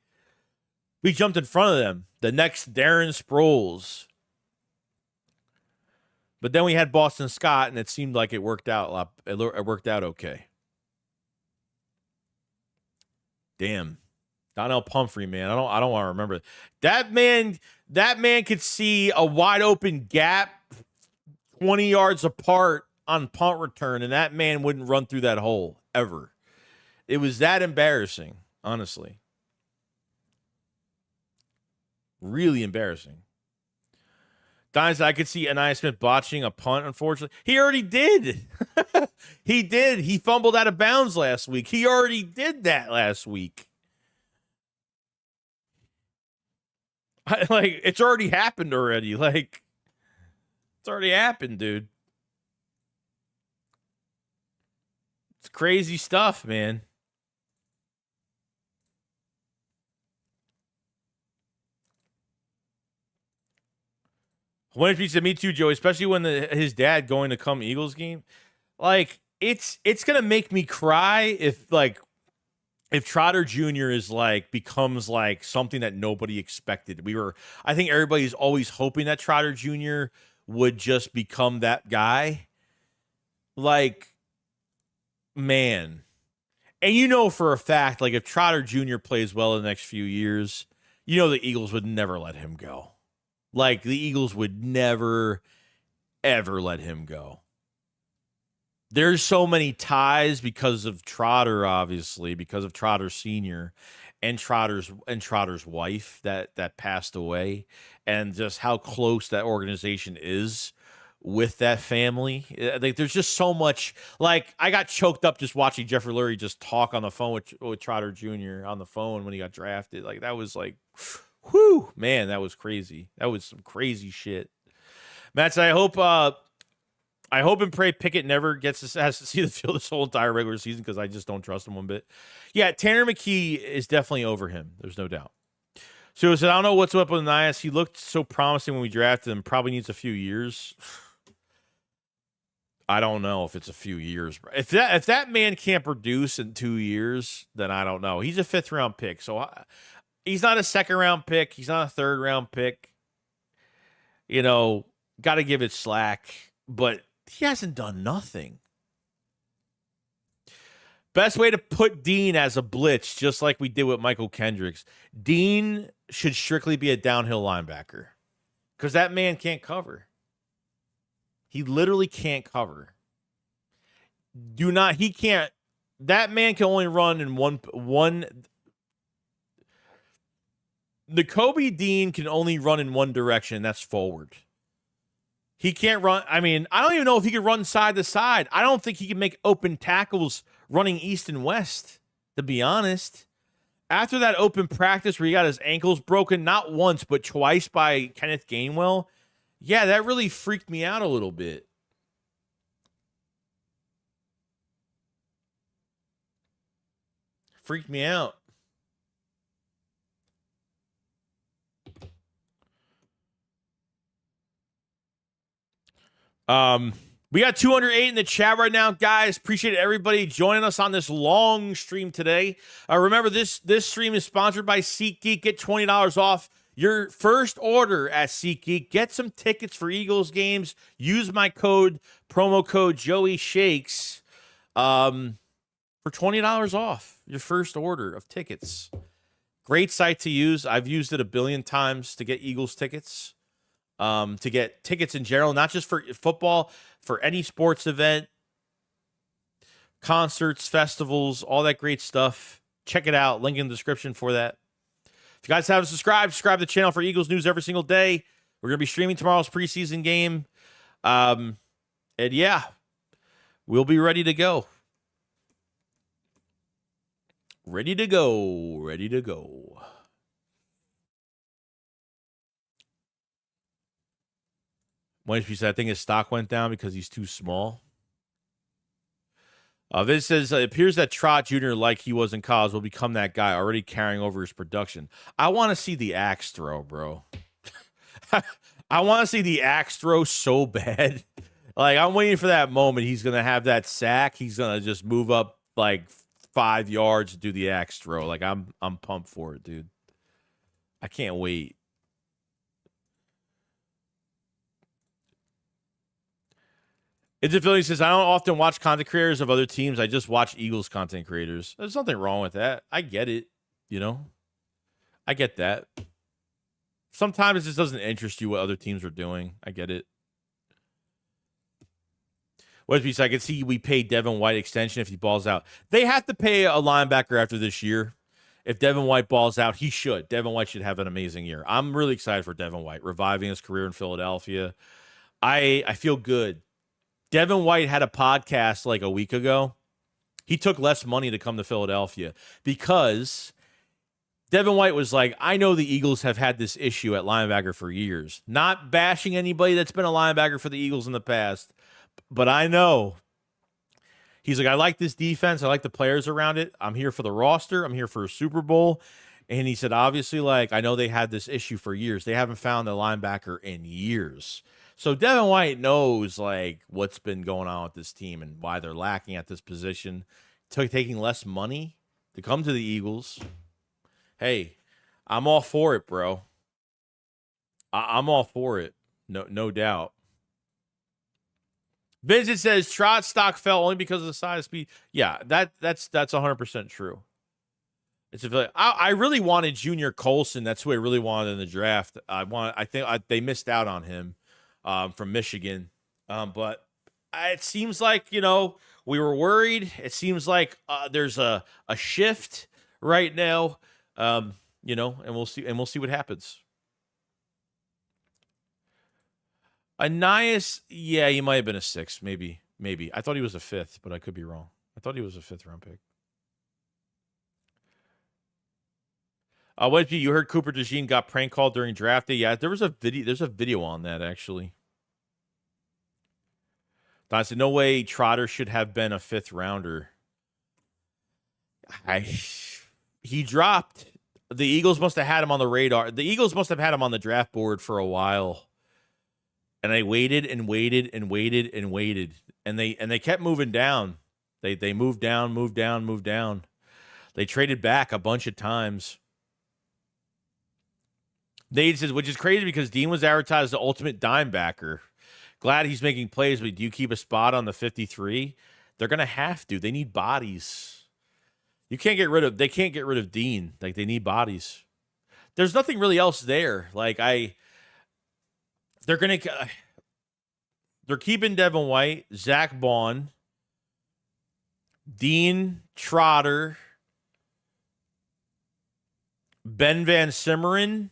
We jumped in front of them. The next Darren Sproles. But then we had Boston Scott, and it seemed like it worked out a lot. It worked out okay. Damn. Donnell Pumphrey, man. I don't want to remember. That man could see a wide open gap 20 yards apart on punt return, and that man wouldn't run through that hole ever. It was that embarrassing, honestly. Really embarrassing. Dynasty, I could see Anaya Smith botching a punt, unfortunately. He already did. He did. He fumbled out of bounds last week. He already did that last week. It's already happened already. Like, it's already happened, dude. It's crazy stuff, man. When he said, me too, Joey, especially when his dad going to come Eagles game. Like, it's gonna make me cry if Trotter Jr. is becomes something that nobody expected. I think everybody's always hoping that Trotter Jr. would just become that guy. Man. And for a fact, if Trotter Jr. plays well in the next few years, the Eagles would never let him go. The Eagles would never, ever let him go. There's so many ties because of Trotter, obviously, because of Trotter Sr. and Trotter's wife that passed away, and just how close that organization is with that family. There's just so much. I got choked up just watching Jeffrey Lurie just talk on the phone with Trotter Jr. on the phone when he got drafted. That was whew, man, that was crazy. That was some crazy shit. Matt said, I hope and pray Pickett never has to see the field this whole entire regular season because I just don't trust him one bit. Yeah, Tanner McKee is definitely over him. There's no doubt. So he said, I don't know what's up with Nias. He looked so promising when we drafted him. Probably needs a few years. I don't know if it's a few years. If that man can't produce in 2 years, then I don't know. He's a 5th-round pick. So he's not a 2nd-round pick. He's not a 3rd-round pick. Got to give it slack. But he hasn't done nothing. Best way to put Dean as a blitz, just like we did with Michael Kendricks. Dean should strictly be a downhill linebacker because that man can't cover. He literally can't cover. He can't. That man can only run in one. Nakobe Dean can only run in one direction. That's forward. He can't run. I mean, I don't even know if he can run side to side. I don't think he can make open tackles running east and west, to be honest. After that open practice where he got his ankles broken, not once, but twice by Kenneth Gainwell, yeah, that really freaked me out a little bit. Freaked me out. We got 208 in the chat right now, guys. Appreciate everybody joining us on this long stream today. Remember, this stream is sponsored by SeatGeek. Get $20 off your first order at SeatGeek. Get some tickets for Eagles games. Use my promo code Joey Shakes, for $20 off your first order of tickets. Great site to use. I've used it a billion times to get Eagles tickets. To get tickets in general, not just for football, for any sports event, concerts, festivals, all that great stuff. Check it out. Link in the description for that. If you guys haven't subscribed to the channel for Eagles news every single day. We're going to be streaming tomorrow's preseason game. And yeah, we'll be ready to go. Ready to go. He said, I think his stock went down because he's too small. This says, it appears that Trot Jr., like he was in college, will become that guy, already carrying over his production. I want to see the axe throw, bro. I want to see the axe throw so bad. I'm waiting for that moment. He's going to have that sack. He's going to just move up 5 yards to do the axe throw. I'm pumped for it, dude. I can't wait. It's a feeling says, I don't often watch content creators of other teams. I just watch Eagles content creators. There's nothing wrong with that. I get it. I get that. Sometimes it just doesn't interest you what other teams are doing. I get it. I can see we pay Devin White extension if he balls out. They have to pay a linebacker after this year. If Devin White balls out, he should. Devin White should have an amazing year. I'm really excited for Devin White, reviving his career in Philadelphia. I feel good. Devin White had a podcast a week ago. He took less money to come to Philadelphia because Devin White was like, I know the Eagles have had this issue at linebacker for years. Not bashing anybody that's been a linebacker for the Eagles in the past, but I know. He's like, I like this defense. I like the players around it. I'm here for the roster. I'm here for a Super Bowl. And he said, obviously, I know they had this issue for years. They haven't found a linebacker in years. So Devin White knows like what's been going on with this team and why they're lacking at this position, taking less money to come to the Eagles. Hey, I'm all for it, bro. I'm all for it. No doubt. Vincent says Trot stock fell only because of the size speed. Yeah, that's 100% true. It's I really wanted Junior Colson. That's who I really wanted in the draft. I think they missed out on him from Michigan. But it seems like, we were worried. It seems like there's a shift right now. And we'll see what happens. Anias, yeah, he might have been a 6, maybe. I thought he was a 5th, but I could be wrong. I thought he was a 5th round pick. What you heard Cooper DeJean got prank called during draft day? Yeah, there's a video on that actually. Don said, no way Trotter should have been a 5th rounder. He dropped. The Eagles must have had him on the radar. The Eagles must have had him on the draft board for a while. And they waited and waited and waited and waited. And they kept moving down. They moved down. They traded back a bunch of times. Nate says, which is crazy because Dean was advertised as the ultimate dime backer. Glad he's making plays, but do you keep a spot on the 53? They're gonna have to. They need bodies. They can't get rid of Dean. Like, they need bodies. There's nothing really else there. Like, they're keeping Devin White, Zach Bond, Dean Trotter, Ben Van Simmeren,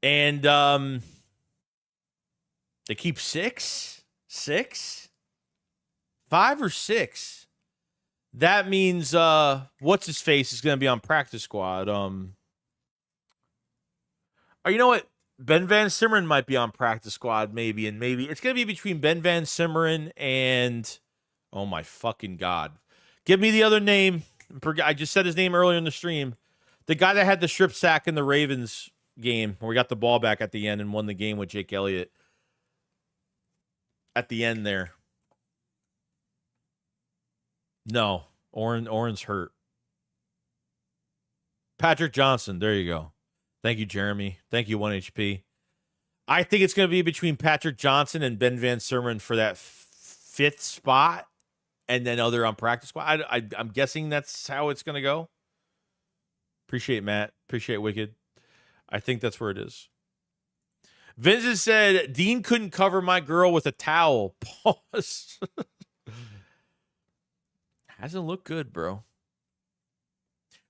and they keep 6, 5 or 6. That means what's his face is going to be on practice squad. Or you know what? Ben Van Simmeren might be on practice squad, maybe it's going to be between Ben Van Simmeren and, oh my fucking God, give me the other name. I just said his name earlier in the stream. The guy that had the strip sack in the Ravens game where we got the ball back at the end and won the game with Jake Elliott at the end there. No, Oren's hurt. Patrick Johnson. There you go. Thank you, Jeremy. Thank you, 1HP. I think it's going to be between Patrick Johnson and Ben Van Simmeren for that 5th spot, and then other on practice squad. I'm guessing that's how it's going to go. Appreciate Matt. Appreciate Wicked. I think that's where it is. Vincent said, Dean couldn't cover my girl with a towel. Pause. Hasn't looked good, bro.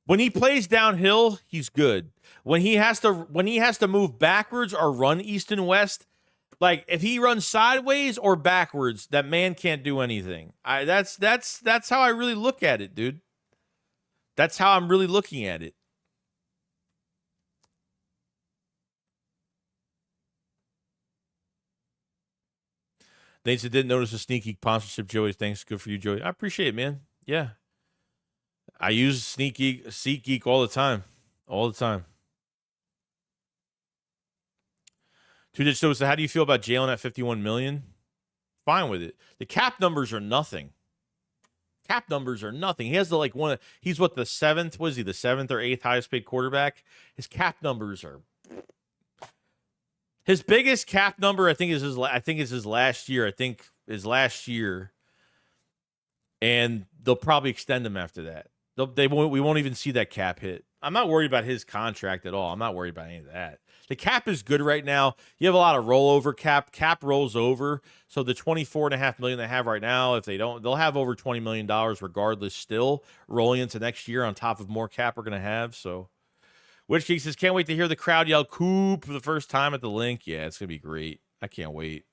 When he plays downhill, he's good. When he has to move backwards or run east and west, like if he runs sideways or backwards, that man can't do anything. That's how I really look at it, dude. That's how I'm really looking at it. They didn't notice a sneaky sponsorship, Joey. Thanks. Good for you, Joey. I appreciate it, man. Yeah. I use SeatGeek all the time. All the time. So how do you feel about Jalen at $51 million? Fine with it. The cap numbers are nothing. He has he's what, the 7th? Was he the 7th or 8th highest paid quarterback? His cap numbers are. His biggest cap number, I think, is his last year. And they'll probably extend him after that. We won't even see that cap hit. I'm not worried about his contract at all. I'm not worried about any of that. The cap is good right now. You have a lot of rollover cap. Cap rolls over. So the $24.5 million they have right now, if they don't, they'll have over $20 million regardless still rolling into next year on top of more cap we're going to have. So Which Geek says, can't wait to hear the crowd yell Coop for the first time at the link. Yeah, it's going to be great. I can't wait.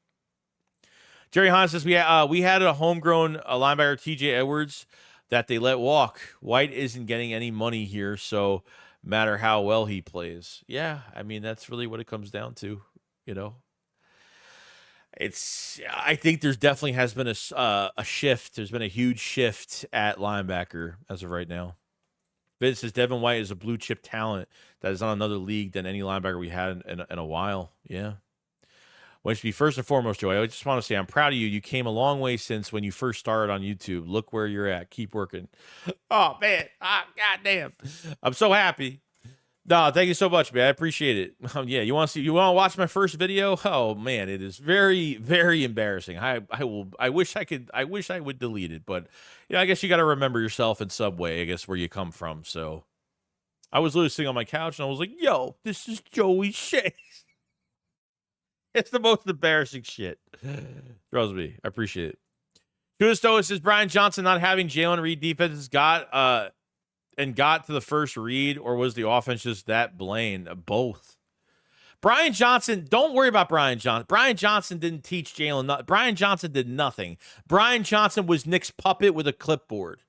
Jerry Hahn says, we had a homegrown linebacker, TJ Edwards, that they let walk. White isn't getting any money here, so matter how well he plays. Yeah, I mean, that's really what it comes down to, you know. I think there's definitely has been a shift. There's been a huge shift at linebacker as of right now. Vince says Devin White is a blue chip talent that is on another league than any linebacker we had in a while. Yeah. Well, it should be first and foremost, Joey. I just want to say I'm proud of you. You came a long way since when you first started on YouTube. Look where you're at. Keep working. Oh man, goddamn! I'm so happy. No, thank you so much, man. I appreciate it. Yeah, you want to watch my first video? Oh man, it is very, very embarrassing. I wish I would delete it, but I guess you got to remember yourself in Subway. I guess where you come from. So I was literally sitting on my couch and I was like, "Yo, this is Joey shit." It's the most embarrassing shit. Trust me. I appreciate it. Kustoa says Brian Johnson not having Jalen Reed defenses got to the first read, or was the offense just that bland? Both. Brian Johnson, don't worry about Brian Johnson. Brian Johnson didn't teach Jalen. Brian Johnson did nothing. Brian Johnson was Nick's puppet with a clipboard.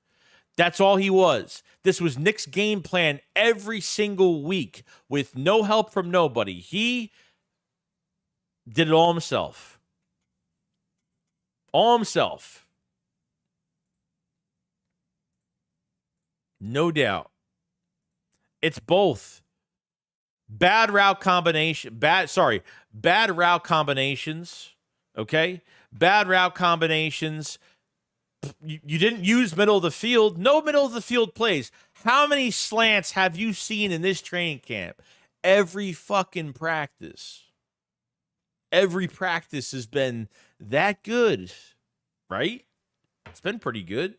That's all he was. This was Nick's game plan every single week with no help from nobody. He did it all himself. All himself. No doubt. It's both. Bad route combinations. Okay? Bad route combinations. You didn't use middle of the field. No middle of the field plays. How many slants have you seen in this training camp? Every fucking practice. Every practice has been that good, right? It's been pretty good.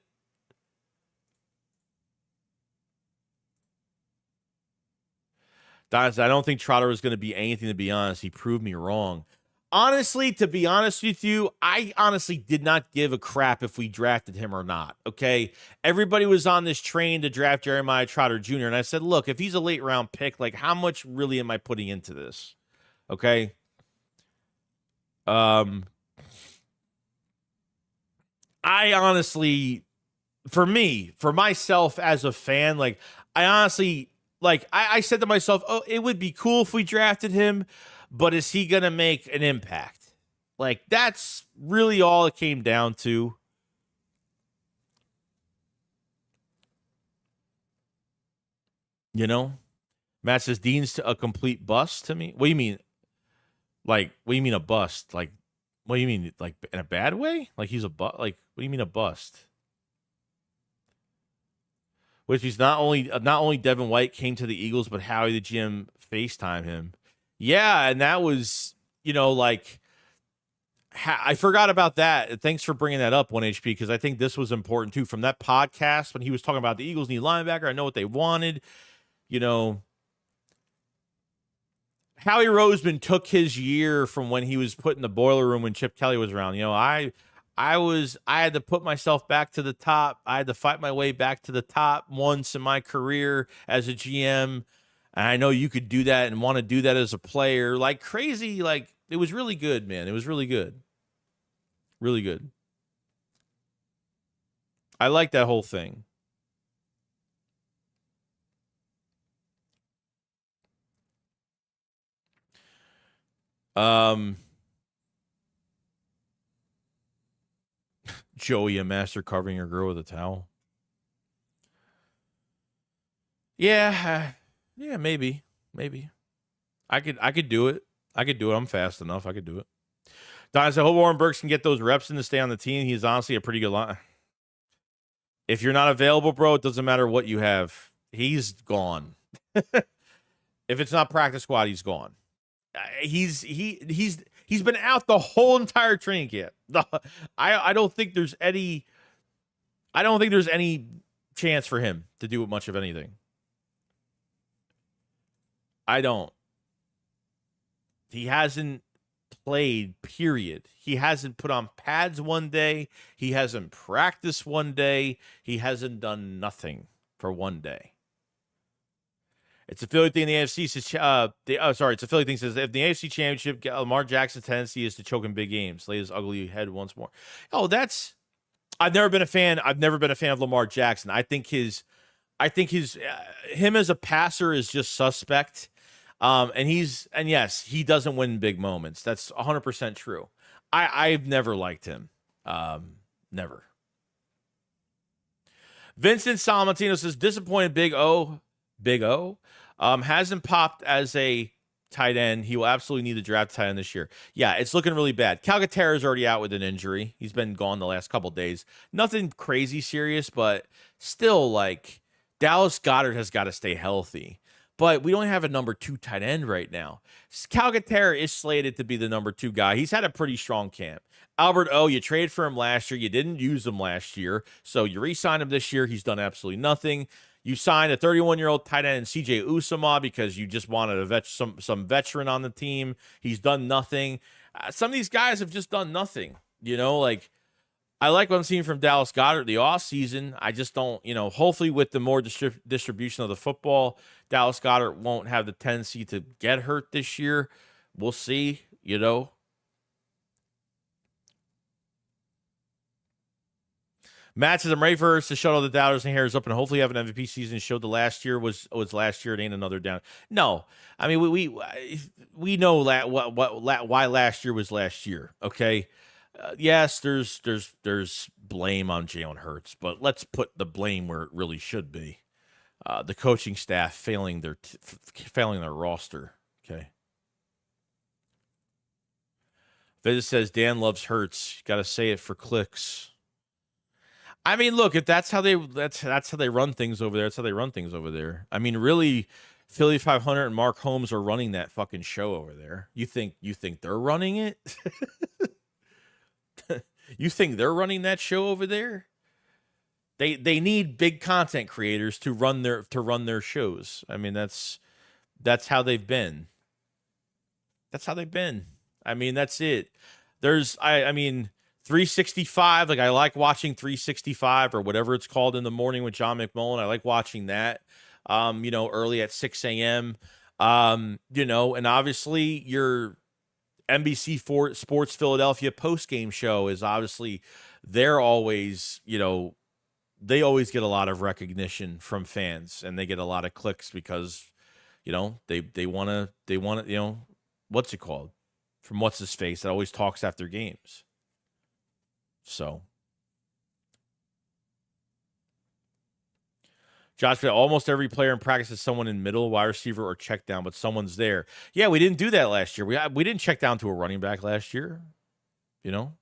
I don't think Trotter was going to be anything, to be honest. He proved me wrong. Honestly, to be honest with you, I honestly did not give a crap if we drafted him or not, okay? Everybody was on this train to draft Jeremiah Trotter Jr., and I said, look, if he's a late-round pick, like, how much really am I putting into this, okay? I honestly, for myself as a fan, like, I honestly, like, I said to myself, oh, it would be cool if we drafted him, but is he going to make an impact? Like, that's really all it came down to. Matt says Dean's a complete bust to me. What do you mean? Like, what do you mean a bust? Like, what do you mean? Like, in a bad way? Like, he's a bust? Like, what do you mean a bust? Which is not only Devin White came to the Eagles, but Howie the GM FaceTime him. Yeah, and that was, like, I forgot about that. Thanks for bringing that up, 1HP, because I think this was important too. From that podcast when he was talking about the Eagles need linebacker, I know what they wanted. Howie Roseman took his year from when he was put in the boiler room when Chip Kelly was around. I had to put myself back to the top. I had to fight my way back to the top once in my career as a GM. And I know you could do that and want to do that as a player. Like crazy. Like, it was really good, man. It was really good. Really good. I like that whole thing. Joey, a master covering your girl with a towel. Yeah, maybe. I could do it. I'm fast enough. I could do it. Don said, I hope Warren Burks can get those reps in to stay on the team. He's honestly a pretty good line. If you're not available, bro, it doesn't matter what you have. He's gone. If it's not practice squad, he's gone. He's been out the whole entire training camp. I don't think there's any chance for him to do much of anything. I don't. He hasn't played, period. He hasn't put on pads one day. He hasn't practiced one day. He hasn't done nothing for one day. It's a Philly thing in the AFC. It's a Philly thing. Says if the AFC Championship, Lamar Jackson's tendency is to choke in big games, lay his ugly head once more. Oh, that's. I've never been a fan of Lamar Jackson. I think him as a passer is just suspect. And yes, he doesn't win big moments. That's 100% true. I've never liked him. Never. Vincent Salamatino says, disappointed Big O. Hasn't popped as a tight end. He will absolutely need to draft tight end this year. Yeah, it's looking really bad. Calcaterra is already out with an injury. He's been gone the last couple days. Nothing crazy serious, but still, like, Dallas Goedert has got to stay healthy. But we don't have a number 2 tight end right now. Calcaterra is slated to be the number 2 guy. He's had a pretty strong camp. Albert O, you traded for him last year. You didn't use him last year. So you re-signed him this year. He's done absolutely nothing. You signed a 31-year-old tight end, CJ Usama, because you just wanted some veteran on the team. He's done nothing. Some of these guys have just done nothing. You know, like, I like what I'm seeing from Dallas Goedert the offseason. I just don't, you know, hopefully with the more distribution of the football, Dallas Goedert won't have the tendency to get hurt this year. We'll see, you know. Matt says, I'm ready for us to shut all the doubters and hairs up and hopefully have an MVP season. Showed the last year was last year. It ain't another down. No, I mean, we know that why last year was last year. Okay. Yes, there's blame on Jalen Hurts, but let's put the blame where it really should be. The coaching staff failing their roster. Okay. Visit says Dan loves Hurts. Got to say it for clicks. I mean, look, if that's how they run things over there. That's how they run things over there. I mean, really, Philly 500 and Mark Holmes are running that fucking show over there. You think they're running it? You think they're running that show over there? They need big content creators to run their shows. I mean, that's how they've been. That's how they've been. I mean, that's it. I mean, 365, like, I like watching 365 or whatever it's called in the morning with John McMullen. I like watching that, you know, early at 6 a.m. You know, and obviously your NBC Sports Philadelphia post-game show is obviously, they're always, you know, they always get a lot of recognition from fans and they get a lot of clicks because, you know, they want to, you know, what's it called? From what's his face that always talks after games. So, Josh, almost every player in practice is someone in middle, wide receiver, or check down, but someone's there. Yeah, we didn't do that last year. We didn't check down to a running back last year. You know?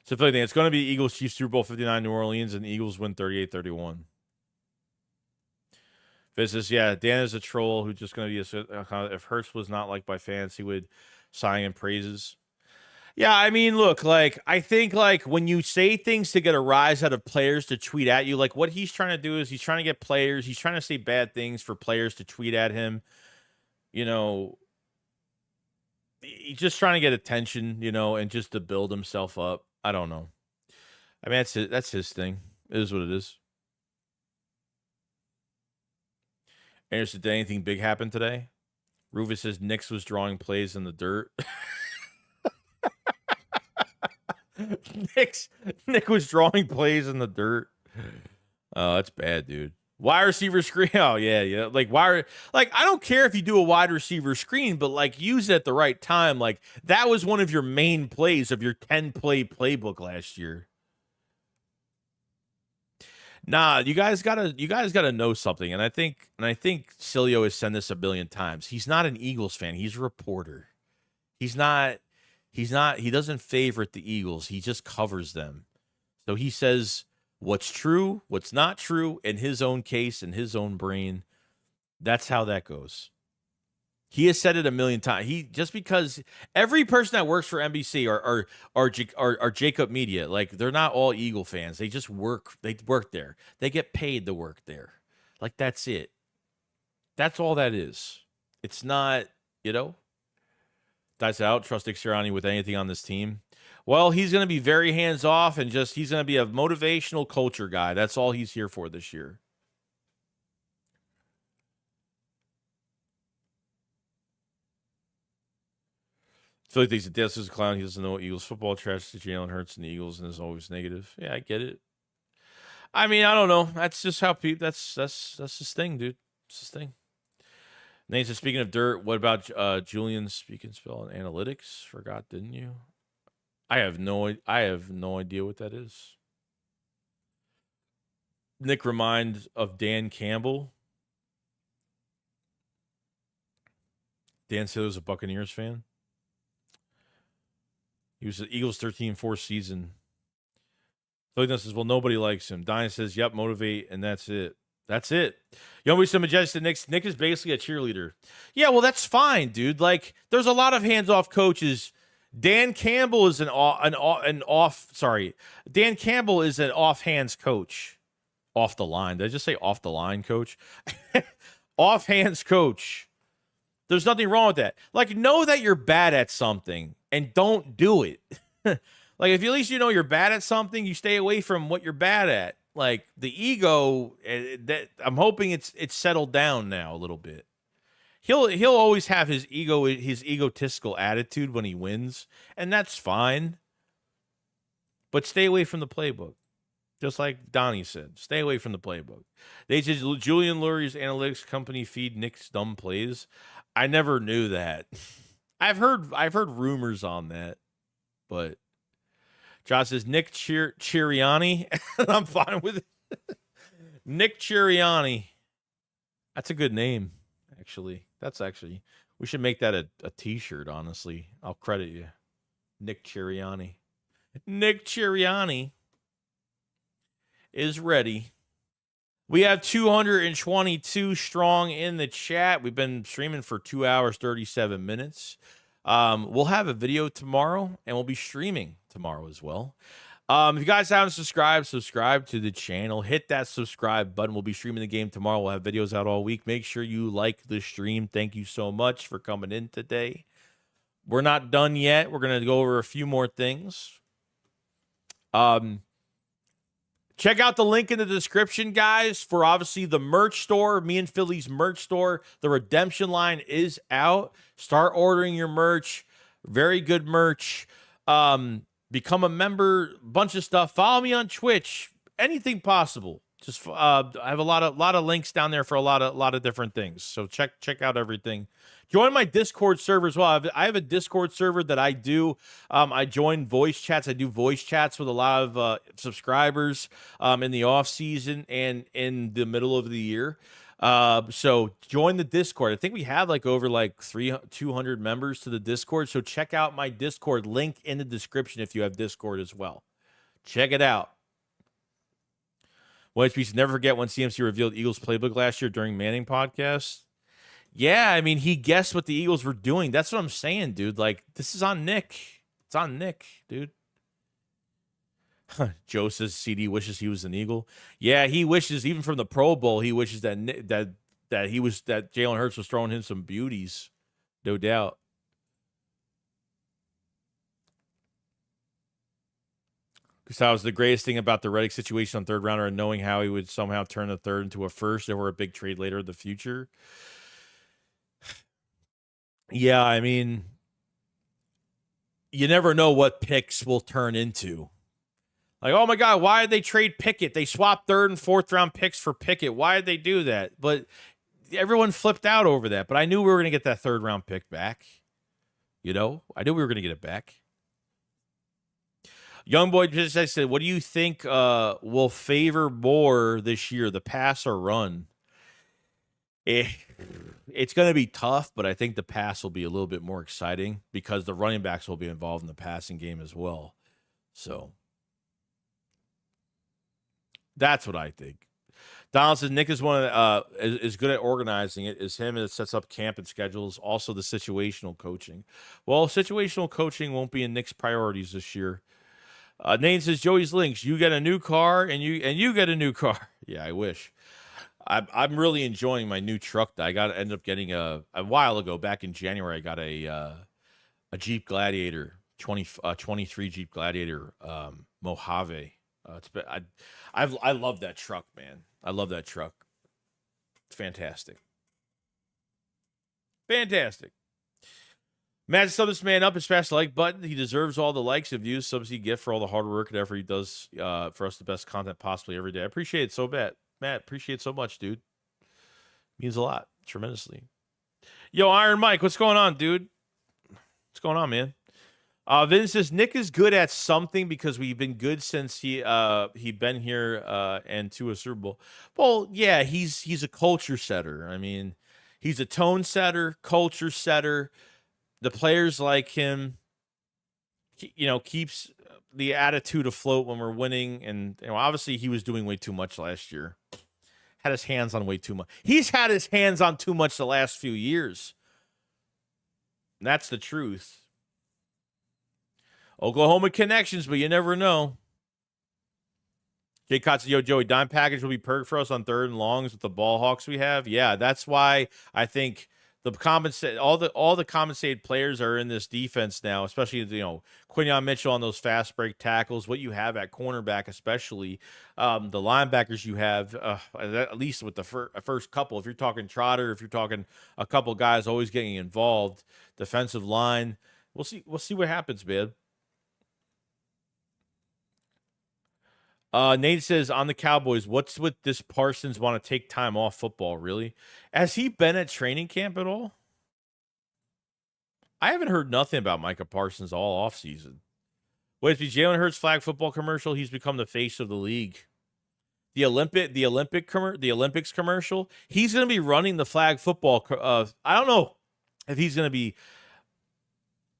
So, if anything, it's going to be Eagles Chiefs Super Bowl 59 New Orleans, and the Eagles win 38-31. Business, yeah, Dan is a troll who's just going to be if Hurts was not liked by fans, he would sign in praises. Yeah, I mean, look, like, I think, like, when you say things to get a rise out of players to tweet at you, like, what he's trying to do is he's trying to get players, he's trying to say bad things for players to tweet at him. You know, he's just trying to get attention, you know, and just to build himself up. I don't know. I mean, that's his thing. It is what it is. Anderson, did anything big happen today? Rufus says Nix was drawing plays in the dirt. Nick was drawing plays in the dirt. Oh, that's bad, dude. Wide receiver screen. Oh, yeah. Like, I don't care if you do a wide receiver screen, but, like, use it at the right time. Like, that was one of your main plays of your 10-play playbook last year. Nah, you guys gotta know something. And I think Cilio has said this a billion times. He's not an Eagles fan. He's a reporter. He doesn't favorite the Eagles. He just covers them. So he says what's true, what's not true in his own case, in his own brain. That's how that goes. He has said it a million times. Just because every person that works for NBC or Jacob Media, like, they're not all Eagle fans. They just work. They work there. They get paid to work there. Like, that's it. That's all that is. It's not, you know. I said, I don't trust Nick Sirianni with anything on this team. Well, he's going to be very hands off and he's going to be a motivational culture guy. That's all he's here for this year. Philly thinks that this is a clown. He doesn't know Eagles football. Trash to Jalen Hurts and the Eagles, and is always negative. Yeah, I get it. I mean, I don't know. That's just how people. That's his thing, dude. It's his thing. Nate says, speaking of dirt, what about Julian speaking spell and analytics? Forgot, didn't you? I have no idea what that is. Nick reminds of Dan Campbell. Dan Saylor's a Buccaneers fan. He was the Eagles 13-4 season. Philly says, well, nobody likes him. Diane says, yep, motivate, and that's it. That's it. You know, some majestic Nick is basically a cheerleader. Yeah, well, that's fine, dude. Like, there's a lot of hands-off coaches. Dan Campbell is Dan Campbell is an off-hands coach. Off the line. Did I just say off the line coach? Off-hands coach. There's nothing wrong with that. Like, know that you're bad at something and don't do it. Like, if at least you know you're bad at something, you stay away from what you're bad at. Like, the ego, that I'm hoping it's settled down now a little bit. He'll always have his egotistical attitude when he wins, and that's fine. But stay away from the playbook. Just like Donnie said, stay away from the playbook. They said Julian Lurie's analytics company feed Nick's dumb plays. I never knew that. I've heard rumors on that, but Josh says Nick Chiriani. I'm fine with it. Nick Chiriani. That's a good name, actually. We should make that a t-shirt, honestly. I'll credit you. Nick Chiriani. Nick Chiriani is ready. We have 222 strong in the chat. We've been streaming for 2 hours, 37 minutes. We'll have a video tomorrow, and we'll be streaming tomorrow as well. If you guys haven't subscribe to the channel. Hit that subscribe button. We'll be streaming the game tomorrow. We'll have videos out all week. Make sure you like the stream. Thank you so much for coming in today. We're not done yet. We're going to go over a few more things. Check out the link in the description, guys, for obviously the merch store, me and Philly's merch store. The redemption line is out. Start ordering your merch. Very good merch. Become a member, bunch of stuff. Follow me on Twitch. Anything possible. Just I have a lot of links down there for a lot of different things. So check out everything. Join my Discord server as well. I have a Discord server that I do. I join voice chats. I do voice chats with a lot of subscribers in the off season and in the middle of the year. So join the Discord. I think we have over 200 members to the Discord. So check out my Discord link in the description if you have Discord as well. Check it out. White Piece, never forget when CMC revealed Eagles playbook last year during Manning podcast. Yeah, I mean, he guessed what the Eagles were doing. That's what I'm saying, dude. Like, this is on Nick. It's on Nick, dude. Joe says CD wishes he was an Eagle. Yeah, he wishes, even from the Pro Bowl, he wishes that Jalen Hurts was throwing him some beauties. No doubt. Gustav's the greatest thing about the Reddick situation on third rounder and knowing how he would somehow turn the third into a first or a big trade later in the future. Yeah, I mean, you never know what picks will turn into. Like, oh my God, why did they trade Pickett? They swapped third and fourth round picks for Pickett. Why did they do that? But everyone flipped out over that. But I knew we were going to get that third round pick back. You know, I knew we were going to get it back. Young boy just said, what do you think will favor more this year, the pass or run? It's going to be tough, but I think the pass will be a little bit more exciting because the running backs will be involved in the passing game as well. So that's what I think. Donald says Nick is one of is good at organizing it. Is him that sets up camp and schedules. Also the situational coaching. Well, situational coaching won't be in Nick's priorities this year. Nate says Joey's links. You get a new car and you get a new car. Yeah, I wish. I'm really enjoying my new truck. I ended up getting a while ago, back in January. I got a Jeep Gladiator 23 Jeep Gladiator Mojave. I love that truck, man. I love that truck. It's fantastic. Fantastic. Matt, sub this man up and smash the like button. He deserves all the likes and views, subs he get for all the hard work and effort he does for us, the best content possibly every day. I appreciate it so bad. Matt, appreciate it so much, dude. Means a lot, tremendously. Yo, Iron Mike, what's going on, dude? What's going on, man? Vince says Nick is good at something because we've been good since he been here and to a Super Bowl. Well, yeah, he's a culture setter. I mean, he's a tone setter, culture setter. The players like him, keeps the attitude afloat when we're winning. And obviously he was doing way too much last year. Had his hands on way too much. He's had his hands on too much the last few years. And that's the truth. Oklahoma connections, but you never know. Jay Cotts, yo, Joey, dime package will be perfect for us on 3rd and longs with the ball hawks we have. Yeah, that's why I think all the compensated players are in this defense now, especially Quinyon Mitchell on those fast break tackles. What you have at cornerback, especially the linebackers you have, at least with the first couple. If you're talking Trotter, if you're talking a couple guys always getting involved, defensive line. We'll see what happens, man. Nate says on the Cowboys, what's with this Parsons want to take time off football? Really? Has he been at training camp at all? I haven't heard nothing about Micah Parsons all offseason. Wait, the Jalen Hurts flag football commercial, he's become the face of the league. The Olympics commercial, he's going to be running the flag football. I don't know if he's going to be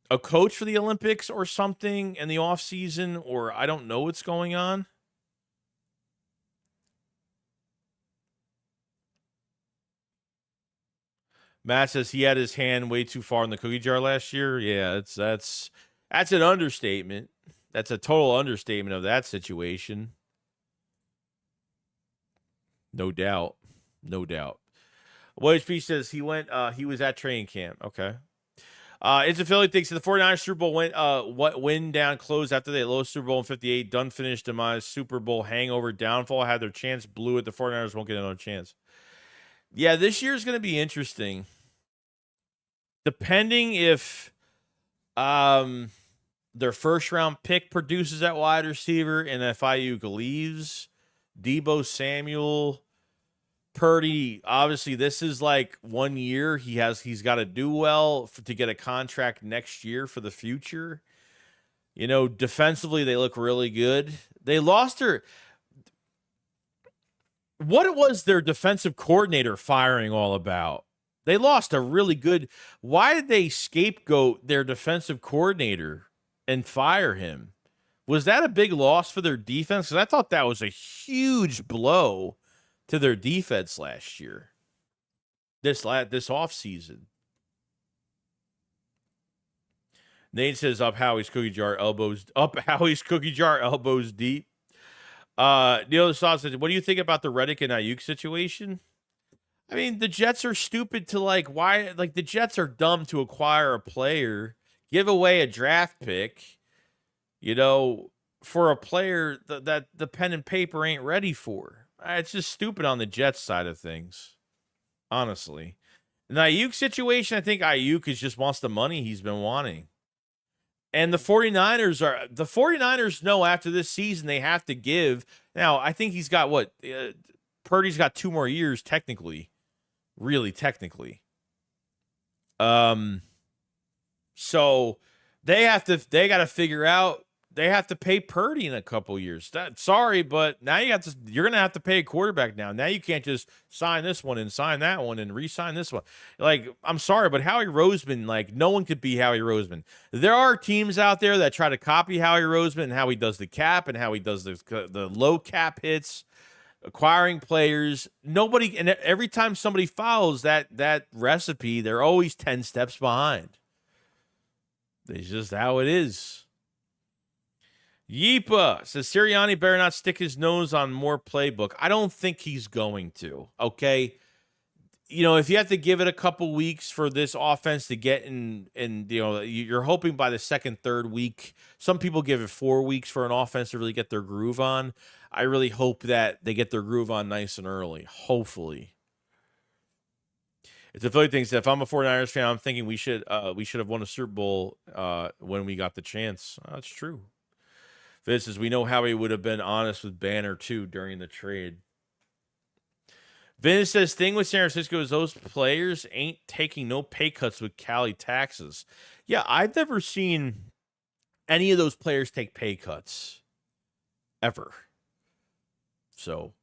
a coach for the Olympics or something in the offseason, or I don't know what's going on. Matt says he had his hand way too far in the cookie jar last year. Yeah, that's an understatement. That's a total understatement of that situation. No doubt. No doubt. WHP says he was at training camp. Okay. It's a Philly thinks the 49ers Super Bowl win down close after they lost Super Bowl in 58. Done finished demise Super Bowl hangover downfall. Had their chance, blew it. The 49ers won't get another chance. Yeah, this year is going to be interesting. Depending if their first round pick produces at wide receiver and if Ayuk leaves, Deebo Samuel, Purdy, obviously this is like 1 year. He's got to do well to get a contract next year for the future. Defensively, they look really good. They lost what was their defensive coordinator firing all about? They lost a really good. Why did they scapegoat their defensive coordinator and fire him? Was that a big loss for their defense? Because I thought that was a huge blow to their defense last year. This offseason. Nate says up Howie's cookie jar elbows deep. Neil Sauce says, what do you think about the Reddick and Ayuk situation? I mean, the Jets are stupid to the Jets are dumb to acquire a player, give away a draft pick, for a player that the pen and paper ain't ready for. It's just stupid on the Jets side of things, honestly. The Ayuk situation, I think Ayuk just wants the money he's been wanting. And the 49ers know after this season they have to give. Now, I think he's got Purdy's got 2 more years technically. Really technically. So they got to figure out they have to pay Purdy in a couple years. Sorry, but now you're going to have to pay a quarterback now. Now you can't just sign this one and sign that one and re-sign this one. I'm sorry, but Howie Roseman, no one could be Howie Roseman. There are teams out there that try to copy Howie Roseman and how he does the cap and how he does the low cap hits. Acquiring players, and every time somebody follows that recipe, they're always 10 steps behind. It's just how it is. Yeepa says Sirianni better not stick his nose on more playbook. I don't think he's going to. Okay. If you have to give it a couple weeks for this offense to get in, and you're hoping by the 2nd, 3rd week, some people give it 4 weeks for an offense to really get their groove on. I really hope that they get their groove on nice and early. Hopefully. It's a Philly thing. If I'm a 49ers fan, I'm thinking we should have won a Super Bowl when we got the chance. That's true. This is, we know how he would have been honest with Banner too during the trade. Vince says, thing with San Francisco is those players ain't taking no pay cuts with Cali taxes. Yeah, I've never seen any of those players take pay cuts ever. So,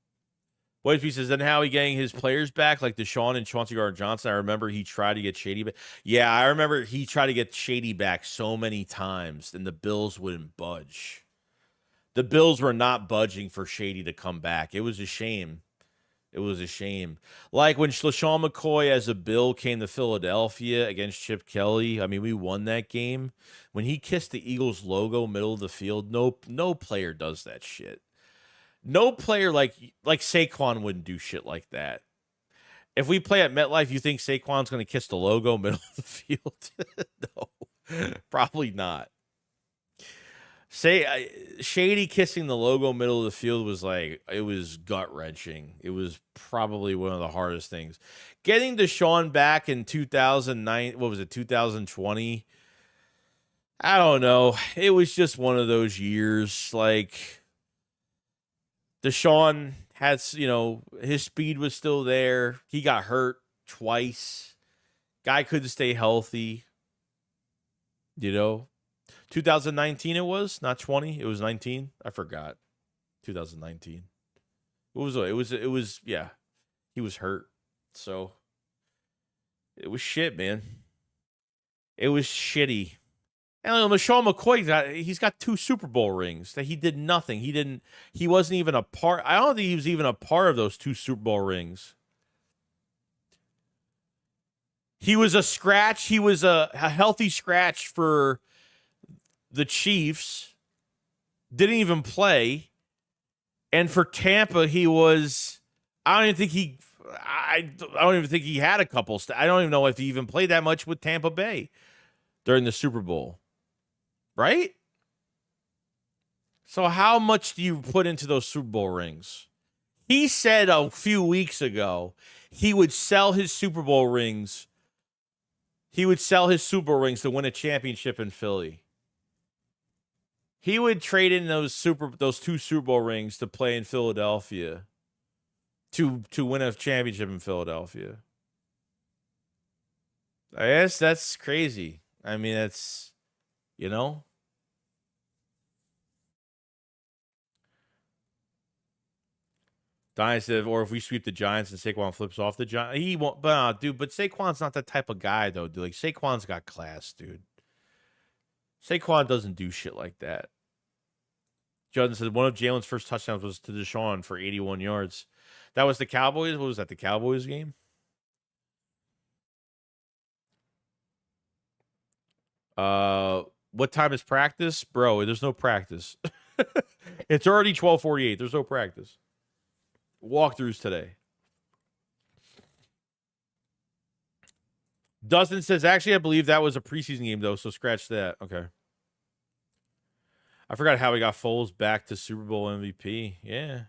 Boydby says, then how he getting his players back, like Deshaun and Chauncey Gardner-Johnson? I remember he tried to get Shady back. Yeah, I remember he tried to get Shady back so many times, and the Bills wouldn't budge. The Bills were not budging for Shady to come back. It was a shame. It was a shame. Like when LaShawn McCoy as a Bill came to Philadelphia against Chip Kelly. I mean, we won that game. When he kissed the Eagles logo middle of the field, no player does that shit. No player like Saquon wouldn't do shit like that. If we play at MetLife, you think Saquon's going to kiss the logo middle of the field? No, probably not. Shady kissing the logo middle of the field was like, it was gut-wrenching. It was probably one of the hardest things. Getting Deshaun back in 2009, what was it, 2020? I don't know. It was just one of those years. Like, Deshaun had, his speed was still there. He got hurt twice. Guy couldn't stay healthy. 2019 it was, not 20. It was 19. I forgot. 2019. It was yeah. He was hurt. So it was shit, man. It was shitty. And LaShawn McCoy he's got 2 Super Bowl rings that he did nothing. He wasn't even a part. I don't think he was even a part of those 2 Super Bowl rings. He was a scratch. He was a healthy scratch for the Chiefs. Didn't even play. And for Tampa, he was, I don't even think he had a couple. I don't even know if he even played that much with Tampa Bay during the Super Bowl. Right? So how much do you put into those Super Bowl rings? He said a few weeks ago he would sell his Super Bowl rings. He would sell his Super Bowl rings to win a championship in Philly. He would trade in those 2 Super Bowl rings to play in Philadelphia to win a championship in Philadelphia. I guess that's crazy. I mean, that's, Donnie said, or if we sweep the Giants and Saquon flips off the Giants, he won't. But but Saquon's not that type of guy, though, dude. Like, Saquon's got class, dude. Saquon doesn't do shit like that. Judon said one of Jalen's first touchdowns was to Deshaun for 81 yards. That was the Cowboys. What was that? The Cowboys game? What time is practice? Bro, there's no practice. It's already 12:48. There's no practice. Walkthroughs today. Dustin says, actually, I believe that was a preseason game, though, so scratch that. Okay. I forgot how we got Foles back to Super Bowl MVP. Yeah.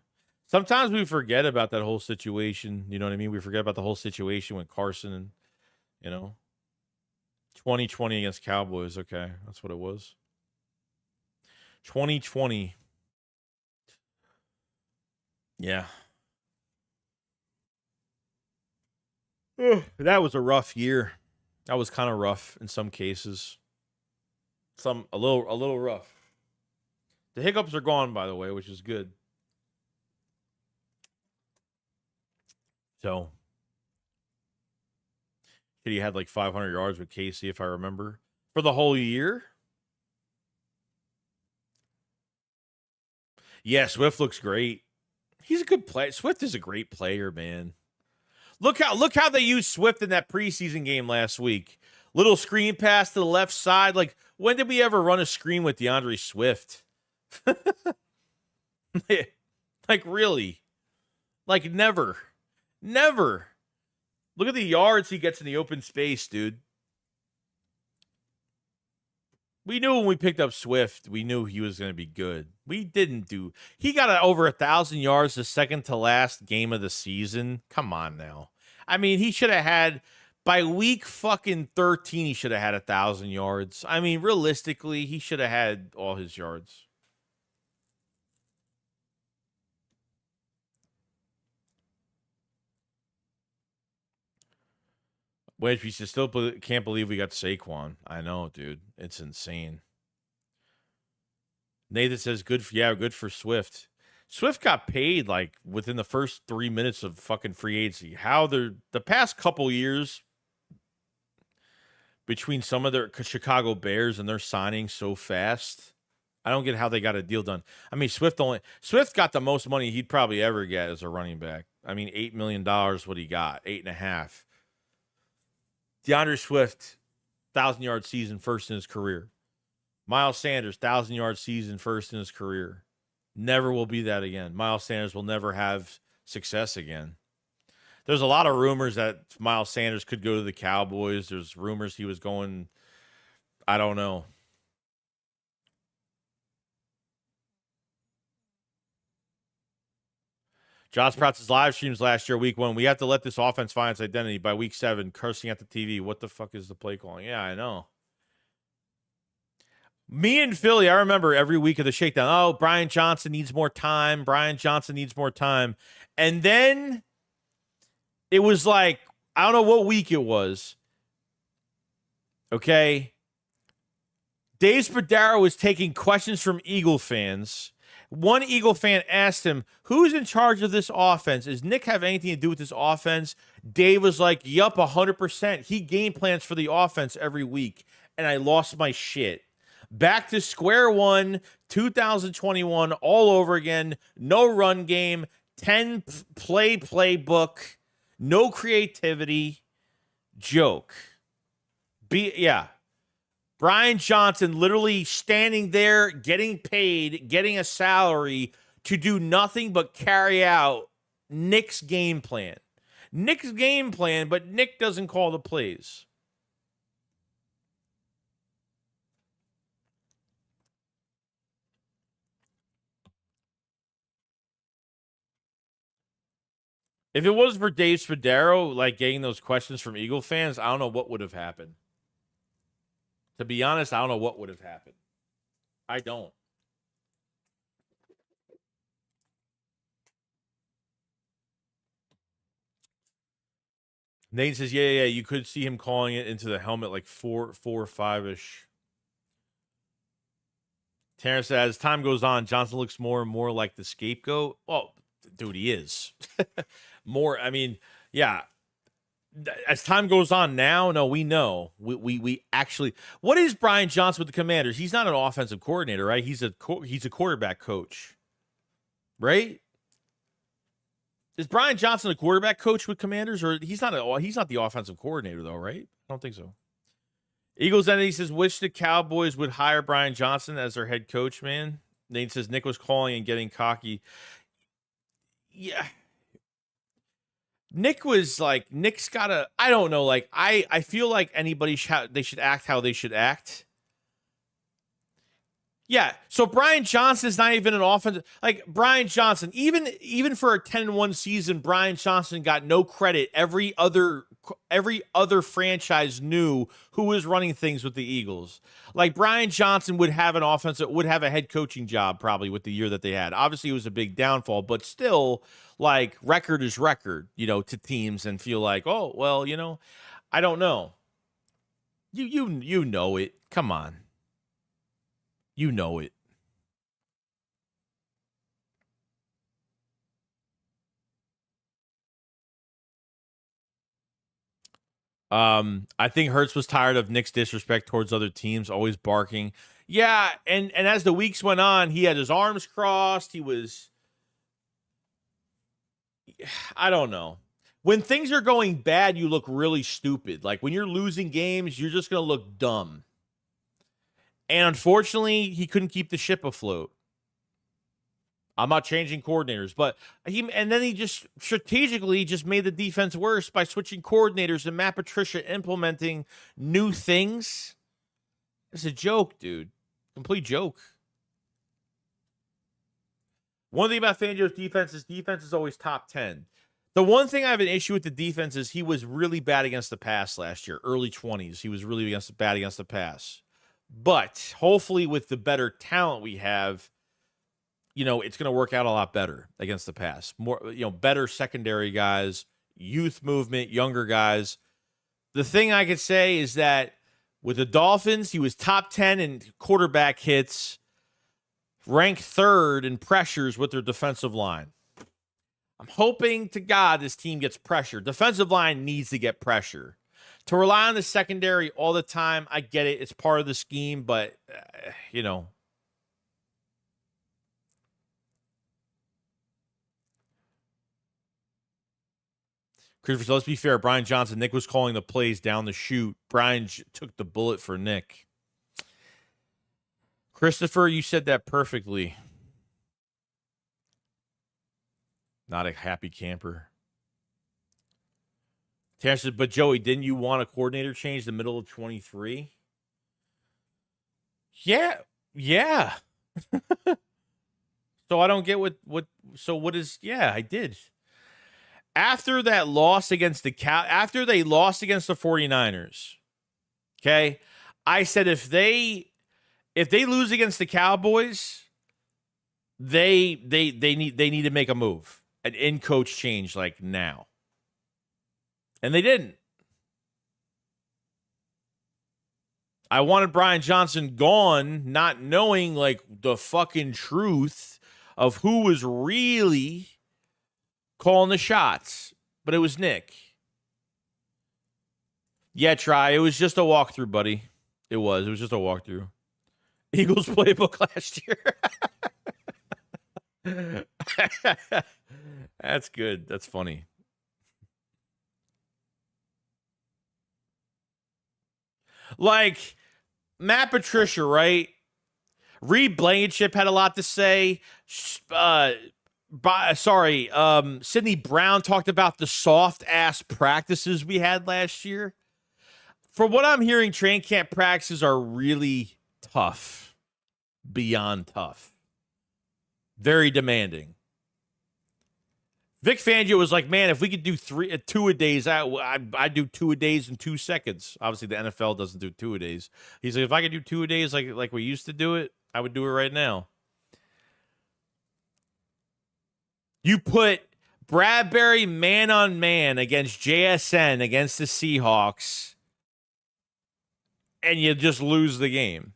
Sometimes we forget about that whole situation. You know what I mean? We forget about the whole situation with Carson and, 2020 against Cowboys. Okay. That's what it was. 2020. Yeah. That was a rough year. That was kind of rough in some cases. A little rough. The hiccups are gone, by the way, which is good. So, he had like 500 yards with Casey, if I remember, for the whole year. Yeah, Swift looks great. He's a good player. Swift is a great player, man. Look how they used Swift in that preseason game last week. Little screen pass to the left side. Like, when did we ever run a screen with DeAndre Swift? Like, really? Like, never. Never. Look at the yards he gets in the open space, dude. We knew when we picked up Swift, we knew he was going to be good. We didn't do. He got over 1,000 yards the second to last game of the season. Come on now. I mean, he should have had, by week fucking 13, he should have had 1,000 yards. I mean, realistically, he should have had all his yards. Wedge, we still can't believe we got Saquon. I know, dude. It's insane. Nathan says, good for Swift. Swift got paid like within the first 3 minutes of fucking free agency. How the past couple years between some of their Chicago Bears and their signing so fast, I don't get how they got a deal done. I mean, Swift got the most money he'd probably ever get as a running back. I mean, $8 million, what he got, 8.5. DeAndre Swift, 1,000-yard season, first in his career. Miles Sanders, 1,000-yard season, first in his career. Never will be that again. Miles Sanders will never have success again. There's a lot of rumors that Miles Sanders could go to the Cowboys. There's rumors he was going, I don't know. Josh Pratt's live streams last year, week 1. We have to let this offense find its identity by week 7, cursing at the TV. What the fuck is the play calling? Yeah, I know. Me and Philly, I remember every week of the shakedown. Oh, Brian Johnson needs more time. Brian Johnson needs more time. And then it was like, I don't know what week it was. Okay. Dave Spadaro was taking questions from Eagle fans. One Eagle fan asked him, who's in charge of this offense? Does Nick have anything to do with this offense? Dave was like, yup, 100%. He game plans for the offense every week. And I lost my shit. Back to square one, 2021, all over again. No run game, 10 play playbook, no creativity. Joke. Brian Johnson literally standing there, getting paid, getting a salary to do nothing but carry out Nick's game plan. Nick's game plan, but Nick doesn't call the plays. If it wasn't for Dave Spadaro, like getting those questions from Eagle fans, I don't know what would have happened. To be honest, I don't know what would have happened. I don't. Nate says, yeah, you could see him calling it into the helmet like 4 or 5-ish. Terrence says, as time goes on, Johnson looks more and more like the scapegoat. Oh, dude, he is. More, I mean, yeah. As time goes on now, no, we know. We actually, what is Brian Johnson with the Commanders? He's not an offensive coordinator, right? He's a quarterback coach, right? Is Brian Johnson a quarterback coach with Commanders, or he's not the offensive coordinator though, right? I don't think so. Eagles entity says, wish the Cowboys would hire Brian Johnson as their head coach, man. Nate says Nick was calling and getting cocky. Yeah. Nick's got to, I don't know, like, I feel like anybody they should act how they should act. Yeah, so Brian Johnson's not even an offensive, like, Brian Johnson, even for a 10-1 season, Brian Johnson got no credit. Every other franchise knew who was running things with the Eagles. Like, Brian Johnson would have a head coaching job probably with the year that they had. Obviously, it was a big downfall, but still, like, record is record, to teams, and feel like, oh, well, I don't know. You know it. Come on. You know it. I think Hurts was tired of Nick's disrespect towards other teams, always barking. Yeah, and as the weeks went on, he had his arms crossed. He was, I don't know. When things are going bad, you look really stupid. Like, when you're losing games, you're just going to look dumb. And unfortunately, he couldn't keep the ship afloat. I'm not changing coordinators, but he just strategically just made the defense worse by switching coordinators and Matt Patricia implementing new things. It's a joke, dude. Complete joke. One thing about Fangio's defense is always top 10. The one thing I have an issue with the defense is he was really bad against the pass last year, early 20s. He was really bad against the pass. But hopefully with the better talent we have, it's going to work out a lot better against the pass. More, better secondary guys, youth movement, younger guys. The thing I could say is that with the Dolphins, he was top 10 in quarterback hits. ranked third in pressures with their defensive line. I'm hoping to God this team gets pressure. Defensive line needs to get pressure. To rely on the secondary all the time, I get it. It's part of the scheme, but, you know. Christopher, let's be fair. Brian Johnson, Nick was calling the plays down the chute. Brian took the bullet for Nick. Christopher, you said that perfectly. Not a happy camper. Terrence said, but Joey, didn't you want a coordinator change in the middle of 23? Yeah. So I don't get what is, yeah, I did. After that loss against after they lost against the 49ers, okay, I said if they lose against the Cowboys, they need to make a move, an in-coach change like now. And they didn't. I wanted Brian Johnson gone, not knowing like the fucking truth of who was really calling the shots. But it was Nick. Yeah, try. It was just a walkthrough, buddy. It was just a walkthrough. Eagles playbook last year. That's good. That's funny. Like, Matt Patricia, right? Reed Blankenship had a lot to say. Sidney Brown talked about the soft-ass practices we had last year. From what I'm hearing, training camp practices are really tough. Beyond tough. Very demanding. Vic Fangio was like, man, if we could do two-a-days, I'd do two-a-days in 2 seconds. Obviously, the NFL doesn't do two-a-days. He's like, if I could do two-a-days like we used to do it, I would do it right now. You put Bradberry man-on-man against JSN, against the Seahawks, and you just lose the game.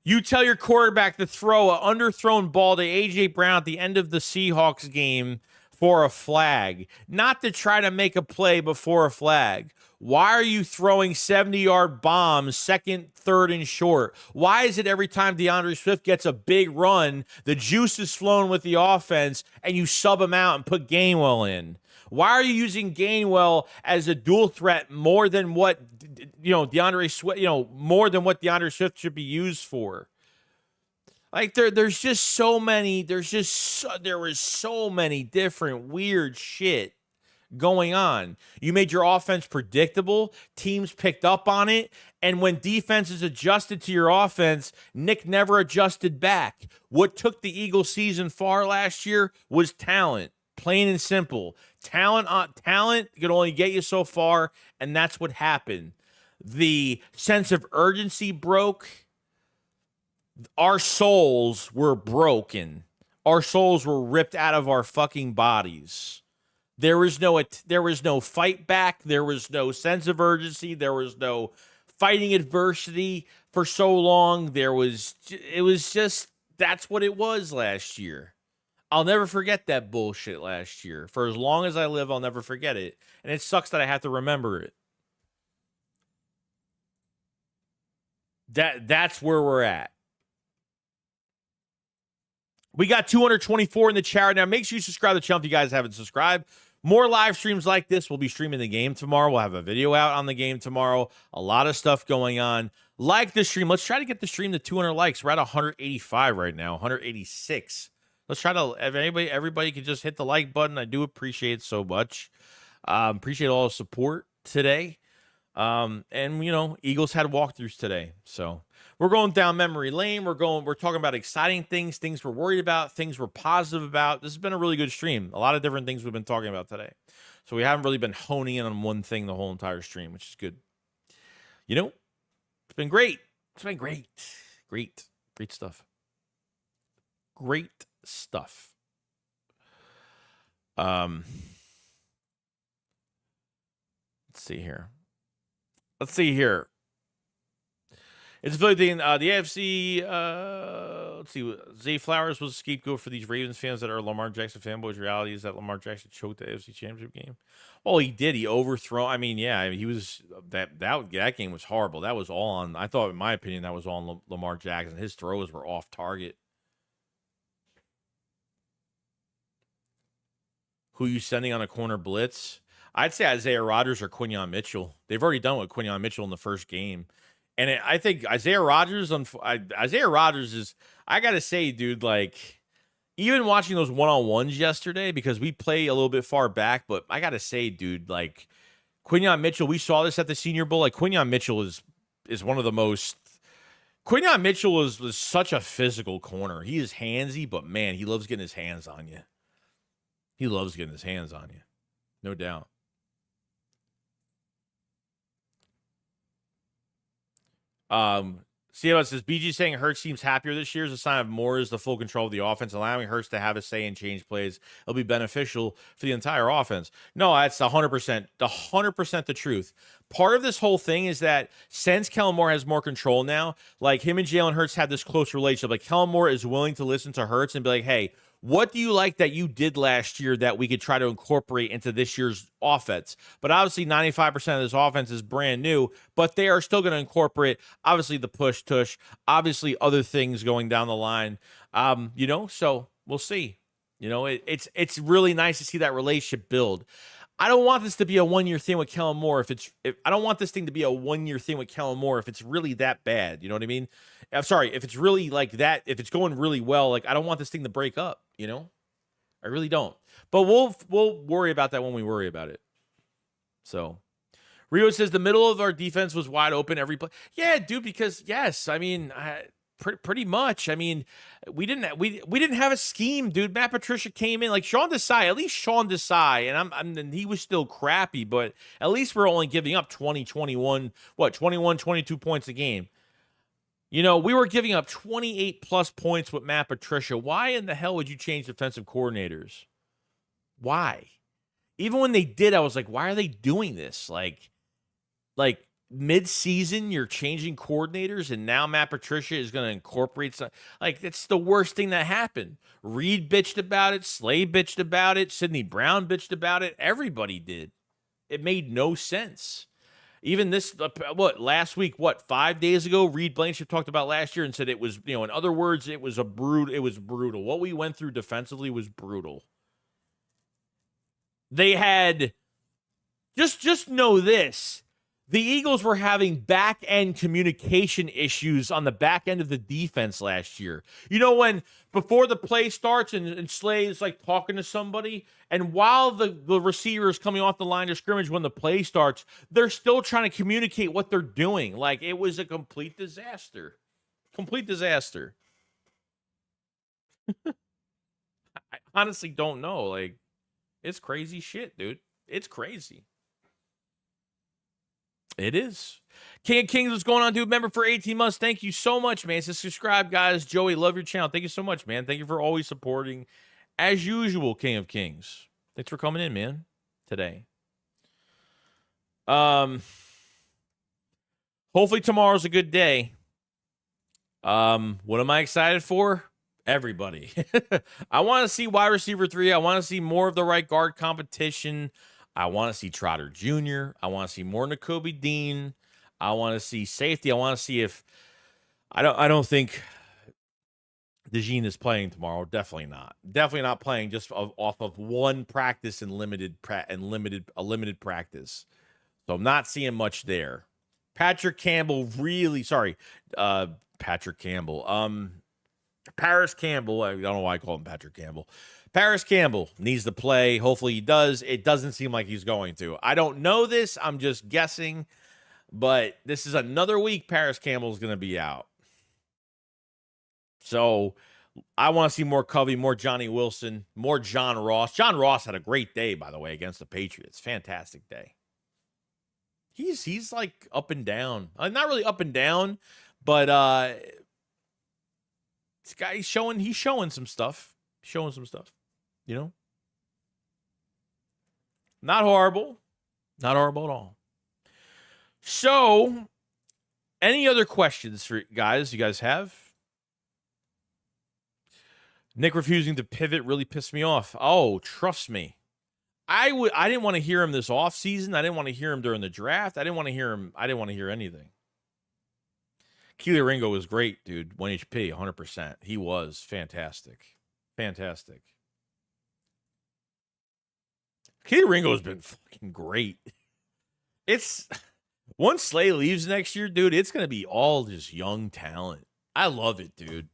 You tell your quarterback to throw an underthrown ball to A.J. Brown at the end of the Seahawks game for a flag, not to try to make a play before a flag. Why are you throwing 70-yard bombs, second, third, and short? Why is it every time DeAndre Swift gets a big run, the juice is flowing with the offense, and you sub him out and put Gainwell in? Why are you using Gainwell as a dual threat more than what DeAndre Swift, more than what DeAndre Swift should be used for? Like there was so many different weird shit going on. You made your offense predictable. Teams picked up on it. And when defenses adjusted to your offense, Nick never adjusted back. What took the Eagles season far last year was talent. Plain and simple. Talent can only get you so far, and that's what happened. The sense of urgency broke. Our souls were broken. Our souls were ripped out of our fucking bodies. There was no fight back. There was no sense of urgency. There was no fighting adversity for so long. It was just, that's what it was last year. I'll never forget that bullshit last year. For as long as I live, I'll never forget it. And it sucks that I have to remember it. That's where we're at. We got 224 in the chat right now. Make sure you subscribe to the channel if you guys haven't subscribed. More live streams like this. We'll be streaming the game tomorrow. We'll have a video out on the game tomorrow. A lot of stuff going on. Like the stream. Let's try to get the stream to 200 likes. We're at 185 right now, 186. Let's try to, if everybody could just hit the like button. I do appreciate it so much. Appreciate all the support today. And Eagles had walkthroughs today. So we're going down memory lane. We're talking about exciting things we're worried about, things we're positive about. This has been a really good stream. A lot of different things we've been talking about today. So we haven't really been honing in on one thing the whole entire stream, which is good. It's been great. It's been great. Great stuff. Great stuff. Let's see here. It's a Philly thing. The AFC, let's see. Zay Flowers was a scapegoat for these Ravens fans that are Lamar Jackson fanboys. Reality is that Lamar Jackson choked the AFC Championship game. Well, he did. He overthrown. I mean, yeah, he was that game was horrible. That was all on. I thought, in my opinion, that was all on Lamar Jackson. His throws were off target. Who you sending on a corner blitz? I'd say Isaiah Rodgers or Quinyon Mitchell. They've already done with Quinyon Mitchell in the first game. And I think Isaiah Rodgers is, I got to say, dude, like, even watching those one-on-ones yesterday, because we play a little bit far back, but I got to say, dude, like, Quinyon Mitchell, we saw this at the Senior Bowl. Like, Quinyon Mitchell is one of the most, Quinyon Mitchell was such a physical corner. He is handsy, but, man, he loves getting his hands on you. He loves getting his hands on you. No doubt. CLS says BG saying Hurts seems happier this year is a sign of more is the full control of the offense, allowing Hurts to have a say and change plays. It'll be beneficial for the entire offense. No, that's 100% the truth. Part of this whole thing is that since Kellen Moore has more control now, like him and Jalen Hurts have this close relationship. Like Kellen Moore is willing to listen to Hurts and be like, hey, what do you like that you did last year that we could try to incorporate into this year's offense? But obviously 95% of this offense is brand new, but they are still going to incorporate, obviously, the push-tush, obviously other things going down the line. So we'll see. It's really nice to see that relationship build. I don't want this to be a one-year thing with Kellen Moore. I don't want this thing to be a one-year thing with Kellen Moore if it's really that bad. You know what I mean? I'm sorry, if it's really like that, if it's going really well, like I don't want this thing to break up. I really don't. But we'll worry about that when we worry about it. So, Rio says the middle of our defense was wide open every play. Yeah, dude. Because yes, I mean. Pretty much. I mean, we didn't have a scheme, dude. Matt Patricia came in like Sean Desai. At least Sean Desai, and he was still crappy, but at least we're only giving up 21, 22 points a game. We were giving up 28 plus points with Matt Patricia. Why in the hell would you change defensive coordinators? Why? Even when they did, I was like, why are they doing this? Like. Mid-season, you're changing coordinators, and now Matt Patricia is going to incorporate some. Like, it's the worst thing that happened. Reed bitched about it. Slay bitched about it. Sidney Brown bitched about it. Everybody did. It made no sense. Even this, last week, 5 days ago, Reed Blankenship talked about last year and said it was, in other words, it was brutal. What we went through defensively was brutal. They had, just know this. The Eagles were having back-end communication issues on the back end of the defense last year. When before the play starts and Slay is like talking to somebody, and while the receiver is coming off the line of scrimmage when the play starts, they're still trying to communicate what they're doing. Like, it was a complete disaster. Complete disaster. I honestly don't know. Like, it's crazy shit, dude. It's crazy. It is. King of Kings, what's going on, dude? Member for 18 months. Thank you so much, man. So subscribe, guys. Joey, love your channel. Thank you so much, man. Thank you for always supporting. As usual, King of Kings. Thanks for coming in, man, today. Hopefully tomorrow's a good day. What am I excited for? Everybody. I want to see wide receiver 3. I want to see more of the right guard competition. I want to see Trotter Jr. I want to see more Nakobe Dean. I want to see safety. I want to see if I don't think DeJean is playing tomorrow. Definitely not. Definitely not playing just off of one practice and limited practice. So I'm not seeing much there. Patrick Campbell Patrick Campbell. Paris Campbell. I don't know why I call him Patrick Campbell. Paris Campbell needs to play. Hopefully he does. It doesn't seem like he's going to. I don't know this. I'm just guessing. But this is another week Paris Campbell's going to be out. So I want to see more Covey, more Johnny Wilson, more John Ross. John Ross had a great day, by the way, against the Patriots. Fantastic day. He's like up and down. Not really up and down, but this guy he's showing some stuff. Not horrible. Not horrible at all. So Any other questions for guys? You guys have? Nick refusing to pivot really pissed me off. Oh, trust me. I didn't want to hear him this offseason. I didn't want to hear him during the draft. I didn't want to hear him. I didn't want to hear anything. Keely Ringo was great, dude. 1 HP, 100%. He was fantastic. Fantastic. Keely Ringo has been fucking great. It's once Slay leaves next year, dude, it's going to be all just young talent. I love it, dude.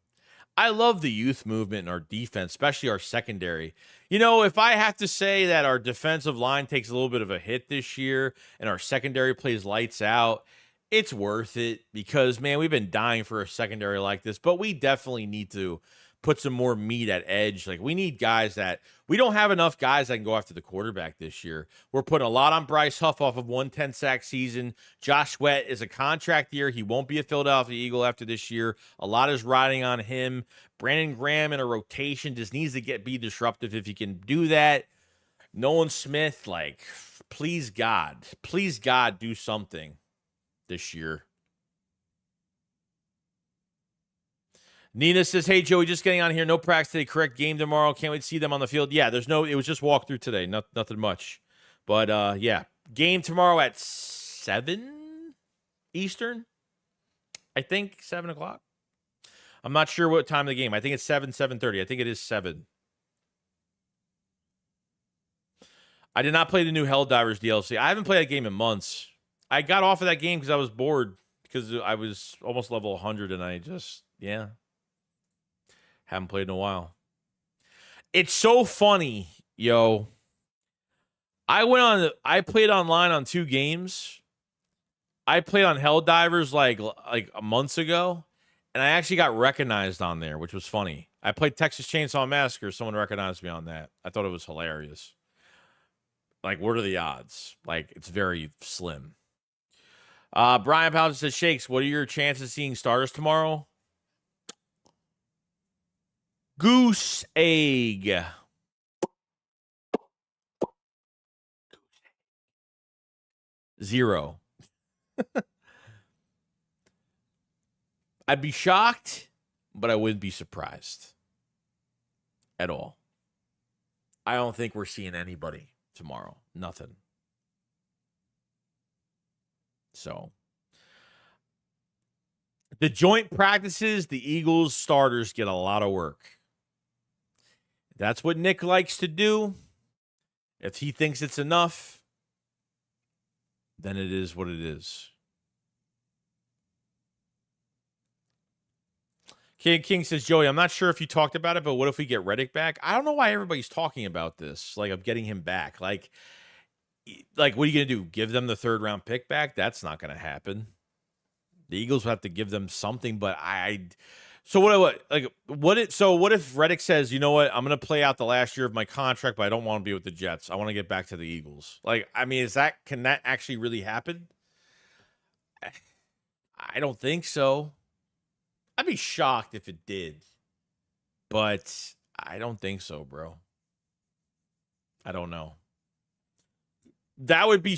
I love the youth movement in our defense, especially our secondary. You know, if I have to say that our defensive line takes a little bit of a hit this year and our secondary plays lights out, it's worth it because, man, we've been dying for a secondary like this, but we definitely need to put some more meat at edge. Like, we need guys that we don't have enough guys that can go after the quarterback this year. We're putting a lot on Bryce Huff off of 110 sack season. Josh Sweat is a contract year. He won't be a Philadelphia Eagle after this year. A lot is riding on him. Brandon Graham in a rotation just needs to be disruptive. If he can do that, Nolan Smith, like, please God, do something this year. Nina says, hey, Joey, just getting on here. No practice today. Correct game tomorrow. Can't wait to see them on the field. Yeah, it was just walkthrough today. Nothing much. But, yeah, game tomorrow at 7 Eastern. I think 7 o'clock. I'm not sure what time of the game. I think it's 7:30. I think it is 7. I did not play the new Helldivers DLC. I haven't played that game in months. I got off of that game because I was bored because I was almost level 100 and I just, yeah. Haven't played in a while. It's so funny, yo. I played online on 2 games. I played on Helldivers like months ago, and I actually got recognized on there, which was funny. I played Texas Chainsaw Massacre. Someone recognized me on that. I thought it was hilarious. Like, what are the odds? Like, it's very slim. Brian Powell says, Shakes, what are your chances of seeing starters tomorrow? Goose egg. 0. I'd be shocked, but I wouldn't be surprised at all. I don't think we're seeing anybody tomorrow. Nothing. So, the joint practices, the Eagles starters get a lot of work. That's what Nick likes to do. If he thinks it's enough, then it is what it is. King says, Joey, I'm not sure if you talked about it, but what if we get Reddick back? I don't know why everybody's talking about this, like, of getting him back. Like what are you going to do? Give them the 3rd round pick back? That's not going to happen. The Eagles will have to give them something, but so what if Reddick says, you know what, I'm going to play out the last year of my contract, but I don't want to be with the Jets. I want to get back to the Eagles. Like, I mean, can that actually really happen? I don't think so. I'd be shocked if it did, but I don't think so, bro. I don't know. That would be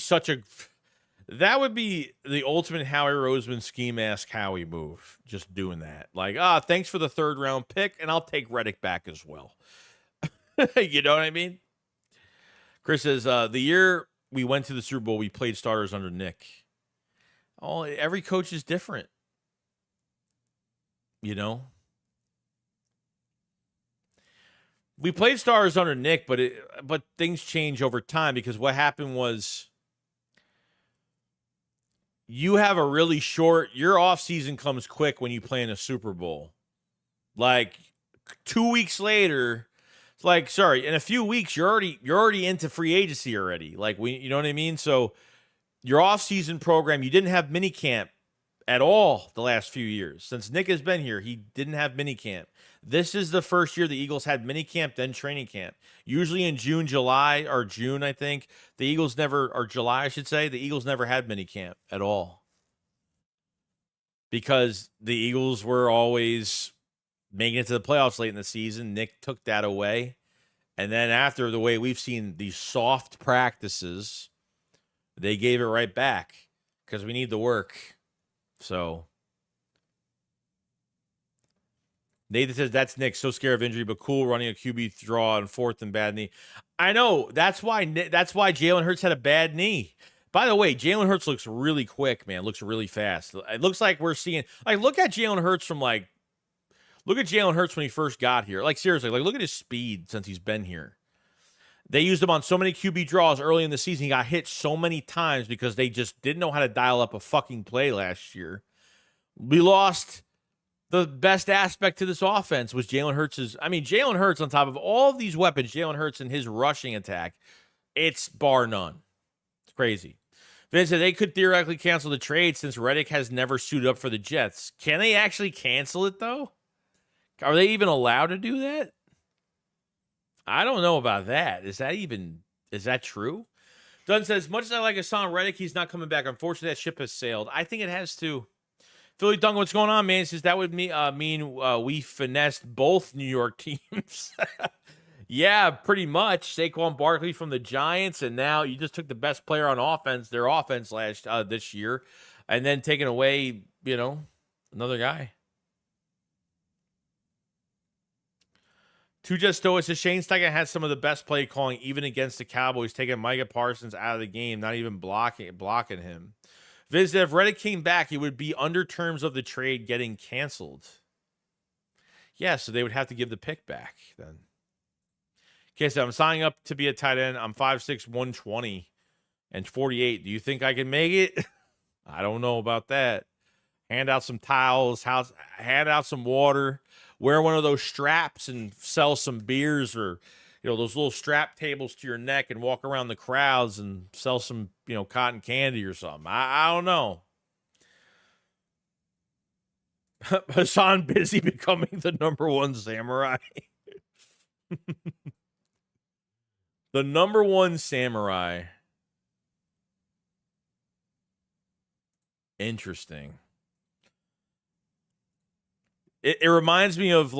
the ultimate Howie Roseman scheme ask Howie move. Just doing that. Like, thanks for the 3rd round pick, and I'll take Reddick back as well. You know what I mean? Chris says, the year we went to the Super Bowl, we played starters under Nick. Oh, every coach is different. You know? We played stars under Nick, but things change over time because what happened was you have a really short, your offseason comes quick when you play in a Super Bowl. Like 2 weeks later, it's like, sorry, in a few weeks, you're already into free agency already. Like, you know what I mean? So your offseason program, you didn't have minicamp at all the last few years. Since Nick has been here, he didn't have minicamp. This is the first year the Eagles had minicamp, then training camp. Usually in June, I think. The Eagles never, or July, I should say, the Eagles never had minicamp at all. Because the Eagles were always making it to the playoffs late in the season. Nick took that away. And then after the way we've seen these soft practices, they gave it right back because we need the work. So Nathan says that's Nick. So scared of injury, but cool running a QB draw on fourth and bad knee. I know that's why Jalen Hurts had a bad knee. By the way, Jalen Hurts looks really quick, man. Looks really fast. It looks like we're seeing look at Jalen Hurts look at Jalen Hurts when he first got here. Seriously, look at his speed since he's been here. They used him on so many QB draws early in the season. He got hit so many times because they just didn't know how to dial up a fucking play last year. We lost the best aspect to this offense was Jalen Hurts. Jalen Hurts on top of all of these weapons, Jalen Hurts and his rushing attack, it's bar none. It's crazy. Vince said they could theoretically cancel the trade since Reddick has never suited up for the Jets. Can they actually cancel it, though? Are they even allowed to do that? I don't know about that. Is that true? Dunn says, as much as I like Hassan Reddick, he's not coming back. Unfortunately, that ship has sailed. I think it has to. Philly Duncan, what's going on, man? He says that would mean we finessed both New York teams. Yeah, pretty much. Saquon Barkley from the Giants, and now you just took the best player on offense, their offense this year, and then taking away, another guy. To just though, it's a Shane Steichen has some of the best play calling even against the Cowboys, taking Micah Parsons out of the game, not even blocking him. Viz, if Reddick came back, it would be under terms of the trade getting canceled. Yeah, so they would have to give the pick back then. Okay, so I'm signing up to be a tight end. I'm 5'6", 120, and 48. Do you think I can make it? I don't know about that. Hand out some towels, hand out some water, wear one of those straps and sell some beers or, those little strap tables to your neck and walk around the crowds and sell some, cotton candy or something. I don't know. Hassan busy becoming the number one samurai. The number one samurai. Interesting. It reminds me of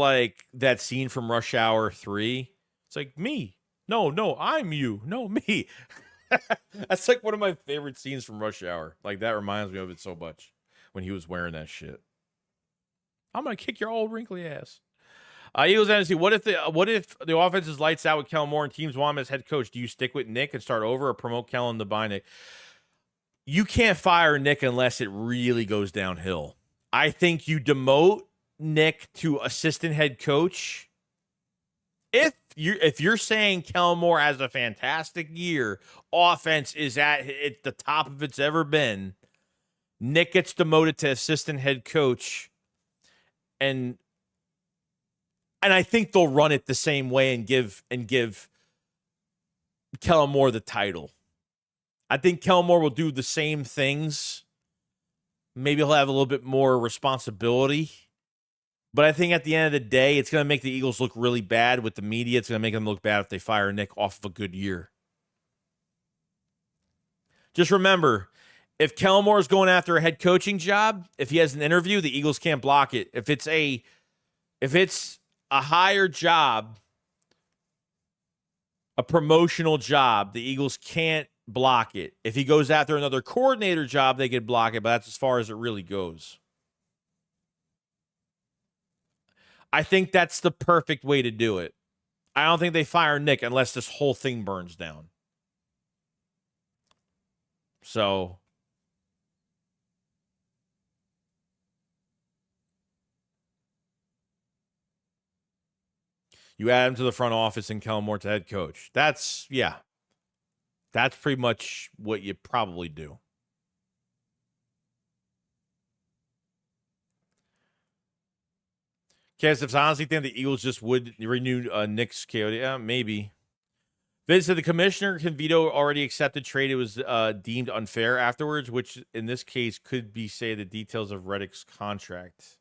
that scene from Rush Hour 3. It's like, me. No, I'm you. No, me. That's one of my favorite scenes from Rush Hour. That reminds me of it so much when he was wearing that shit. I'm going to kick your old wrinkly ass. Eagles Dynasty, what if the offense is lights out with Kellen Moore and teams want him as head coach? Do you stick with Nick and start over or promote Kellen to buy Nick? You can't fire Nick unless it really goes downhill. I think you demote Nick to assistant head coach. If you're saying Kellen Moore has a fantastic year, offense is at the top of it's ever been, Nick gets demoted to assistant head coach, and I think they'll run it the same way and give Kellen Moore the title. I think Kellen Moore will do the same things. Maybe he'll have a little bit more responsibility. But I think at the end of the day, it's going to make the Eagles look really bad with the media. It's going to make them look bad if they fire Nick off of a good year. Just remember, if Kellen Moore is going after a head coaching job, if he has an interview, the Eagles can't block it. If it's a higher job, a promotional job, the Eagles can't block it. If he goes after another coordinator job, they could block it, but that's as far as it really goes. I think that's the perfect way to do it. I don't think they fire Nick unless this whole thing burns down. So you add him to the front office and Kellen Moore to head coach. That's pretty much what you probably do. Cass, if I honestly think the Eagles just would renew Nick's KO, yeah, maybe. Vince said the commissioner can veto already accepted trade. It was deemed unfair afterwards, which in this case could be, say, the details of Reddick's contract.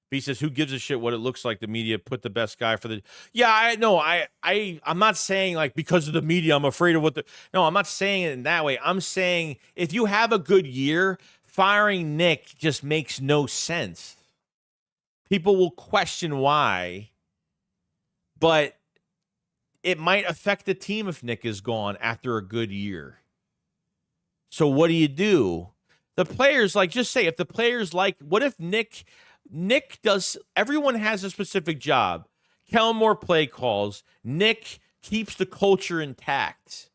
B says, who gives a shit what it looks like? The media put the best guy for the... Yeah, I know. I'm not saying, because of the media, I'm afraid of what the... No, I'm not saying it in that way. I'm saying if you have a good year, firing Nick just makes no sense. People will question why, but it might affect the team if Nick is gone after a good year. So what do? The players, like, just say if the players like, what if Nick does, everyone has a specific job. Kellen Moore play calls. Nick keeps the culture intact.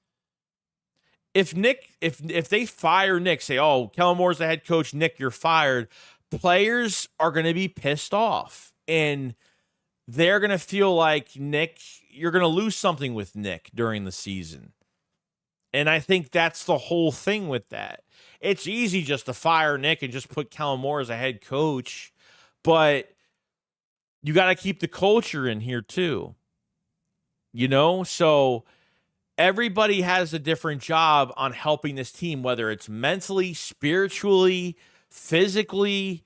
If they fire Nick, say, oh, Kellen Moore's the head coach, Nick, you're fired, players are going to be pissed off. And they're going to feel like, Nick, you're going to lose something with Nick during the season. And I think that's the whole thing with that. It's easy just to fire Nick and just put Kellen Moore as a head coach, but you got to keep the culture in here too. So everybody has a different job on helping this team, whether it's mentally, spiritually, physically,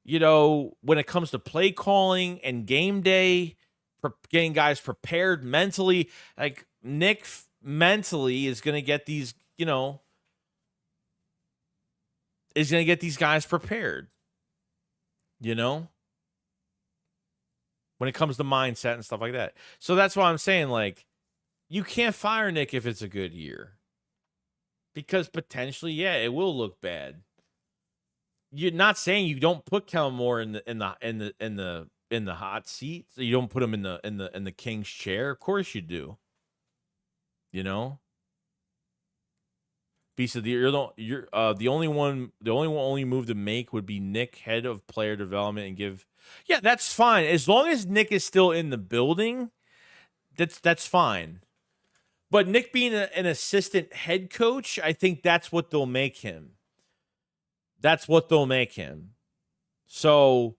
when it comes to play calling and game day, getting guys prepared mentally. Like Nick mentally is going to get these, is going to get these guys prepared, when it comes to mindset and stuff like that. So that's why I'm saying, like, you can't fire Nick if it's a good year, because potentially, yeah, it will look bad. You're not saying you don't put Kellen Moore in the hot seat. So you don't put him in the king's chair. Of course you do. B said the only move to make would be Nick, head of player development, and give. Yeah, that's fine as long as Nick is still in the building. That's fine. But Nick being an assistant head coach, I think that's what they'll make him. So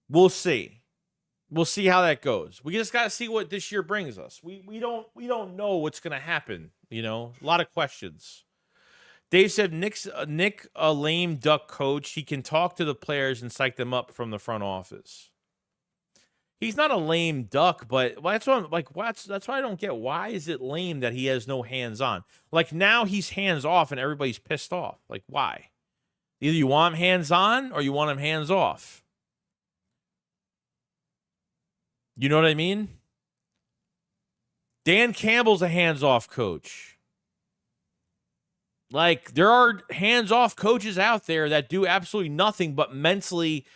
we'll see. We'll see how that goes. We just got to see what this year brings us. We don't know what's going to happen. A lot of questions. Dave said Nick a lame duck coach. He can talk to the players and psych them up from the front office. He's not a lame duck, but that's what I'm like. That's why I don't get. Why is it lame that he has no hands on? Like now he's hands off and everybody's pissed off. Like why? Either you want him hands on or you want him hands off. You know what I mean? Dan Campbell's a hands off coach. Like there are hands off coaches out there that do absolutely nothing but mentally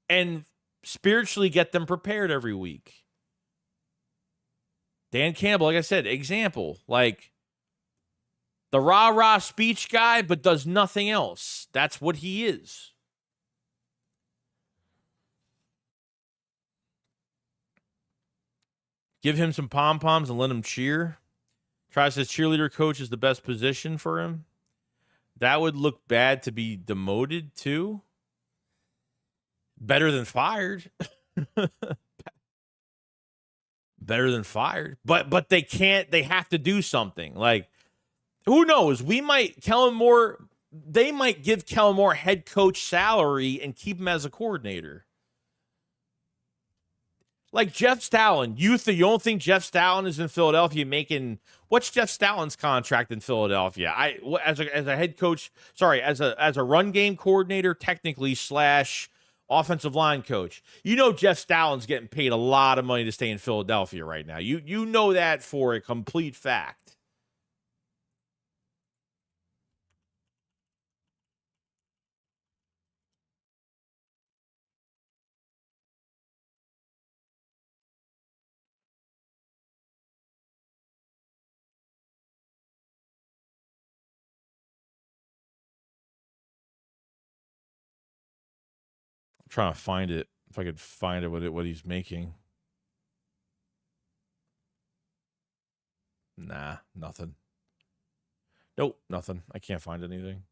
and spiritually get them prepared every week. Dan Campbell, like I said, example, like the rah-rah speech guy, but does nothing else. That's what he is. Give him some pom-poms and let him cheer. Tries his cheerleader coach is the best position for him. That would look bad to be demoted too. Better than fired. Better than fired. But they can't. They have to do something. Like, who knows? They might give Kellen Moore head coach salary and keep him as a coordinator. Like Jeff Stoutland. You don't think Jeff Stoutland is in Philadelphia making – what's Jeff Stoutland's contract in Philadelphia? As a head coach – sorry, as a run game coordinator technically / offensive line coach. Jeff Stoutland's getting paid a lot of money to stay in Philadelphia right now. You know that for a complete fact. Trying to find it. If I could find it, what he's making. Nah, nothing. Nope, nothing. I can't find anything.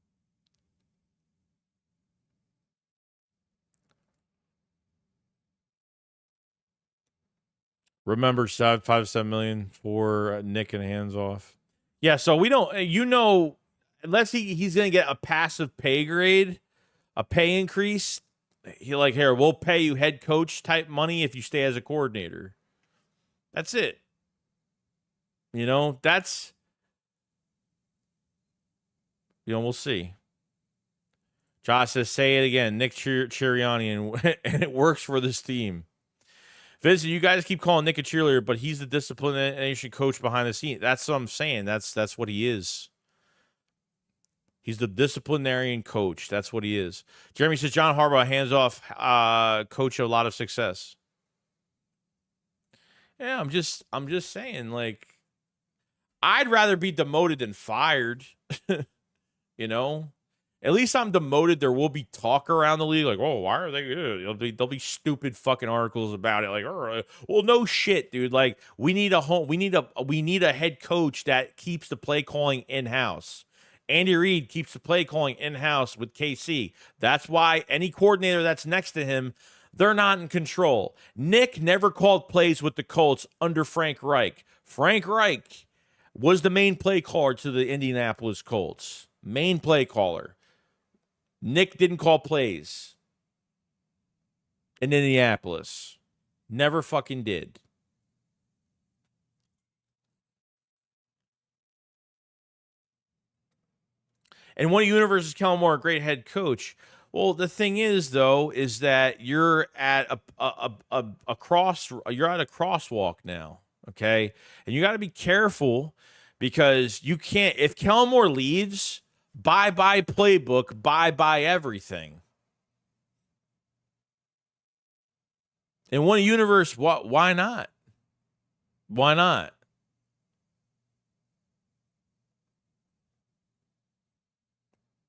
Remember, 7 million for Nick and hands off. Yeah, so we don't. Unless he's going to get a passive pay grade, a pay increase. Here, we'll pay you head coach type money if you stay as a coordinator. That's it. That's, we'll see. Josh says, say it again, Nick Chiriani, and it works for this team. Viz, you guys keep calling Nick a cheerleader, but he's the disciplination coach behind the scene. That's what I'm saying. That's what he is. He's the disciplinarian coach. That's what he is. Jeremy says John Harbaugh, hands-off coach, a lot of success. Yeah, I'm just saying, like, I'd rather be demoted than fired. You know? At least I'm demoted. There will be talk around the league, like, "Oh, why are they?" There'll be stupid fucking articles about it, like, "Oh, well, no shit, dude. Like, we need a head coach that keeps the play calling in house. Andy Reid keeps the play calling in house with KC. That's why any coordinator that's next to him, they're not in control. Nick never called plays with the Colts under Frank Reich. Frank Reich was the main play caller to the Indianapolis Colts. Main play caller. Nick didn't call plays in Indianapolis. Never fucking did. And one universe is Kellen Moore, a great head coach. Well, the thing is, though, is that you're at a crosswalk now, okay? And you got to be careful because you can't. If Kellen Moore leaves, bye-bye playbook, bye-bye everything. In one universe, why not? Why not?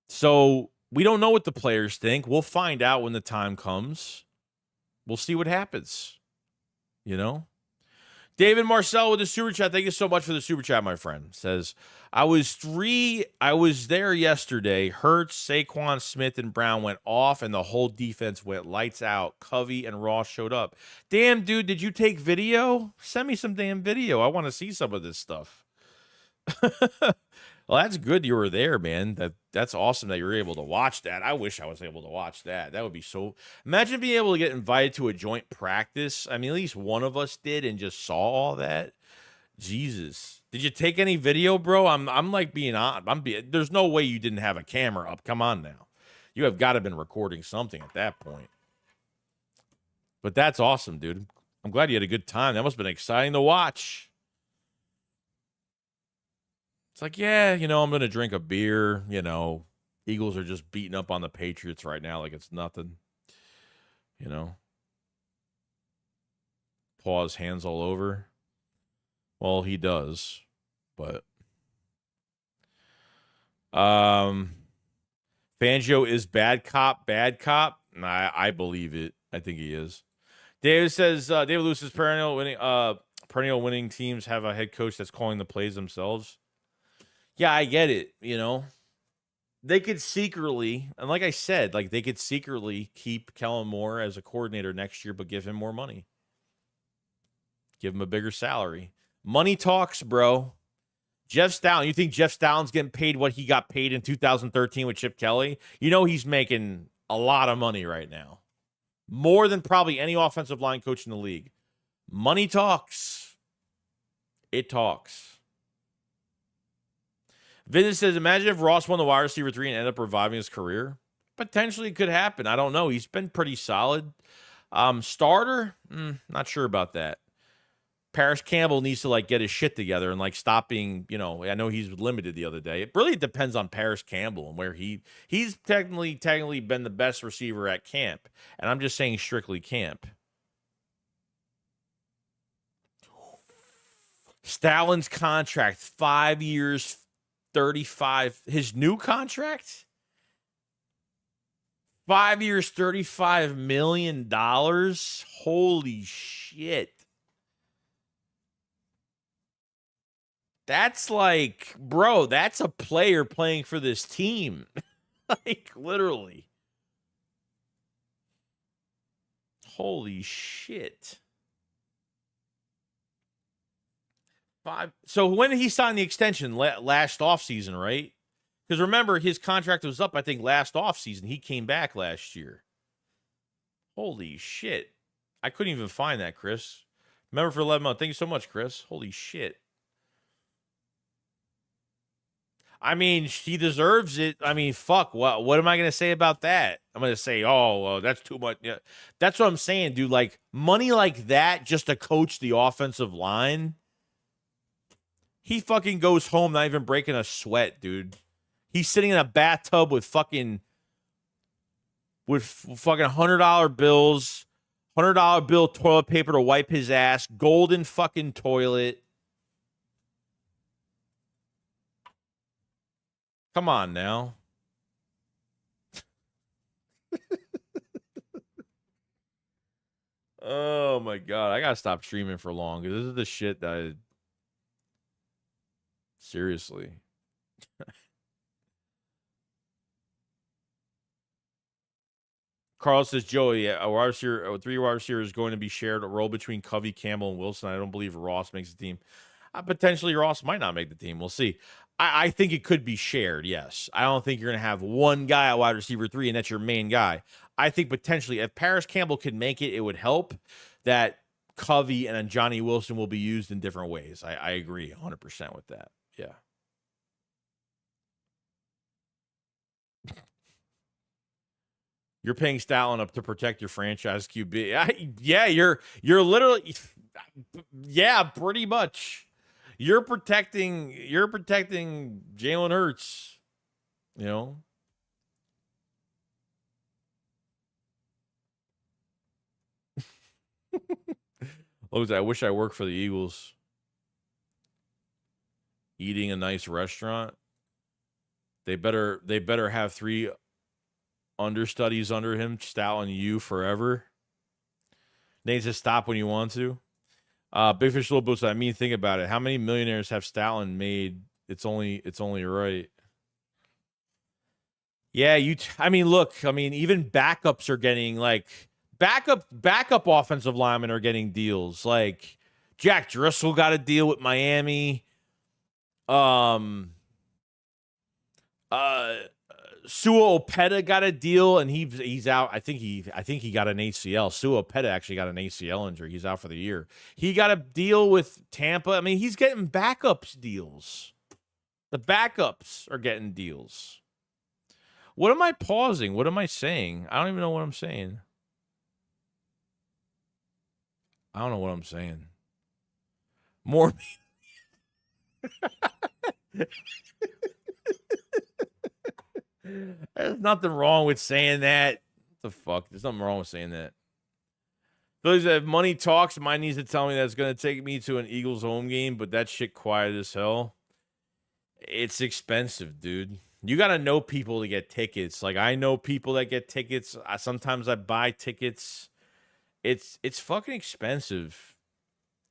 So we don't know what the players think. We'll find out when the time comes. We'll see what happens. You know? David Marcel with the super chat. Thank you so much for the super chat, my friend. Says, I was there yesterday. Hurts, Saquon, Smith, and Brown went off, and the whole defense went lights out. Covey and Ross showed up. Damn, dude, did you take video? Send me some damn video. I want to see some of this stuff. Well, that's good you were there, man. That's awesome that you were able to watch that. I wish I was able to watch that. That would be so. Imagine being able to get invited to a joint practice. I mean, at least one of us did and just saw all that. Jesus, did you take any video, bro? I'm like being on. There's no way you didn't have a camera up. Come on now, you have got to have been recording something at that point. But that's awesome, dude. I'm glad you had a good time. That must have been exciting to watch. It's like, yeah, I'm going to drink a beer. Eagles are just beating up on the Patriots right now like it's nothing. Paws, hands all over. Well, he does. But Fangio is bad cop. I believe it. I think he is. David says, David Lewis says perennial winning teams have a head coach that's calling the plays themselves. Yeah, I get it, They could secretly, and like I said, they could secretly keep Kellen Moore as a coordinator next year, but give him more money. Give him a bigger salary. Money talks, bro. Jeff Stoutland, you think Jeff Stoutland's getting paid what he got paid in 2013 with Chip Kelly? He's making a lot of money right now. More than probably any offensive line coach in the league. Money talks. It talks. Vincent says, imagine if Ross won the wide receiver 3 and ended up reviving his career. Potentially could happen. I don't know. He's been pretty solid. Starter? Not sure about that. Paris Campbell needs to get his shit together and stop being, I know he's limited the other day. It really depends on Paris Campbell and where he's technically been the best receiver at camp. And I'm just saying strictly camp. Stallin's contract, 5 years, 35. His new contract? 5 years, $35 million. Holy shit. That's bro, that's a player playing for this team. Literally. Holy shit. So when did he sign the extension? Last offseason, right? Because remember, his contract was up, I think, last offseason. He came back last year. Holy shit. I couldn't even find that, Chris. Remember for 11 months. Thank you so much, Chris. Holy shit. I mean, he deserves it. I mean, fuck. What am I going to say about that? I'm going to say, that's too much. Yeah. That's what I'm saying, dude. Money like that just to coach the offensive line. He fucking goes home not even breaking a sweat, dude. He's sitting in a bathtub with fucking $100 bills, $100 bill toilet paper to wipe his ass, golden fucking toilet. Come on now. Oh my god, I gotta stop streaming for long because this is the shit that seriously. Carl says, Joey, a three wide receiver is going to be shared a role between Covey, Campbell, and Wilson. I don't believe Ross makes the team. Potentially, Ross might not make the team. We'll see. I think it could be shared, yes. I don't think you're going to have one guy at wide receiver 3, and that's your main guy. I think potentially, if Paris Campbell could make it, it would help that Covey and Johnny Wilson will be used in different ways. I agree 100% with that. Yeah. You're paying Stalin up to protect your franchise QB. Yeah, you're literally, yeah, pretty much. You're protecting Jalen Hurts. You know. I wish I worked for the Eagles. Eating a nice restaurant. They better have 3 understudies under him, Stalin you forever. Nate says stop when you want to. Big Fish Little Boots. I mean, think about it. How many millionaires have Stalin made? It's only right. Yeah, look, even backups are getting like backup offensive linemen are getting deals. Like Jack Driscoll got a deal with Miami. Sua Opeta got a deal and he's out. I think he got an ACL. Sua Opeta actually got an ACL injury. He's out for the year. He got a deal with Tampa. He's getting backups deals. The backups are getting deals. What am I pausing? What am I saying? I don't even know what I'm saying. I don't know what I'm saying. More. There's nothing wrong with saying that. What the fuck? There's nothing wrong with saying that. Those that money talks, mine needs to tell me that's going to take me to an Eagles home game, but that shit quiet as hell. It's expensive, dude. You got to know people to get tickets. Like, I know people that get tickets. Sometimes I buy tickets. It's fucking expensive.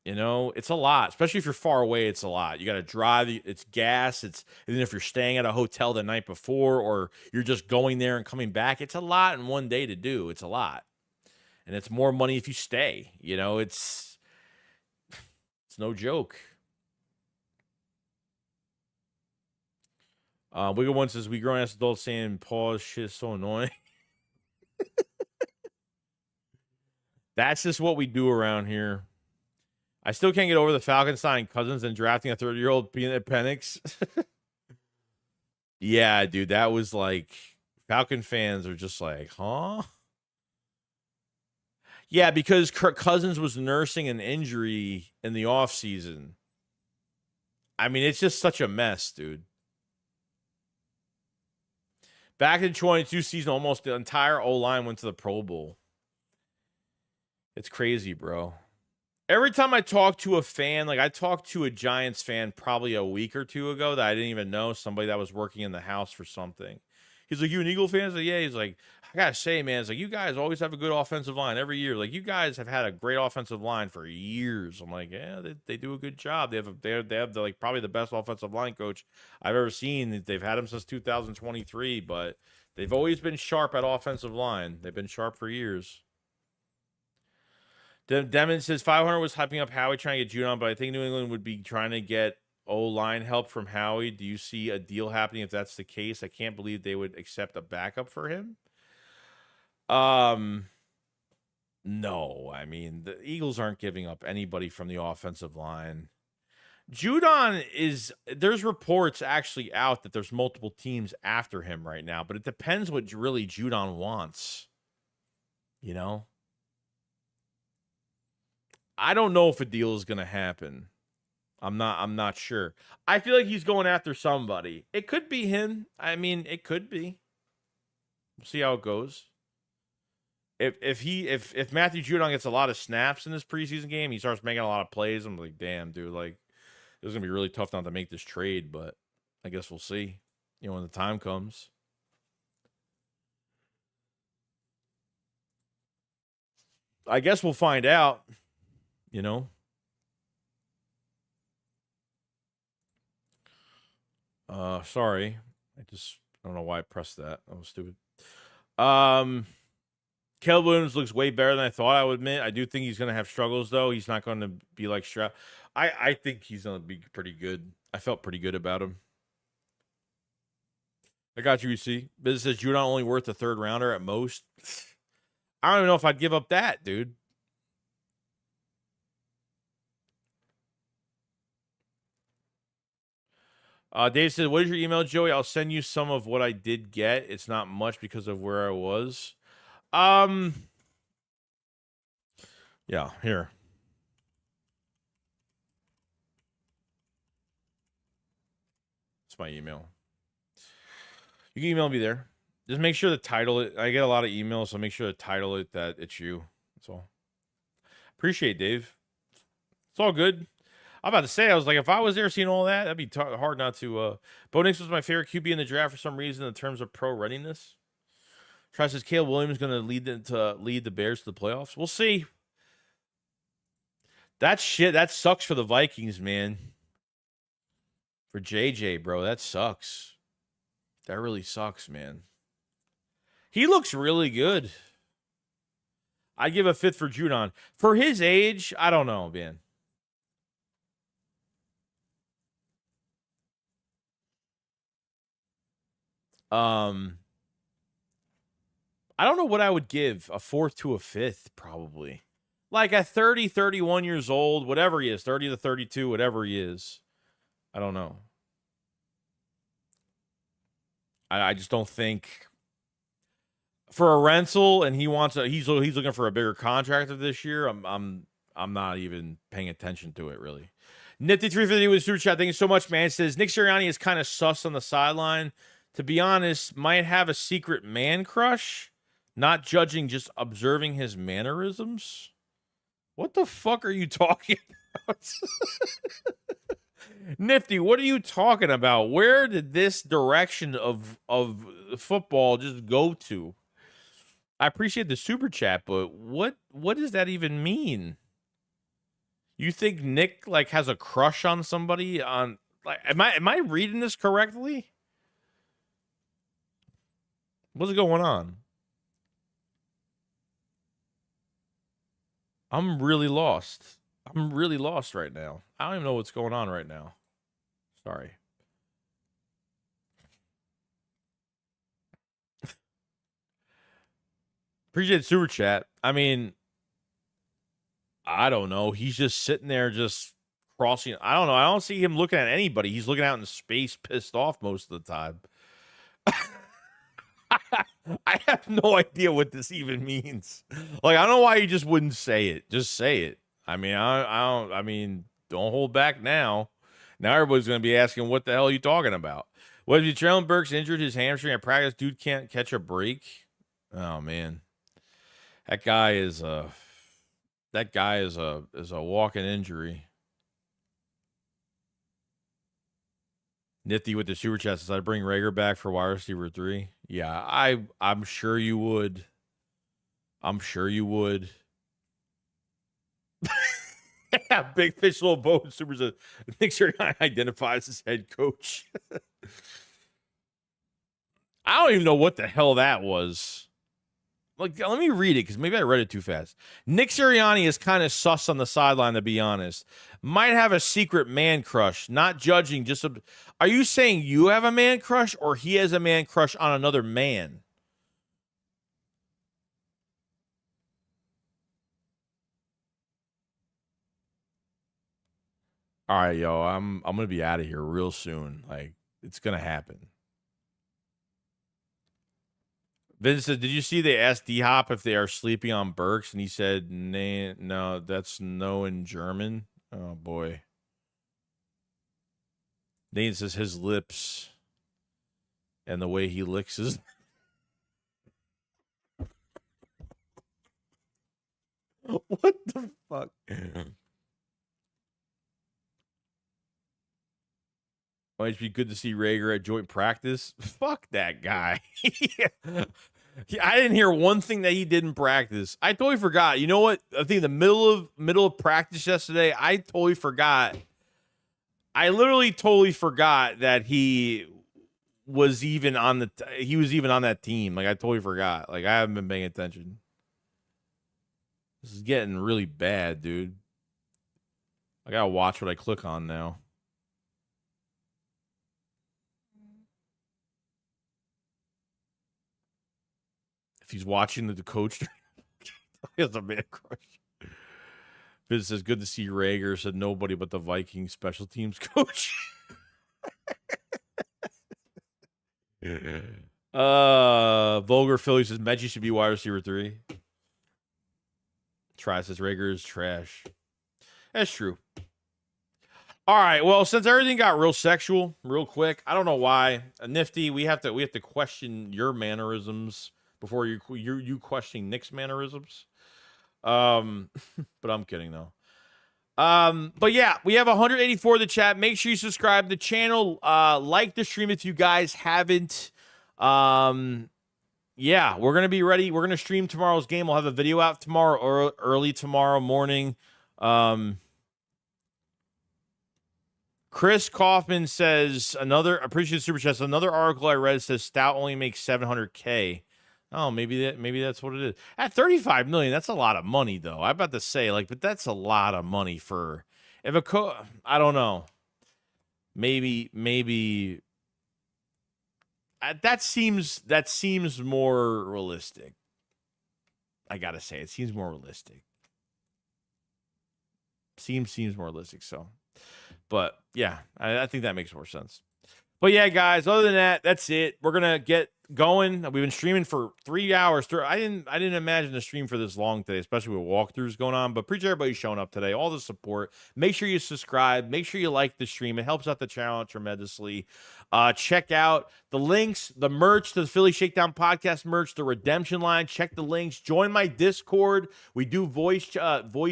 You know, it's a lot, especially if you're far away. It's a lot. You got to drive. It's gas. And then if you're staying at a hotel the night before, or you're just going there and coming back, it's a lot in one day to do. It's a lot, and it's more money if you stay. You know, it's no joke. Wiggle One says we grown ass adults saying pause shit is so annoying. That's just what we do around here. I still can't get over the Falcons signing Cousins and drafting a 30-year-old peanut Penix. Yeah, dude, that was like Falcon fans are just like, huh? Yeah, because Kirk Cousins was nursing an injury in the offseason. It's just such a mess, dude. Back in 22 season, almost the entire O-line went to the Pro Bowl. It's crazy, bro. Every time I talk to a fan, like I talked to a Giants fan probably a week or two ago that I didn't even know, somebody that was working in the house for something. He's like, you an Eagle fan? I was like, yeah. He's like, I got to say, man, it's like, you guys always have a good offensive line every year. Like, you guys have had a great offensive line for years. I'm like, yeah, they do a good job. They have like probably the best offensive line coach I've ever seen. They've had him since 2023, but they've always been sharp at offensive line. They've been sharp for years. Demon says 500 was hyping up Howie trying to get Judon, but I think New England would be trying to get O-line help from Howie. Do you see a deal happening if that's the case? I can't believe they would accept a backup for him. No, the Eagles aren't giving up anybody from the offensive line. Judon there's reports actually out that there's multiple teams after him right now, but it depends what really Judon wants. You know? I don't know if a deal is going to happen. I'm not sure. I feel like he's going after somebody. It could be him. I mean, it could be. We'll see how it goes. If Matthew Judon gets a lot of snaps in this preseason game, he starts making a lot of plays. I'm like, damn, dude, like it's gonna be really tough not to make this trade, but I guess we'll see. When the time comes. I guess we'll find out. Sorry. I don't know why I pressed that. That was stupid. Caleb Williams looks way better than I thought, I would admit. I do think he's going to have struggles, though. He's not going to be like Stroud. I think he's going to be pretty good. I felt pretty good about him. I got you, see. Business says Judon only worth a third rounder at most. I don't even know if I'd give up that, dude. Dave said, what is your email, Joey? I'll send you some of what I did get. It's not much because of where I was. Yeah, here. It's my email. You can email me there. Just make sure to title it. I get a lot of emails, so make sure to title it that it's you. That's all. Appreciate it, Dave. It's all good. I'm about to say, I was like, if I was there seeing all that, that'd be hard not to. Bo Nix was my favorite QB in the draft for some reason in terms of pro readiness. Try says Caleb Williams going to lead the Bears to the playoffs. We'll see. That sucks for the Vikings, man. For JJ, bro, that sucks. That really sucks, man. He looks really good. I'd give a fifth for Judon. For his age, I don't know, man. I don't know what I would give. A fourth to a fifth, probably. Like at 30, 31 years old, whatever he is, 30 to 32, whatever he is. I don't know. I just don't think for a rental, and he's looking for a bigger contract of this year. I'm not even paying attention to it really. Nifty 350 with super chat. Thank you so much, man. It says Nick Sirianni is kind of sus on the sideline. To be honest, might have a secret man crush. Not judging, just observing his mannerisms. What the fuck are you talking about? Nifty, what are you talking about? Where did this direction of football just go to? I appreciate the super chat, but what does that even mean? You think Nick like has a crush on somebody on like am I reading this correctly? What's going on? I'm really lost. I'm really lost right now. I don't even know what's going on right now. Sorry. Appreciate super chat. I mean, I don't know. He's just sitting there just crossing. I don't know. I don't see him looking at anybody. He's looking out in space, pissed off most of the time. I have no idea what this even means. Like, I don't know why you just wouldn't say it. Just say it. I mean, I mean, don't hold back now. Now everybody's going to be asking, what the hell are you talking about? What if Traylon Burks injured his hamstring at practice? Dude can't catch a break. Oh man, that guy is a walking injury. Nifty with the super chat says, I bring Rager back for wide receiver 3. Yeah, I'm sure you would. I'm sure you would. Yeah, big fish, little boat. Super says, Nick Sirianni identifies as head coach. I don't even know what the hell that was. Like, let me read it because maybe I read it too fast. Nick Sirianni is kind of sus on the sideline, to be honest. Might have a secret man crush. Not judging, just are you saying you have a man crush or he has a man crush on another man? All right, yo, I'm gonna be out of here real soon. Like, it's gonna happen. Vince said, did you see they asked D-Hop if they are sleeping on Burks? And he said, no, that's no in German. Oh, boy. Nate says his lips and the way he licks his. What the fuck? Might be good to see Rager at joint practice. Fuck that guy. I didn't hear one thing that he did in practice. I totally forgot. You know what? I think the middle of practice yesterday, I totally forgot. I literally totally forgot that he was even on that team. Like I totally forgot. Like I haven't been paying attention. This is getting really bad, dude. I gotta watch what I click on now. If he's watching the coach, he has a man crush. Biz says, good to see Rager. Said nobody but the Vikings special teams coach. Vulgar Philly says, Mechie should be wide receiver 3. Try says, Rager is trash. That's true. All right. Well, since everything got real sexual, real quick, I don't know why. Nifty, we have to question your mannerisms before you questioning Nick's mannerisms. But I'm kidding though. But yeah, we have 184 in the chat. Make sure you subscribe to the channel. Like the stream if you guys haven't. Yeah, we're gonna be ready. We're gonna stream tomorrow's game. We'll have a video out tomorrow or early tomorrow morning. Chris Kaufman says appreciate super chat. Another article I read says Stout only makes $700K. Oh, maybe that's what it is. At $35 million, that's a lot of money, though. I'm about to say, but that's a lot of money for if I don't know. Maybe that seems more realistic. I gotta say, it seems more realistic. Seems more realistic. So, but yeah, I think that makes more sense. But yeah, guys, other than that, that's it. We're gonna get going. We've been streaming for 3 hours. I didn't imagine the stream for this long today, especially with walkthroughs going on. But appreciate everybody showing up today, all the support. Make sure you subscribe. Make sure you like the stream. It helps out the channel tremendously. Check out the links, the merch, the Philly Shakedown podcast merch, the redemption line. Check the links. Join my Discord. We do voice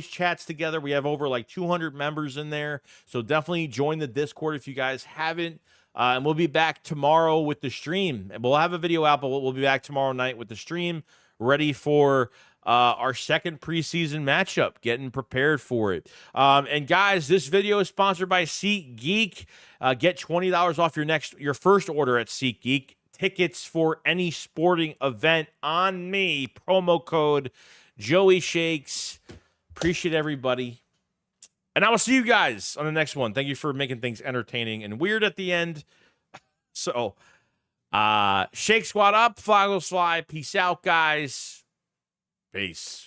chats together. We have over like 200 members in there, so definitely join the Discord if you guys haven't. And we'll be back tomorrow with the stream. And we'll have a video out, but we'll be back tomorrow night with the stream, ready for our second preseason matchup, getting prepared for it. And guys, this video is sponsored by SeatGeek. Get $20 off your first order at SeatGeek. Tickets for any sporting event on me. Promo code Joey Shakes. Appreciate everybody. And I will see you guys on the next one. Thank you for making things entertaining and weird at the end. So, Shake Squad up, Floggles fly. Peace out, guys. Peace.